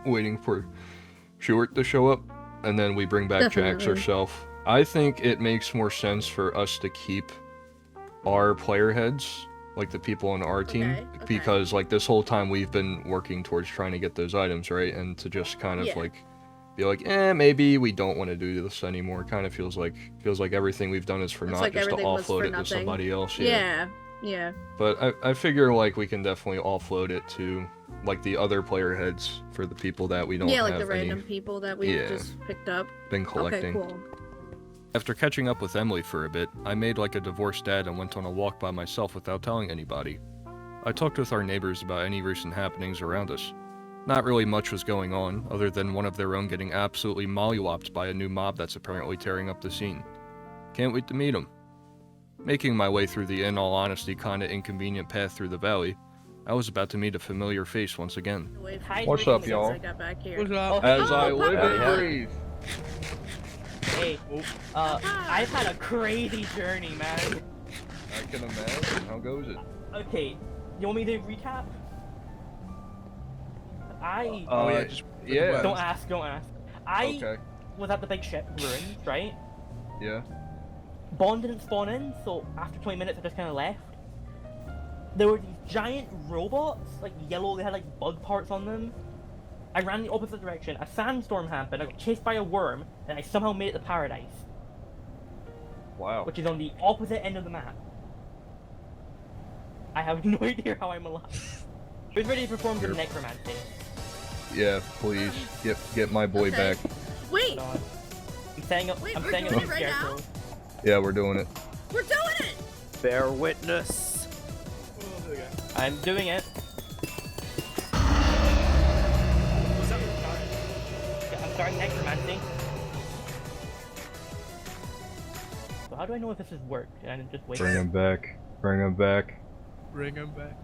Speaker 1: waiting for Stuart to show up, and then we bring back Jax
Speaker 6: Definitely.
Speaker 1: ourselves. I think it makes more sense for us to keep our player heads, like the people on our team,
Speaker 6: Okay.
Speaker 1: because like this whole time we've been working towards trying to get those items, right? And to just kind of
Speaker 6: Yeah.
Speaker 1: like be like, maybe we don't want to do this anymore. Kind of feels like everything we've done is for
Speaker 6: It's
Speaker 1: naught,
Speaker 6: like
Speaker 1: just to
Speaker 6: everything was
Speaker 1: offload
Speaker 6: for
Speaker 1: it to
Speaker 6: nothing.
Speaker 1: somebody else.
Speaker 6: Yeah.
Speaker 1: But I figure like we can definitely offload it to like the other player heads for the people that we don't
Speaker 6: Yeah,
Speaker 1: have
Speaker 6: like the random
Speaker 1: any
Speaker 6: people that we
Speaker 1: Yeah.
Speaker 6: just picked up.
Speaker 1: been collecting.
Speaker 6: Okay, cool.
Speaker 1: After catching up with Emily for a bit, I made like a divorced dad and went on a walk by myself without telling anybody. I talked with our neighbors about any recent happenings around us. Not really much was going on, other than one of their own getting absolutely mollywopped by a new mob that's apparently tearing up the scene. Can't wait to meet them. Making my way through the, in all honesty, kinda inconvenient path through the valley, I was about to meet a familiar face once again.
Speaker 12: What's up, y'all?
Speaker 6: I got back here.
Speaker 3: What's up?
Speaker 1: As I live and breathe.
Speaker 9: Hey, I've had a crazy journey, man.
Speaker 1: I can imagine. How goes it?
Speaker 9: Okay, you want me to recap?
Speaker 1: Yeah.
Speaker 9: Don't ask. I
Speaker 1: Okay.
Speaker 9: was at the big ship, Ruins, right?
Speaker 1: Yeah.
Speaker 9: Bond didn't spawn in, so after 20 minutes I just kind of left. There were these giant robots, like yellow, they had like bug parts on them. I ran the opposite direction, a sandstorm happened, I got chased by a worm, and I somehow made it to Paradise.
Speaker 1: Wow.
Speaker 9: Which is on the opposite end of the map. I have no idea how I'm alive. I was ready to perform the necromancy.
Speaker 12: Yeah, please get my boy back.
Speaker 6: Wait!
Speaker 9: I'm setting up.
Speaker 6: Wait,
Speaker 9: I'm
Speaker 6: we're
Speaker 9: setting
Speaker 6: doing
Speaker 9: up
Speaker 6: it right now?
Speaker 9: scarecrow.
Speaker 12: Yeah, we're doing it.
Speaker 6: We're doing it!
Speaker 11: Bear witness.
Speaker 9: I'm doing it. I'm starting necromancy. So how do I know if this has worked? And I'm just waiting.
Speaker 12: Bring him back. Bring him back.
Speaker 11: Bring him back.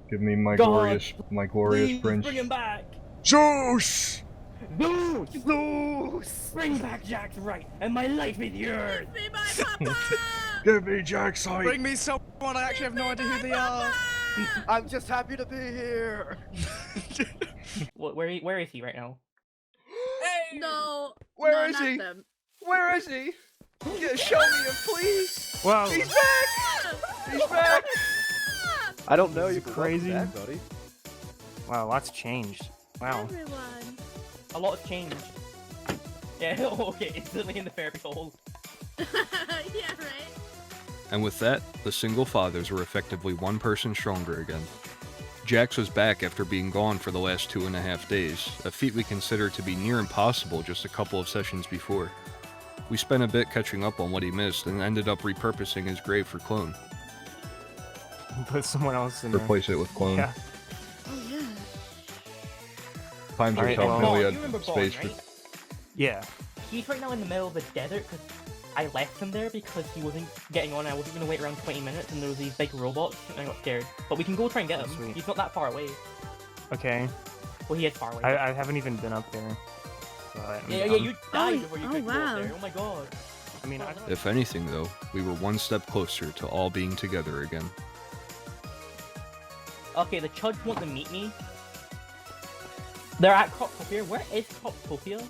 Speaker 12: Give me my
Speaker 9: God,
Speaker 12: glorious
Speaker 9: Please
Speaker 12: prince.
Speaker 9: bring him back!
Speaker 11: Zeus!
Speaker 9: Zeus! Bring back jaxight, and my life is yours!
Speaker 6: Give me my papa!
Speaker 12: Give me jaxight.
Speaker 11: Bring me someone I actually have no idea who they are. I'm just happy to be here.
Speaker 9: Where is he right now?
Speaker 11: Hey!
Speaker 6: No.
Speaker 11: Where
Speaker 6: no,
Speaker 11: is
Speaker 6: not
Speaker 11: he?
Speaker 6: Them.
Speaker 11: Where is he? Yeah, show me him, please.
Speaker 13: Wow.
Speaker 11: He's back. He's back.
Speaker 13: I don't know,
Speaker 11: you
Speaker 13: you're crazy.
Speaker 11: back, buddy.
Speaker 13: Wow, lots changed. Wow.
Speaker 6: Everyone.
Speaker 9: A lot has changed. Yeah, okay, instantly in the fairy hole.
Speaker 6: Yeah, right?
Speaker 1: And with that, the single fathers were effectively one person stronger again. Jax was back after being gone for the last 2.5 days, a feat we consider to be near impossible just a couple of sessions before. We spent a bit catching up on what he missed and ended up repurposing his grave for Clone.
Speaker 13: Put someone else in there.
Speaker 12: Replace it with clone.
Speaker 13: Yeah.
Speaker 6: Oh, yeah.
Speaker 12: Times are
Speaker 13: Alright,
Speaker 12: tough.
Speaker 13: well-
Speaker 12: We only
Speaker 9: you
Speaker 12: had
Speaker 9: remember
Speaker 12: space
Speaker 9: Bond,
Speaker 12: for.
Speaker 9: right?
Speaker 13: Yeah.
Speaker 9: He's right now in the middle of the desert because I left him there because he wasn't getting on. I wasn't going to wait around 20 minutes and there was these big robots and I got scared. But we can go try and get him.
Speaker 13: Sweet.
Speaker 9: He's not that far away.
Speaker 13: Okay.
Speaker 9: Well, he is far away.
Speaker 13: I haven't even been up there. But, I mean,
Speaker 9: yeah, you died before you
Speaker 6: oh,
Speaker 9: could go
Speaker 6: wow.
Speaker 9: up there. Oh my god.
Speaker 13: I mean,
Speaker 1: If anything, though, we were one step closer to all being together again.
Speaker 9: Okay, the Chuds want to meet me. They're at Croptopia. Where is Croptopia?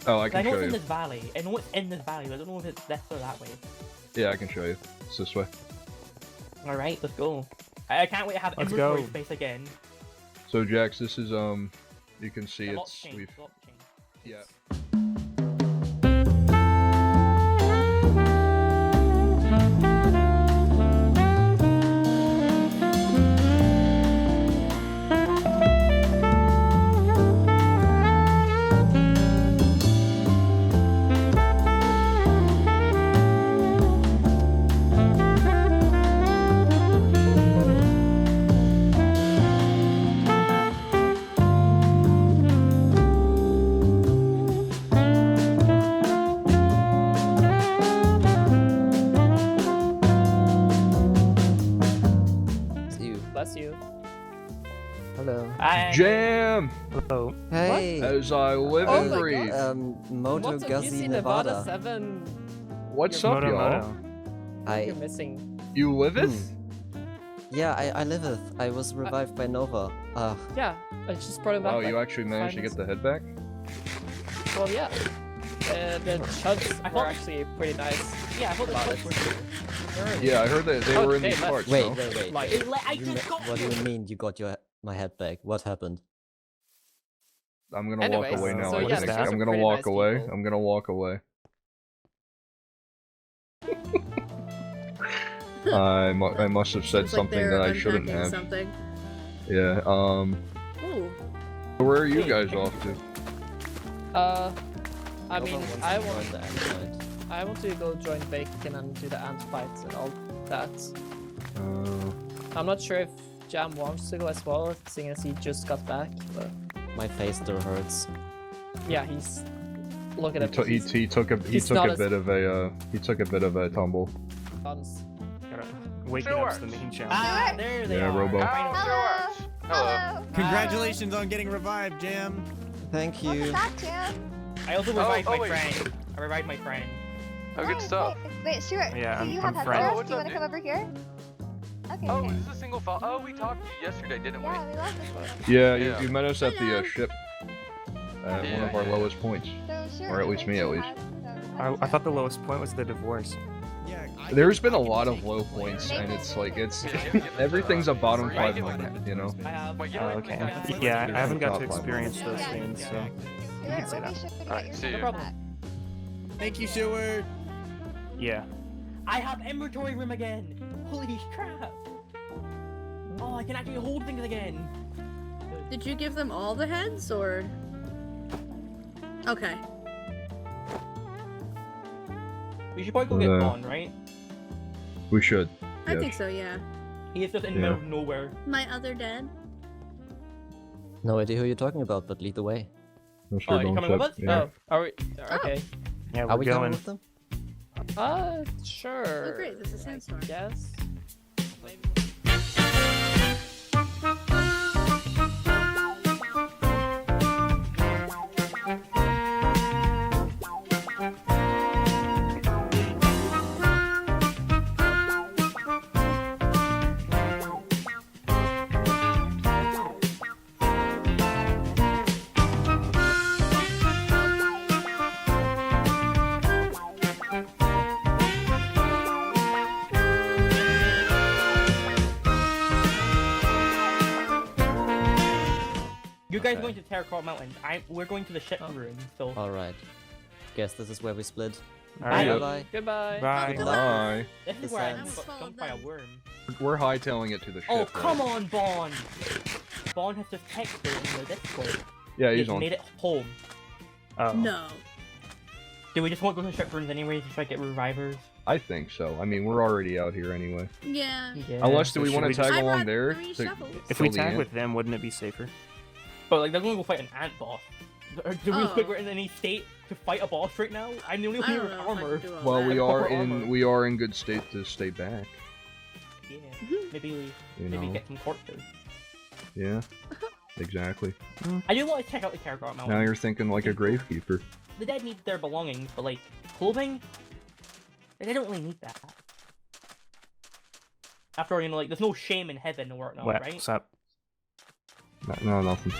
Speaker 12: Oh, I
Speaker 9: I
Speaker 12: can
Speaker 9: know
Speaker 12: show
Speaker 9: it's in
Speaker 12: you.
Speaker 9: this valley. I know it's in this valley, but I don't know if it's this or that way.
Speaker 12: Yeah, I can show you. It's this way.
Speaker 9: Alright, let's go. I can't wait to have
Speaker 13: Let's
Speaker 9: inventory
Speaker 13: go.
Speaker 9: space again.
Speaker 12: So Jax, this is you can see
Speaker 9: A lot's
Speaker 12: it's
Speaker 9: changed,
Speaker 12: we've
Speaker 9: a lot's changed.
Speaker 1: Yeah.
Speaker 7: Bless you.
Speaker 15: Hello.
Speaker 7: Hi.
Speaker 1: Jam!
Speaker 13: Hello.
Speaker 15: Hey.
Speaker 1: As I live and breathe.
Speaker 15: Moto Guzzi, Nevada.
Speaker 7: 7.
Speaker 1: What's up, y'all?
Speaker 7: You're missing.
Speaker 1: You liveth?
Speaker 15: Yeah, I liveth. I was revived by Nova.
Speaker 7: Yeah, I just brought him back.
Speaker 1: Wow,
Speaker 7: like
Speaker 1: you actually managed to get the head back?
Speaker 7: Well, yeah. The chuds were actually pretty nice.
Speaker 9: Yeah, I thought the chuds were good.
Speaker 1: Yeah, I heard that they were in these parts.
Speaker 15: Wait,
Speaker 1: no?
Speaker 15: wait. What do you mean you got my head back? What happened?
Speaker 1: I'm gonna walk away now.
Speaker 7: so
Speaker 1: I
Speaker 7: yeah,
Speaker 1: think.
Speaker 7: those are
Speaker 1: I'm gonna
Speaker 7: pretty
Speaker 1: walk
Speaker 7: nice
Speaker 1: away.
Speaker 7: people.
Speaker 1: I'm gonna walk away. I must have said
Speaker 6: Seems like
Speaker 1: something
Speaker 6: they're
Speaker 1: that I shouldn't
Speaker 6: unpacking
Speaker 1: have.
Speaker 6: something.
Speaker 1: Yeah.
Speaker 6: Ooh.
Speaker 1: Where are you guys off to?
Speaker 7: I mean, I want to go join Bacon and do the ant fights and all that. I'm not sure if Jam wants to go as well, seeing as he just got back, but...
Speaker 15: My face still hurts.
Speaker 7: Yeah, he's... Look at him.
Speaker 1: He took a bit of a tumble.
Speaker 13: Waking up's the main challenge.
Speaker 9: Ah, there they
Speaker 1: Yeah,
Speaker 9: are.
Speaker 1: Robo.
Speaker 19: Hello.
Speaker 14: Congratulations on getting revived, Jam.
Speaker 15: Thank you.
Speaker 19: What's that, Jam?
Speaker 9: I also revived my friend. I revived my friend.
Speaker 16: Oh, good stuff.
Speaker 19: Wait, Stuart,
Speaker 13: Yeah,
Speaker 19: so you
Speaker 13: I'm
Speaker 19: have
Speaker 13: friends.
Speaker 19: headphones?
Speaker 16: What's
Speaker 19: Do you
Speaker 16: up,
Speaker 19: want to
Speaker 16: dude?
Speaker 19: come over here? Okay.
Speaker 16: Oh,
Speaker 19: okay.
Speaker 16: is this a single file? Oh, we talked yesterday, didn't we?
Speaker 19: Yeah, we left this one.
Speaker 1: Yeah,
Speaker 16: Yeah.
Speaker 1: you met us at the ship. At one of our
Speaker 16: Yeah.
Speaker 1: lowest points.
Speaker 19: So, sure,
Speaker 1: Or at least me, at least.
Speaker 13: I thought the lowest point was the divorce.
Speaker 1: There's been a lot of low points, and it's like, everything's a bottom 5 limit, you know?
Speaker 13: Okay. Yeah, I haven't got to experience those things, so you can say that.
Speaker 16: Alright, see
Speaker 7: No
Speaker 16: you.
Speaker 7: problem.
Speaker 14: Thank you, Seward.
Speaker 13: Yeah.
Speaker 9: I have inventory room again. Holy crap! Oh, I can actually hold things again.
Speaker 6: Did you give them all the heads, or? Okay.
Speaker 9: We should probably go get Vaughn, right?
Speaker 1: We should.
Speaker 6: I
Speaker 1: yes.
Speaker 6: think so, yeah.
Speaker 9: He is just in the middle of nowhere.
Speaker 6: My other dad.
Speaker 15: No idea who you're talking about, but lead the way.
Speaker 1: No,
Speaker 9: Oh, are you coming with us?
Speaker 1: Yeah.
Speaker 7: Oh, are we... Okay.
Speaker 13: Yeah,
Speaker 15: Are
Speaker 13: we're
Speaker 15: we coming
Speaker 13: going.
Speaker 15: with them?
Speaker 7: Sure.
Speaker 6: Oh great, this is a sandstorm.
Speaker 7: Yes.
Speaker 9: You guys are going to Terracotta Mountain. We're going to the ship room, so...
Speaker 15: Alright. Guess this is where we split.
Speaker 13: Alright.
Speaker 15: Bye-bye.
Speaker 7: Goodbye.
Speaker 13: Bye.
Speaker 1: Bye.
Speaker 9: This is
Speaker 15: The
Speaker 9: where I
Speaker 15: sands.
Speaker 9: got stumped by a worm.
Speaker 1: We're hightailing it to the ship.
Speaker 9: Oh,
Speaker 1: though.
Speaker 9: come on, Vaughn! Vaughn has just texted in the Discord.
Speaker 1: Yeah, he's
Speaker 9: He
Speaker 1: on.
Speaker 9: made it home.
Speaker 13: Oh.
Speaker 6: No.
Speaker 9: Do we just want to go to the ship rooms anyway to try to get revivers?
Speaker 1: I think so. I mean, we're already out here anyway.
Speaker 6: Yeah.
Speaker 1: Unless do
Speaker 13: So
Speaker 1: we
Speaker 13: should
Speaker 1: want
Speaker 13: we
Speaker 1: to
Speaker 13: just-
Speaker 1: tag
Speaker 6: I
Speaker 1: along
Speaker 6: brought
Speaker 1: there
Speaker 6: 3
Speaker 1: to
Speaker 6: shovels.
Speaker 13: If we
Speaker 1: kill the
Speaker 13: tag
Speaker 1: ant?
Speaker 13: with them, wouldn't it be safer?
Speaker 9: But like, they're going to go fight an ant boss. Do we
Speaker 6: Oh.
Speaker 9: think we're in any state to fight a boss right now? I'm the only
Speaker 6: I
Speaker 9: one
Speaker 6: don't
Speaker 9: with
Speaker 6: know if I
Speaker 9: armor.
Speaker 6: can do all
Speaker 1: Well,
Speaker 6: that.
Speaker 1: we
Speaker 9: Proper
Speaker 1: are
Speaker 9: armor.
Speaker 1: in we are in good state to stay back.
Speaker 9: Yeah. Maybe we
Speaker 1: You
Speaker 9: maybe
Speaker 1: know.
Speaker 9: get some corpses.
Speaker 1: Yeah. Exactly.
Speaker 9: I do want to check out the Terracotta Mountain.
Speaker 1: Now you're thinking like a gravekeeper.
Speaker 9: The dead need their belongings, but like clothing, they don't really need that. After all, you know, like there's no shame in heaven or whatnot, right?
Speaker 13: What's up?
Speaker 1: No, nothing.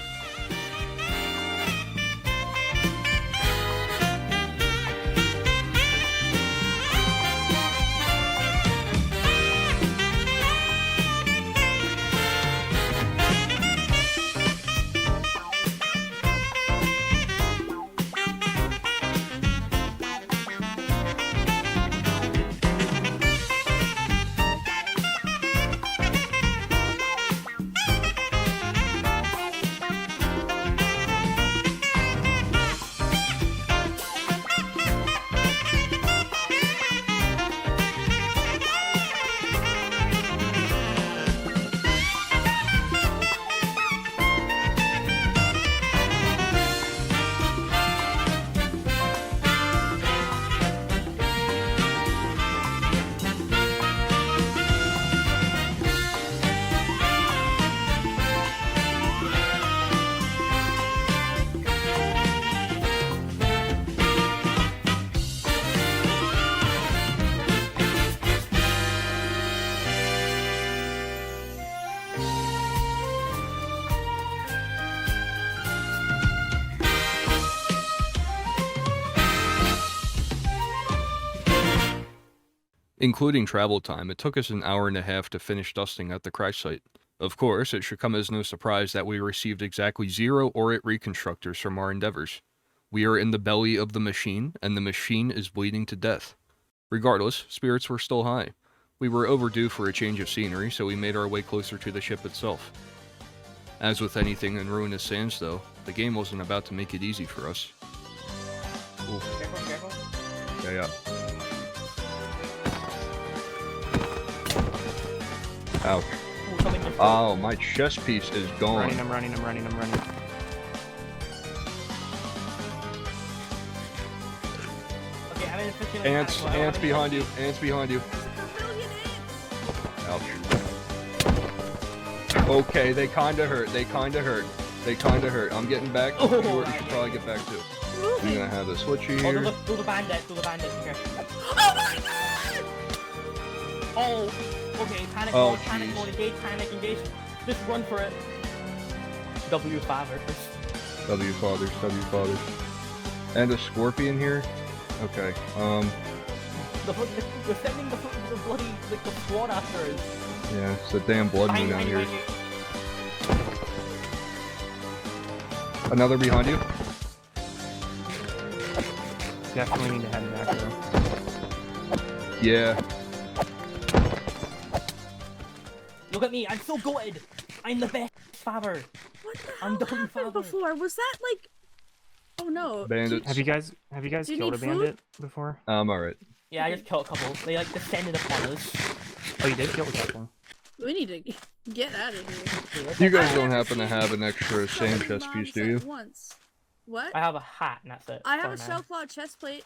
Speaker 1: Including travel time, it took us an hour and a half to finish dusting at the crash site. Of course, it should come as no surprise that we received exactly 0 Orit reconstructors from our endeavors. We are in the belly of the machine, and the machine is bleeding to death. Regardless, spirits were still high. We were overdue for a change of scenery, so we made our way closer to the ship itself. As with anything in Ruinous Sands, though, the game wasn't about to make it easy for us.
Speaker 3: Careful, careful.
Speaker 12: Yeah. Ouch. Oh, my chest piece is gone.
Speaker 13: I'm running.
Speaker 12: Ants behind you. Ouch. Okay, they kinda hurt. I'm getting back. You should probably get back too. I'm gonna have a switchy here.
Speaker 9: Do the bandit. Okay.
Speaker 6: Oh my god!
Speaker 9: Oh, okay. Panic
Speaker 12: Oh,
Speaker 9: mode, panic engage. Just run for it. W fathers.
Speaker 12: W fathers. And a scorpion here? Okay,
Speaker 9: We're sending the bloody, like, the squad after us.
Speaker 12: yeah, it's the damn blood moon out here. Another behind you?
Speaker 13: Definitely need to head back though.
Speaker 12: Yeah.
Speaker 9: Look at me, I'm so gutted. I'm the best father.
Speaker 6: What the hell happened before? Was that like... Oh no.
Speaker 12: Bandits.
Speaker 13: Have you guys
Speaker 6: Do you
Speaker 13: killed a
Speaker 6: need
Speaker 13: bandit before?
Speaker 12: Alright.
Speaker 9: Yeah, I just killed a couple. They like descended upon us.
Speaker 13: Oh, you did kill a couple.
Speaker 6: We need to get out of here.
Speaker 12: You guys don't happen to have an extra sand chest piece, do you?
Speaker 6: Once. What?
Speaker 9: I have a hat and that's it.
Speaker 6: I have a
Speaker 9: Sorry, man.
Speaker 6: shellclaw chest plate.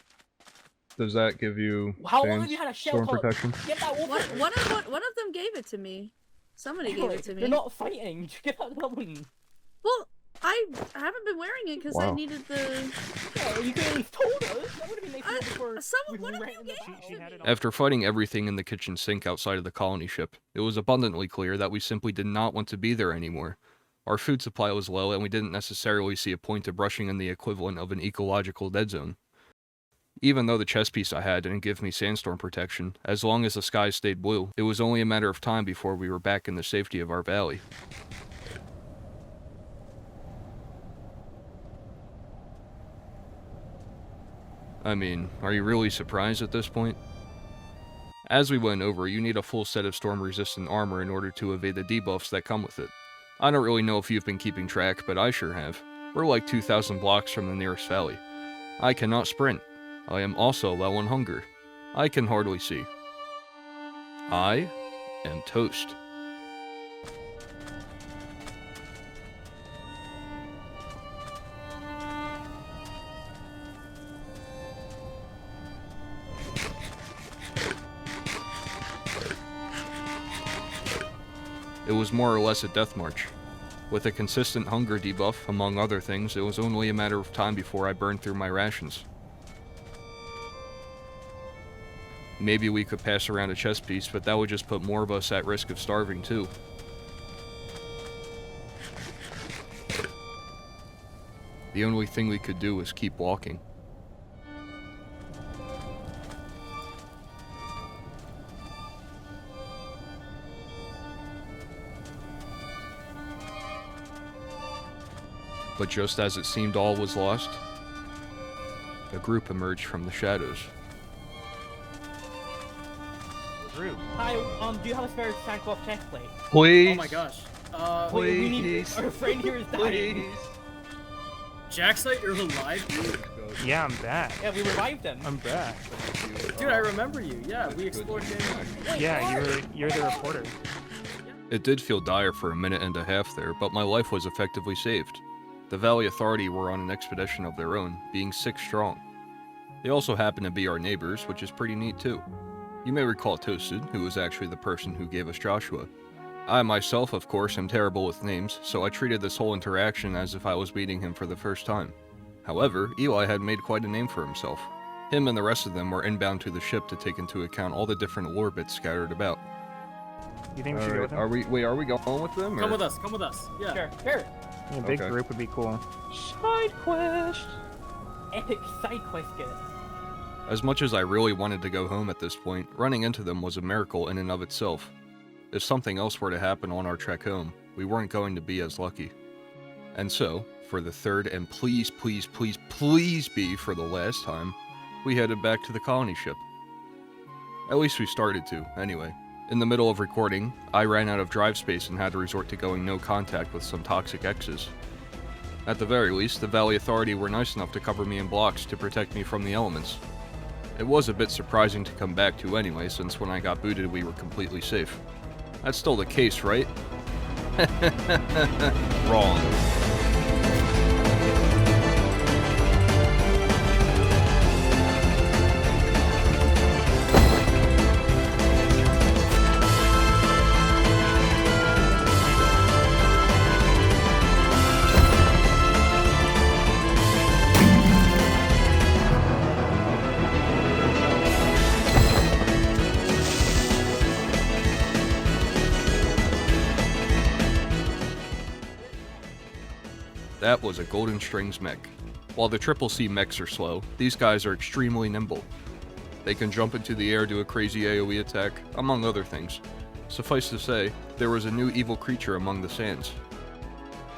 Speaker 12: Does that give you
Speaker 9: How long have you had a
Speaker 12: storm
Speaker 9: shell
Speaker 12: protection?
Speaker 9: Get that
Speaker 6: One of them gave it to me. Somebody gave it to me.
Speaker 9: You're not fighting. Get that one.
Speaker 6: Well, I haven't been wearing it because I
Speaker 12: Wow.
Speaker 6: needed the...
Speaker 9: Yeah, you could at least told us. That would have been nice before.
Speaker 6: One of you gave it to me.
Speaker 1: After fighting everything in the kitchen sink outside of the colony ship, it was abundantly clear that we simply did not want to be there anymore. Our food supply was low, and we didn't necessarily see a point of brushing in the equivalent of an ecological dead zone. Even though the chest piece I had didn't give me sandstorm protection, as long as the sky stayed blue, it was only a matter of time before we were back in the safety of our valley. I mean, are you really surprised at this point? As we went over, you need a full set of storm-resistant armor in order to evade the debuffs that come with it. I don't really know if you've been keeping track, but I sure have. We're like 2,000 blocks from the nearest valley. I cannot sprint. I am also low on hunger. I can hardly see. I am toast. It was more or less a death march. With a consistent hunger debuff, among other things, it was only a matter of time before I burned through my rations. Maybe we could pass around a chest piece, but that would just put more of us at risk of starving too. The only thing we could do was keep walking. But just as it seemed all was lost, a group emerged from the shadows.
Speaker 9: Hi, do you have a spare sackcloth chest plate?
Speaker 12: Please.
Speaker 14: Oh my gosh.
Speaker 9: Wait, we need. Our friend here is dying.
Speaker 14: Jaxight, you're alive, dude?
Speaker 13: Yeah, I'm back.
Speaker 9: Yeah, we revived him.
Speaker 13: I'm back.
Speaker 14: Dude, I remember you. Yeah, we explored him.
Speaker 13: Yeah, you're the reporter.
Speaker 1: It did feel dire for a minute and a half there, but my life was effectively saved. The Valley Authority were on an expedition of their own, being 6 strong. They also happen to be our neighbors, which is pretty neat too. You may recall Toasted, who was actually the person who gave us Joshua. I myself, of course, am terrible with names, so I treated this whole interaction as if I was meeting him for the first time. However, Eli had made quite a name for himself. Him and the rest of them were inbound to the ship to take into account all the different lore bits scattered about.
Speaker 13: You think we should go with them?
Speaker 12: Are we going with them?
Speaker 14: Come
Speaker 12: or-
Speaker 14: with us, come with us. Yeah.
Speaker 9: Sure.
Speaker 13: A big
Speaker 12: Okay.
Speaker 13: group would be cool.
Speaker 9: Side quest. Epic side quest get.
Speaker 1: As much as I really wanted to go home at this point, running into them was a miracle in and of itself. If something else were to happen on our trek home, we weren't going to be as lucky. And so, for the third and please be for the last time, we headed back to the colony ship. At least we started to, anyway. In the middle of recording, I ran out of drive space and had to resort to going no contact with some toxic X's. At the very least, the Valley Authority were nice enough to cover me in blocks to protect me from the elements. It was a bit surprising to come back to anyway, since when I got booted we were completely safe. That's still the case, right? Wrong. That was a Golden Strings mech. While the CCC mechs are slow, these guys are extremely nimble. They can jump into the air, do a crazy AoE attack, among other things. Suffice to say, there was a new evil creature among the sands.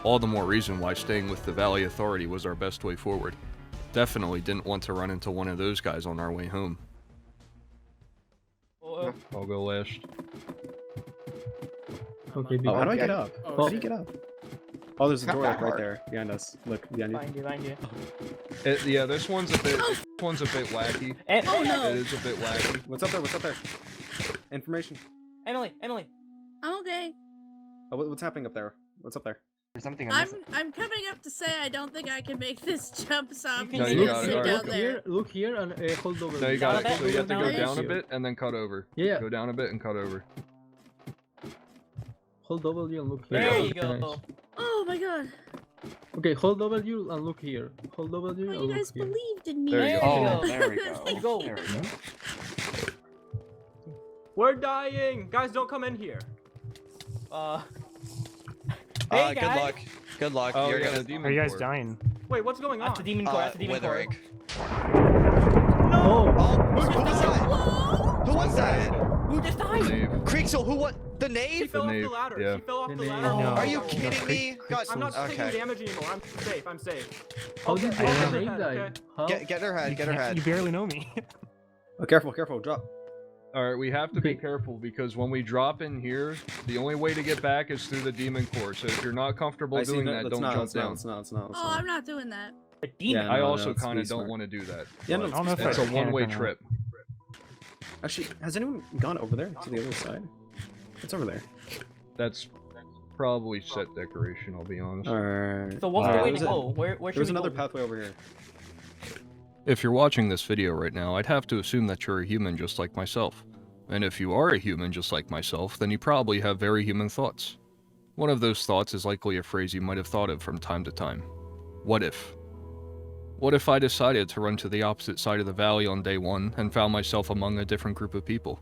Speaker 1: All the more reason why staying with the Valley Authority was our best way forward. Definitely didn't want to run into one of those guys on our way home.
Speaker 12: I'll go last.
Speaker 18: Okay,
Speaker 2: how do I get up?
Speaker 18: Oh,
Speaker 2: How do you get up? Oh, there's a door like right there behind us. Look, behind you.
Speaker 7: Behind you.
Speaker 1: Yeah, this one's a bit wacky.
Speaker 7: Oh no!
Speaker 1: It is a bit wacky.
Speaker 2: What's up there? What's up there? Information.
Speaker 7: Emily.
Speaker 6: I'm okay.
Speaker 2: Oh, what's happening up there? What's up there?
Speaker 18: There's something
Speaker 6: I'm coming up to say I don't think I can make this jump, so I'm
Speaker 1: No,
Speaker 6: just
Speaker 1: you
Speaker 6: gonna
Speaker 1: got it,
Speaker 6: sit
Speaker 1: alright.
Speaker 6: down there.
Speaker 18: Look here and hold over.
Speaker 1: No, you got it. So you have to go
Speaker 6: Down
Speaker 1: down a
Speaker 6: it?
Speaker 1: bit and then cut over.
Speaker 18: Yeah.
Speaker 1: Go down a bit and cut over.
Speaker 18: Hold W and look here.
Speaker 7: There you
Speaker 18: Okay,
Speaker 7: go.
Speaker 18: nice.
Speaker 6: Oh my god.
Speaker 18: Okay, hold W and look here. Hold W
Speaker 6: Oh,
Speaker 18: and
Speaker 6: you
Speaker 18: look
Speaker 6: guys
Speaker 18: here.
Speaker 6: believed in me.
Speaker 1: There you go.
Speaker 7: Oh,
Speaker 18: there
Speaker 7: we go. Let's go.
Speaker 18: There we go.
Speaker 14: We're dying! Guys, don't come in here.
Speaker 7: Hey,
Speaker 8: good
Speaker 7: guys.
Speaker 8: luck. Good luck.
Speaker 1: Oh,
Speaker 8: You're
Speaker 1: yeah,
Speaker 8: gonna
Speaker 1: the demon
Speaker 13: Are you guys
Speaker 1: core.
Speaker 13: dying?
Speaker 14: Wait, what's going on?
Speaker 7: That's the demon core. That's the demon core.
Speaker 8: withering.
Speaker 18: Oh,
Speaker 8: Who was that? Who was that?
Speaker 7: Who just died?
Speaker 1: Knave.
Speaker 8: Creeksel, who what? The
Speaker 14: She
Speaker 8: knave?
Speaker 14: fell off
Speaker 1: knave,
Speaker 14: the ladder.
Speaker 1: yeah.
Speaker 14: She fell off the
Speaker 18: The
Speaker 14: ladder.
Speaker 18: knave.
Speaker 13: No.
Speaker 8: Are you
Speaker 13: No,
Speaker 8: kidding me? God,
Speaker 14: I'm not taking
Speaker 8: okay.
Speaker 14: damage anymore. I'm safe. I'm safe.
Speaker 18: how did
Speaker 13: I
Speaker 18: you
Speaker 13: am.
Speaker 18: name
Speaker 14: Okay.
Speaker 18: that? How?
Speaker 8: Get her head. Get her head.
Speaker 13: You barely know me.
Speaker 2: Oh, careful, drop.
Speaker 1: Alright, we have to be
Speaker 18: Okay.
Speaker 1: careful because when we drop in here, the only way to get back is through the demon core. So if you're not comfortable
Speaker 2: I see,
Speaker 1: doing
Speaker 2: no,
Speaker 1: that,
Speaker 2: let's
Speaker 1: don't
Speaker 2: not,
Speaker 1: jump
Speaker 2: let's not,
Speaker 1: down.
Speaker 2: let's not, let's not, let's
Speaker 6: Oh,
Speaker 2: not.
Speaker 6: I'm not doing that.
Speaker 7: A demon.
Speaker 2: Yeah,
Speaker 1: I
Speaker 2: no,
Speaker 1: also
Speaker 2: let's
Speaker 1: kind of
Speaker 2: be
Speaker 1: don't
Speaker 2: smart.
Speaker 1: want to do that.
Speaker 2: Yeah, no,
Speaker 1: but
Speaker 13: I don't know if
Speaker 1: it's
Speaker 13: that's
Speaker 1: a one-way
Speaker 13: mechanic or
Speaker 1: trip.
Speaker 2: Actually, has anyone gone over there to the other side? What's over there?
Speaker 1: That's probably set decoration, I'll be honest.
Speaker 2: Alright.
Speaker 7: So what's the way to
Speaker 2: there's
Speaker 7: go? Where should
Speaker 2: There's
Speaker 7: we
Speaker 2: another
Speaker 7: go?
Speaker 2: pathway over here.
Speaker 1: If you're watching this video right now, I'd have to assume that you're a human just like myself. And if you are a human just like myself, then you probably have very human thoughts. One of those thoughts is likely a phrase you might have thought of from time to time. What if? What if I decided to run to the opposite side of the valley on day one and found myself among a different group of people?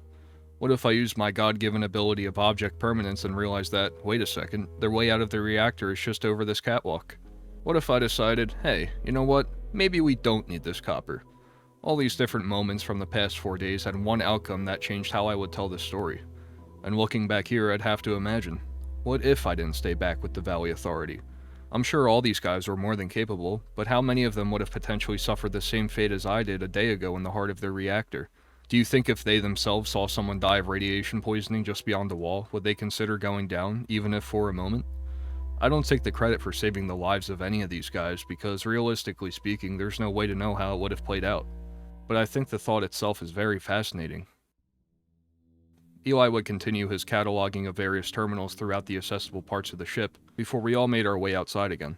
Speaker 1: What if I used my God-given ability of object permanence and realized that, wait a second, their way out of the reactor is just over this catwalk? What if I decided, hey, you know what, maybe we don't need this copper? All these different moments from the past 4 days had one outcome that changed how I would tell this story. And looking back here, I'd have to imagine, what if I didn't stay back with the Valley Authority? I'm sure all these guys were more than capable, but how many of them would have potentially suffered the same fate as I did a day ago in the heart of their reactor? Do you think if they themselves saw someone die of radiation poisoning just beyond the wall, would they consider going down, even if for a moment? I don't take the credit for saving the lives of any of these guys, because realistically speaking, there's no way to know how it would have played out. But I think the thought itself is very fascinating. Eli would continue his cataloging of various terminals throughout the accessible parts of the ship, before we all made our way outside again.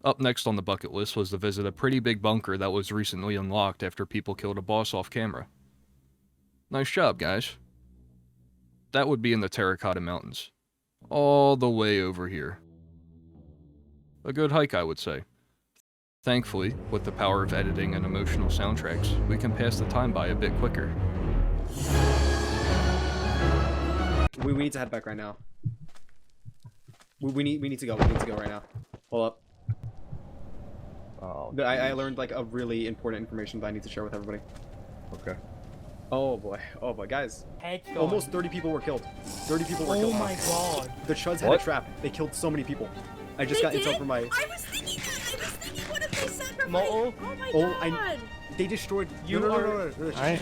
Speaker 1: Up next on the bucket list was to visit a pretty big bunker that was recently unlocked after people killed a boss off camera. Nice job, guys. That would be in the Terracotta Mountains. All the way over here. A good hike, I would say. Thankfully, with the power of editing and emotional soundtracks, we can pass the time by a bit quicker.
Speaker 2: We need to head back right now. We need to go. We need to go right now. Hold up.
Speaker 15: Oh.
Speaker 2: I learned like a really important information that I need to share with everybody.
Speaker 12: Okay.
Speaker 2: Oh boy, guys.
Speaker 9: Headshot.
Speaker 2: Almost 30 people were killed. 30 people were killed.
Speaker 9: Oh my god.
Speaker 2: The Chuds had a trap. They killed so many people. I just got intel from my...
Speaker 6: I was thinking what if they sacrificed?
Speaker 9: Mo.
Speaker 6: Oh my
Speaker 2: Oh,
Speaker 6: god.
Speaker 2: They destroyed...
Speaker 13: I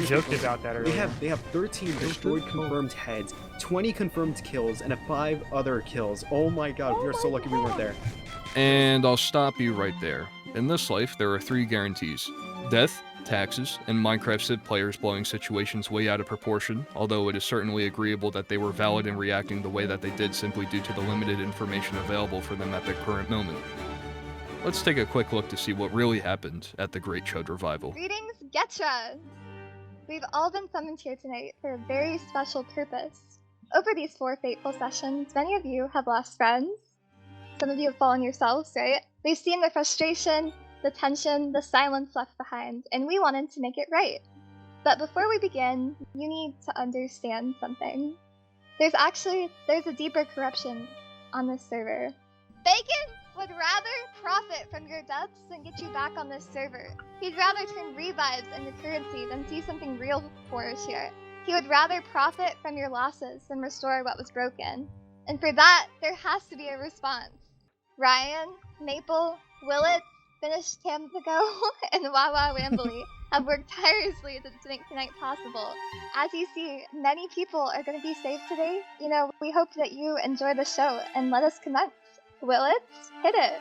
Speaker 13: joked about that earlier.
Speaker 2: They have 13 destroyed confirmed heads, 20 confirmed kills, and 5 other kills. Oh my god, we are so lucky we weren't there.
Speaker 1: And I'll stop you right there. In this life, there are 3 guarantees. Death, taxes, and Minecraft Civ players blowing situations way out of proportion, although it is certainly agreeable that they were valid in reacting the way that they did simply due to the limited information available for them at the current moment. Let's take a quick look to see what really happened at the Great Chud Revival.
Speaker 19: Greetings, Getcha! We've all been summoned here tonight for a very special purpose. Over these 4 fateful sessions, many of you have lost friends. Some of you have fallen yourselves, right? We've seen the frustration, the tension, the silence left behind, and we wanted to make it right. But before we begin, you need to understand something. There's a deeper corruption on this server. Bacon would rather profit from your deaths than get you back on this server. He'd rather turn revives into currency than see something real flourish here. He would rather profit from your losses than restore what was broken. And for that, there has to be a response. Ryan, Maple, Willett, Finished Tampico, and Wawa Wambly have worked tirelessly to make tonight possible. As you see, many people are going to be saved today. You know, we hope that you enjoy the show, and let us commence. Willett, hit it.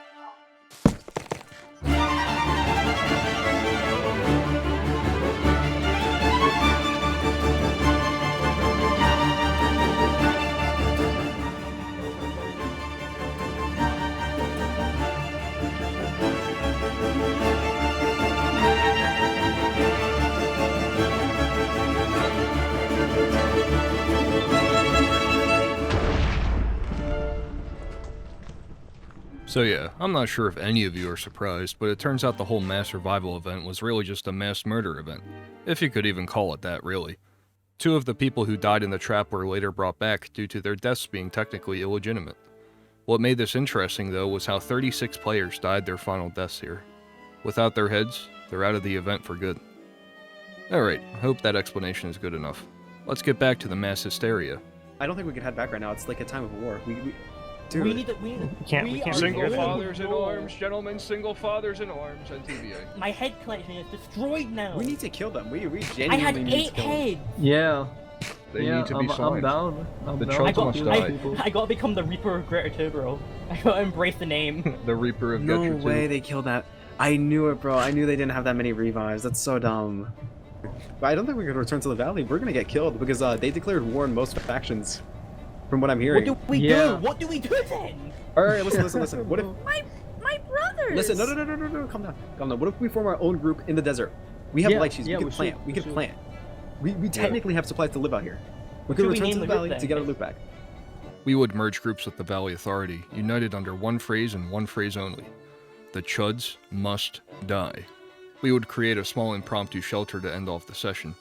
Speaker 1: So yeah, I'm not sure if any of you are surprised, but it turns out the whole mass survival event was really just a mass murder event. If you could even call it that, really. 2 of the people who died in the trap were later brought back due to their deaths being technically illegitimate. What made this interesting though was how 36 players died their final deaths here. Without their heads, they're out of the event for good. Alright, I hope that explanation is good enough. Let's get back to the mass hysteria.
Speaker 2: I don't think we can head back right now. It's like a time of war. Dude.
Speaker 9: We need to.
Speaker 1: Single fathers in arms, gentlemen, single fathers in arms, and TVA.
Speaker 9: My head collection is destroyed now.
Speaker 2: We need to kill them. We genuinely
Speaker 9: I had
Speaker 2: need
Speaker 9: 8
Speaker 2: to kill
Speaker 9: heads.
Speaker 2: them.
Speaker 18: Yeah.
Speaker 12: They need to be
Speaker 18: I'm
Speaker 12: signed.
Speaker 18: down.
Speaker 12: The Chuds must die.
Speaker 9: I gotta become the Reaper of Greater 2, bro. I gotta embrace the name.
Speaker 12: The Reaper of
Speaker 2: No
Speaker 12: Getcha 2.
Speaker 2: way they killed that. I knew it, bro. I knew they didn't have that many revives. That's so dumb. But I don't think we can return to the valley. We're gonna get killed because they declared war on most factions, from what I'm hearing.
Speaker 9: What do we do? What do we do then?
Speaker 2: Alright, listen. What if...
Speaker 6: My brothers!
Speaker 2: Listen, no, calm down. What if we form our own group in the desert? We have light sheets, we can plant. We can plant. We technically have supplies to live out here. We could return to the valley to get our loot back.
Speaker 1: We would merge groups with the Valley Authority, united under one phrase and one phrase only. The Chuds must die. We would create a small impromptu shelter to end off the session.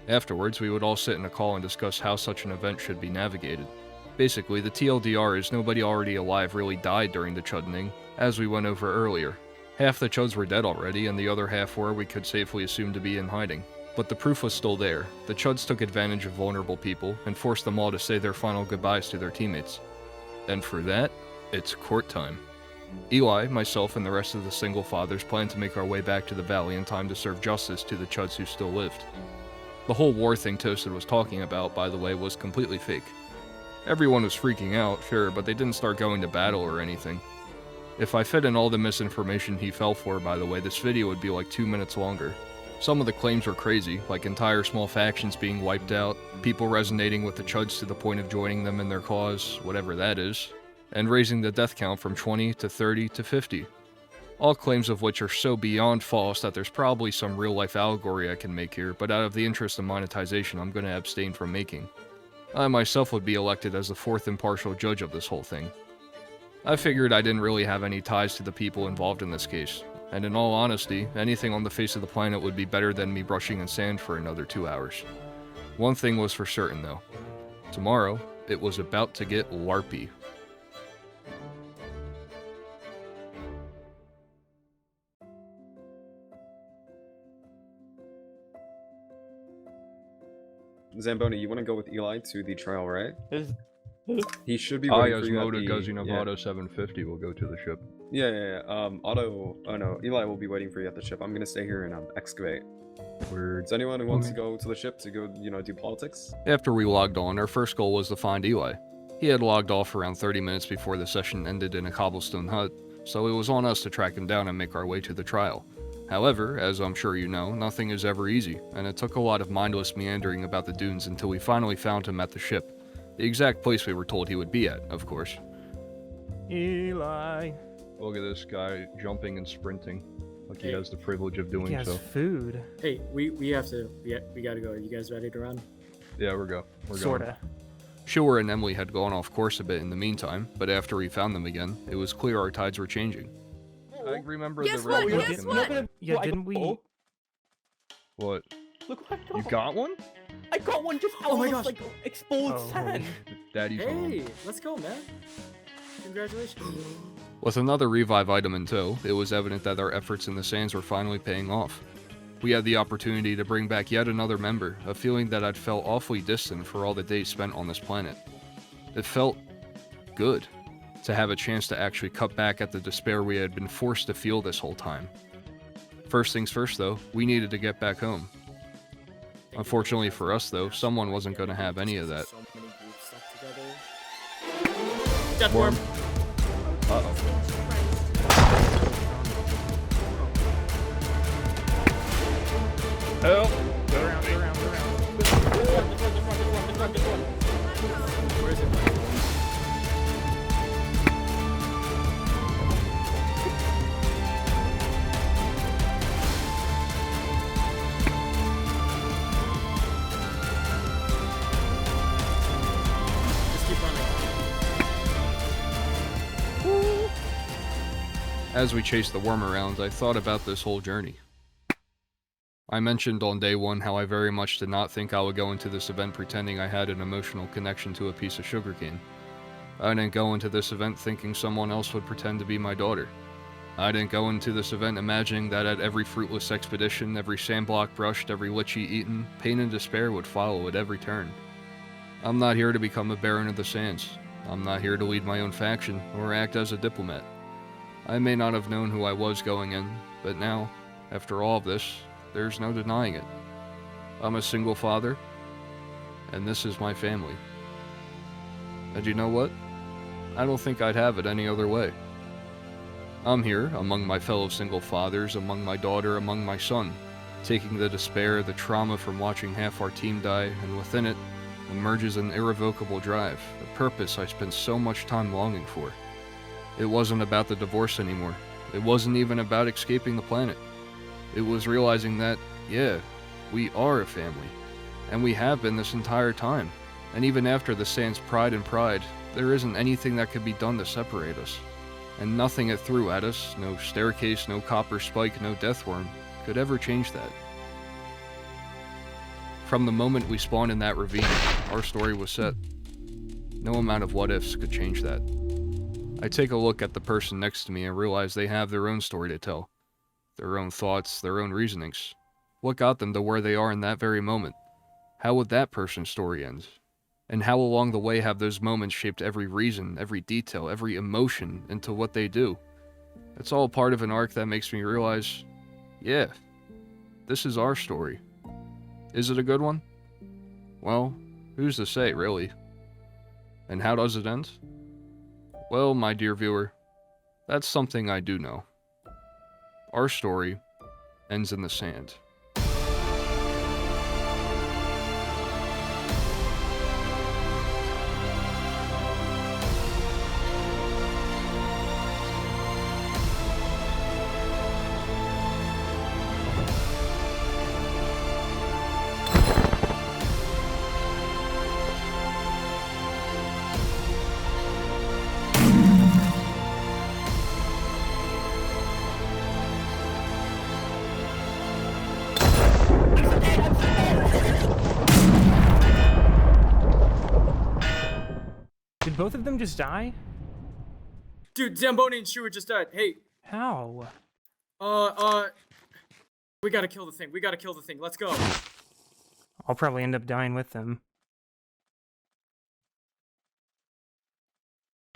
Speaker 1: Afterwards, we would all sit in a call and discuss how such an event should be navigated. Basically, the TLDR is nobody already alive really died during the Chuddening, as we went over earlier. Half the Chuds were dead already, and the other half were we could safely assume to be in hiding. But the proof was still there. The Chuds took advantage of vulnerable people, and forced them all to say their final goodbyes to their teammates. And for that, it's court time. Eli, myself, and the rest of the single fathers plan to make our way back to the valley in time to serve justice to the Chuds who still lived. The whole war thing Toasted was talking about, by the way, was completely fake. Everyone was freaking out, sure, but they didn't start going to battle or anything. If I fed in all the misinformation he fell for, by the way, this video would be like 2 minutes longer. Some of the claims were crazy, like entire small factions being wiped out, people resonating with the Chuds to the point of joining them in their cause, whatever that is, and raising the death count from 20 to 30 to 50. All claims of which are so beyond false that there's probably some real-life allegory I can make here, but out of the interest of monetization, I'm going to abstain from making. I myself would be elected as the 4th impartial judge of this whole thing. I figured I didn't really have any ties to the people involved in this case, and in all honesty, anything on the face of the planet would be better than me brushing in sand for another 2 hours. One thing was for certain though. Tomorrow, it was about to get LARPy.
Speaker 2: Zamboni, you want to go with Eli to the trial, right? He should be
Speaker 12: Ah,
Speaker 2: waiting
Speaker 12: yes,
Speaker 2: for you at
Speaker 12: Moto
Speaker 2: the...
Speaker 12: Guzzi Novato 750 will go to the ship.
Speaker 2: Yeah. Otto... Oh no, Eli will be waiting for you at the ship. I'm gonna stay here and excavate. Is anyone who wants to go to the ship to go, you know, do politics?
Speaker 1: After we logged on, our first goal was to find Eli. He had logged off around 30 minutes before the session ended in a cobblestone hut, so it was on us to track him down and make our way to the trial. However, as I'm sure you know, nothing is ever easy, and it took a lot of mindless meandering about the dunes until we finally found him at the ship. The exact place we were told he would be at, of course.
Speaker 13: Eli.
Speaker 12: Look at this guy jumping and sprinting. Like he has the privilege of doing
Speaker 13: He has
Speaker 12: so.
Speaker 13: food.
Speaker 20: Hey, we gotta go. Are you guys ready to run?
Speaker 12: Yeah, we're going.
Speaker 13: Sorta.
Speaker 1: Shore and Emily had gone off course a bit in the meantime, but after we found them again, it was clear our tides were changing.
Speaker 12: I remember
Speaker 6: Guess
Speaker 12: the
Speaker 6: what?
Speaker 12: red
Speaker 6: Guess
Speaker 12: token.
Speaker 6: what?
Speaker 13: Yeah, didn't we?
Speaker 12: What?
Speaker 9: Look what I got.
Speaker 12: You got one?
Speaker 9: I got one just out of like exposed sand.
Speaker 12: Daddy's on.
Speaker 20: Hey, let's go, man. Congratulations.
Speaker 1: With another revive item in tow, it was evident that our efforts in the sands were finally paying off. We had the opportunity to bring back yet another member, a feeling that I'd felt awfully distant for all the days spent on this planet. It felt good to have a chance to actually cut back at the despair we had been forced to feel this whole time. First things first though, we needed to get back home. Unfortunately for us though, someone wasn't going to have any of that.
Speaker 20: So many groups stuck together. Death worm.
Speaker 12: Uh-oh.
Speaker 1: Help!
Speaker 20: Where is it? Just keep running.
Speaker 1: As we chased the worm around, I thought about this whole journey. I mentioned on day one how I very much did not think I would go into this event pretending I had an emotional connection to a piece of sugarcane. I didn't go into this event thinking someone else would pretend to be my daughter. I didn't go into this event imagining that at every fruitless expedition, every sandblock brushed, every lychee eaten, pain and despair would follow at every turn. I'm not here to become a Baron of the Sands. I'm not here to lead my own faction or act as a diplomat. I may not have known who I was going in, but now, after all of this, there's no denying it. I'm a single father, and this is my family. And you know what? I don't think I'd have it any other way. I'm here, among my fellow single fathers, among my daughter, among my son, taking the despair, the trauma from watching half our team die, and within it, emerges an irrevocable drive, a purpose I spent so much time longing for. It wasn't about the divorce anymore. It wasn't even about escaping the planet. It was realizing that, yeah, we are a family, and we have been this entire time, and even after the Sands' pride and pride, there isn't anything that could be done to separate us, and nothing it threw at us, no staircase, no copper spike, no deathworm, could ever change that. From the moment we spawned in that ravine, our story was set. No amount of what-ifs could change that. I take a look at the person next to me and realize they have their own story to tell. Their own thoughts, their own reasonings. What got them to where they are in that very moment? How would that person's story end? And how along the way have those moments shaped every reason, every detail, every emotion into what they do? It's all part of an arc that makes me realize, yeah, this is our story. Is it a good one? Well, who's to say, really? And how does it end? Well, my dear viewer, that's something I do know. Our story ends in the sand.
Speaker 13: Did both of them just die?
Speaker 20: Dude, Zamboni and Shua just died. Hey.
Speaker 13: How?
Speaker 20: We gotta kill the thing. We gotta kill the thing. Let's go.
Speaker 13: I'll probably end up dying with them.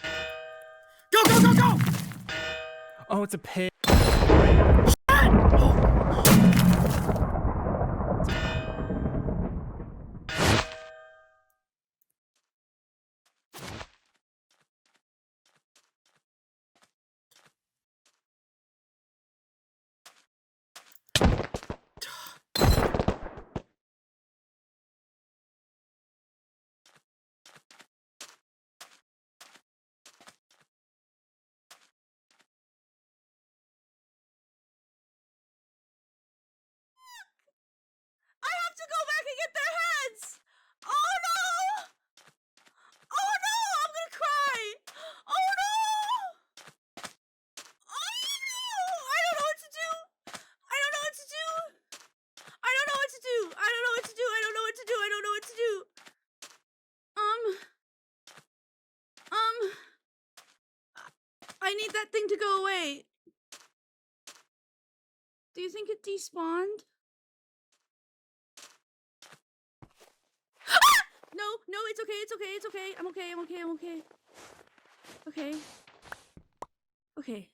Speaker 3: Go, go, go, go!
Speaker 13: Oh, it's a pig.
Speaker 6: I have to go back and get their heads! Oh no! Oh no! I'm gonna cry! Oh no! Oh no! I don't know what to do! I don't know what to do! I don't know what to do! I don't know what to do! I don't know what to do! I don't know what to do! I need that thing to go away. Do you think it despawned? No, no, it's okay, it's okay, it's okay. I'm okay, I'm okay, I'm okay. Okay. Okay.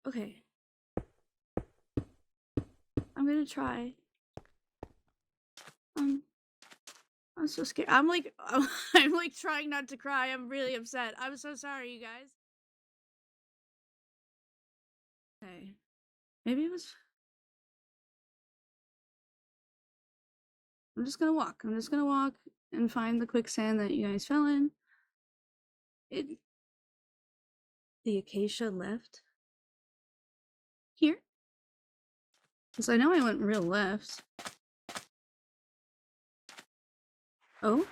Speaker 6: Okay. I'm gonna try. I'm so scared. I'm like trying not to cry. I'm really upset. I'm so sorry, you guys. Okay. Maybe it was... I'm just gonna walk. I'm just gonna walk and find the quicksand that you guys fell in. The acacia left? Here? Because I know I went real left. Oh?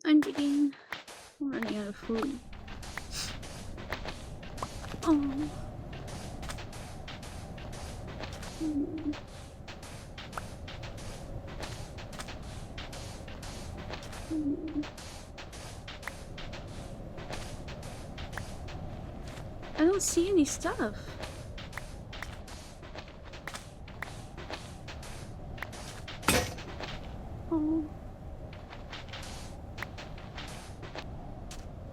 Speaker 6: I'm digging. I'm running out of food. Oh. I don't see any stuff. Oh.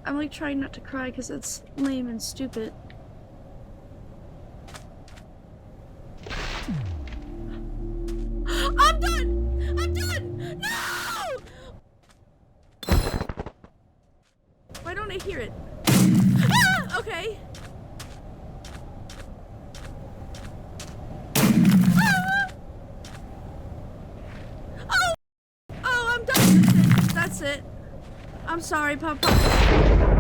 Speaker 6: I'm like trying not to cry because it's lame and stupid. I'm done! I'm done! No! Why don't I hear it? Ah! Okay. Ah! Oh! Oh, I'm done. That's it. I'm sorry, Papa.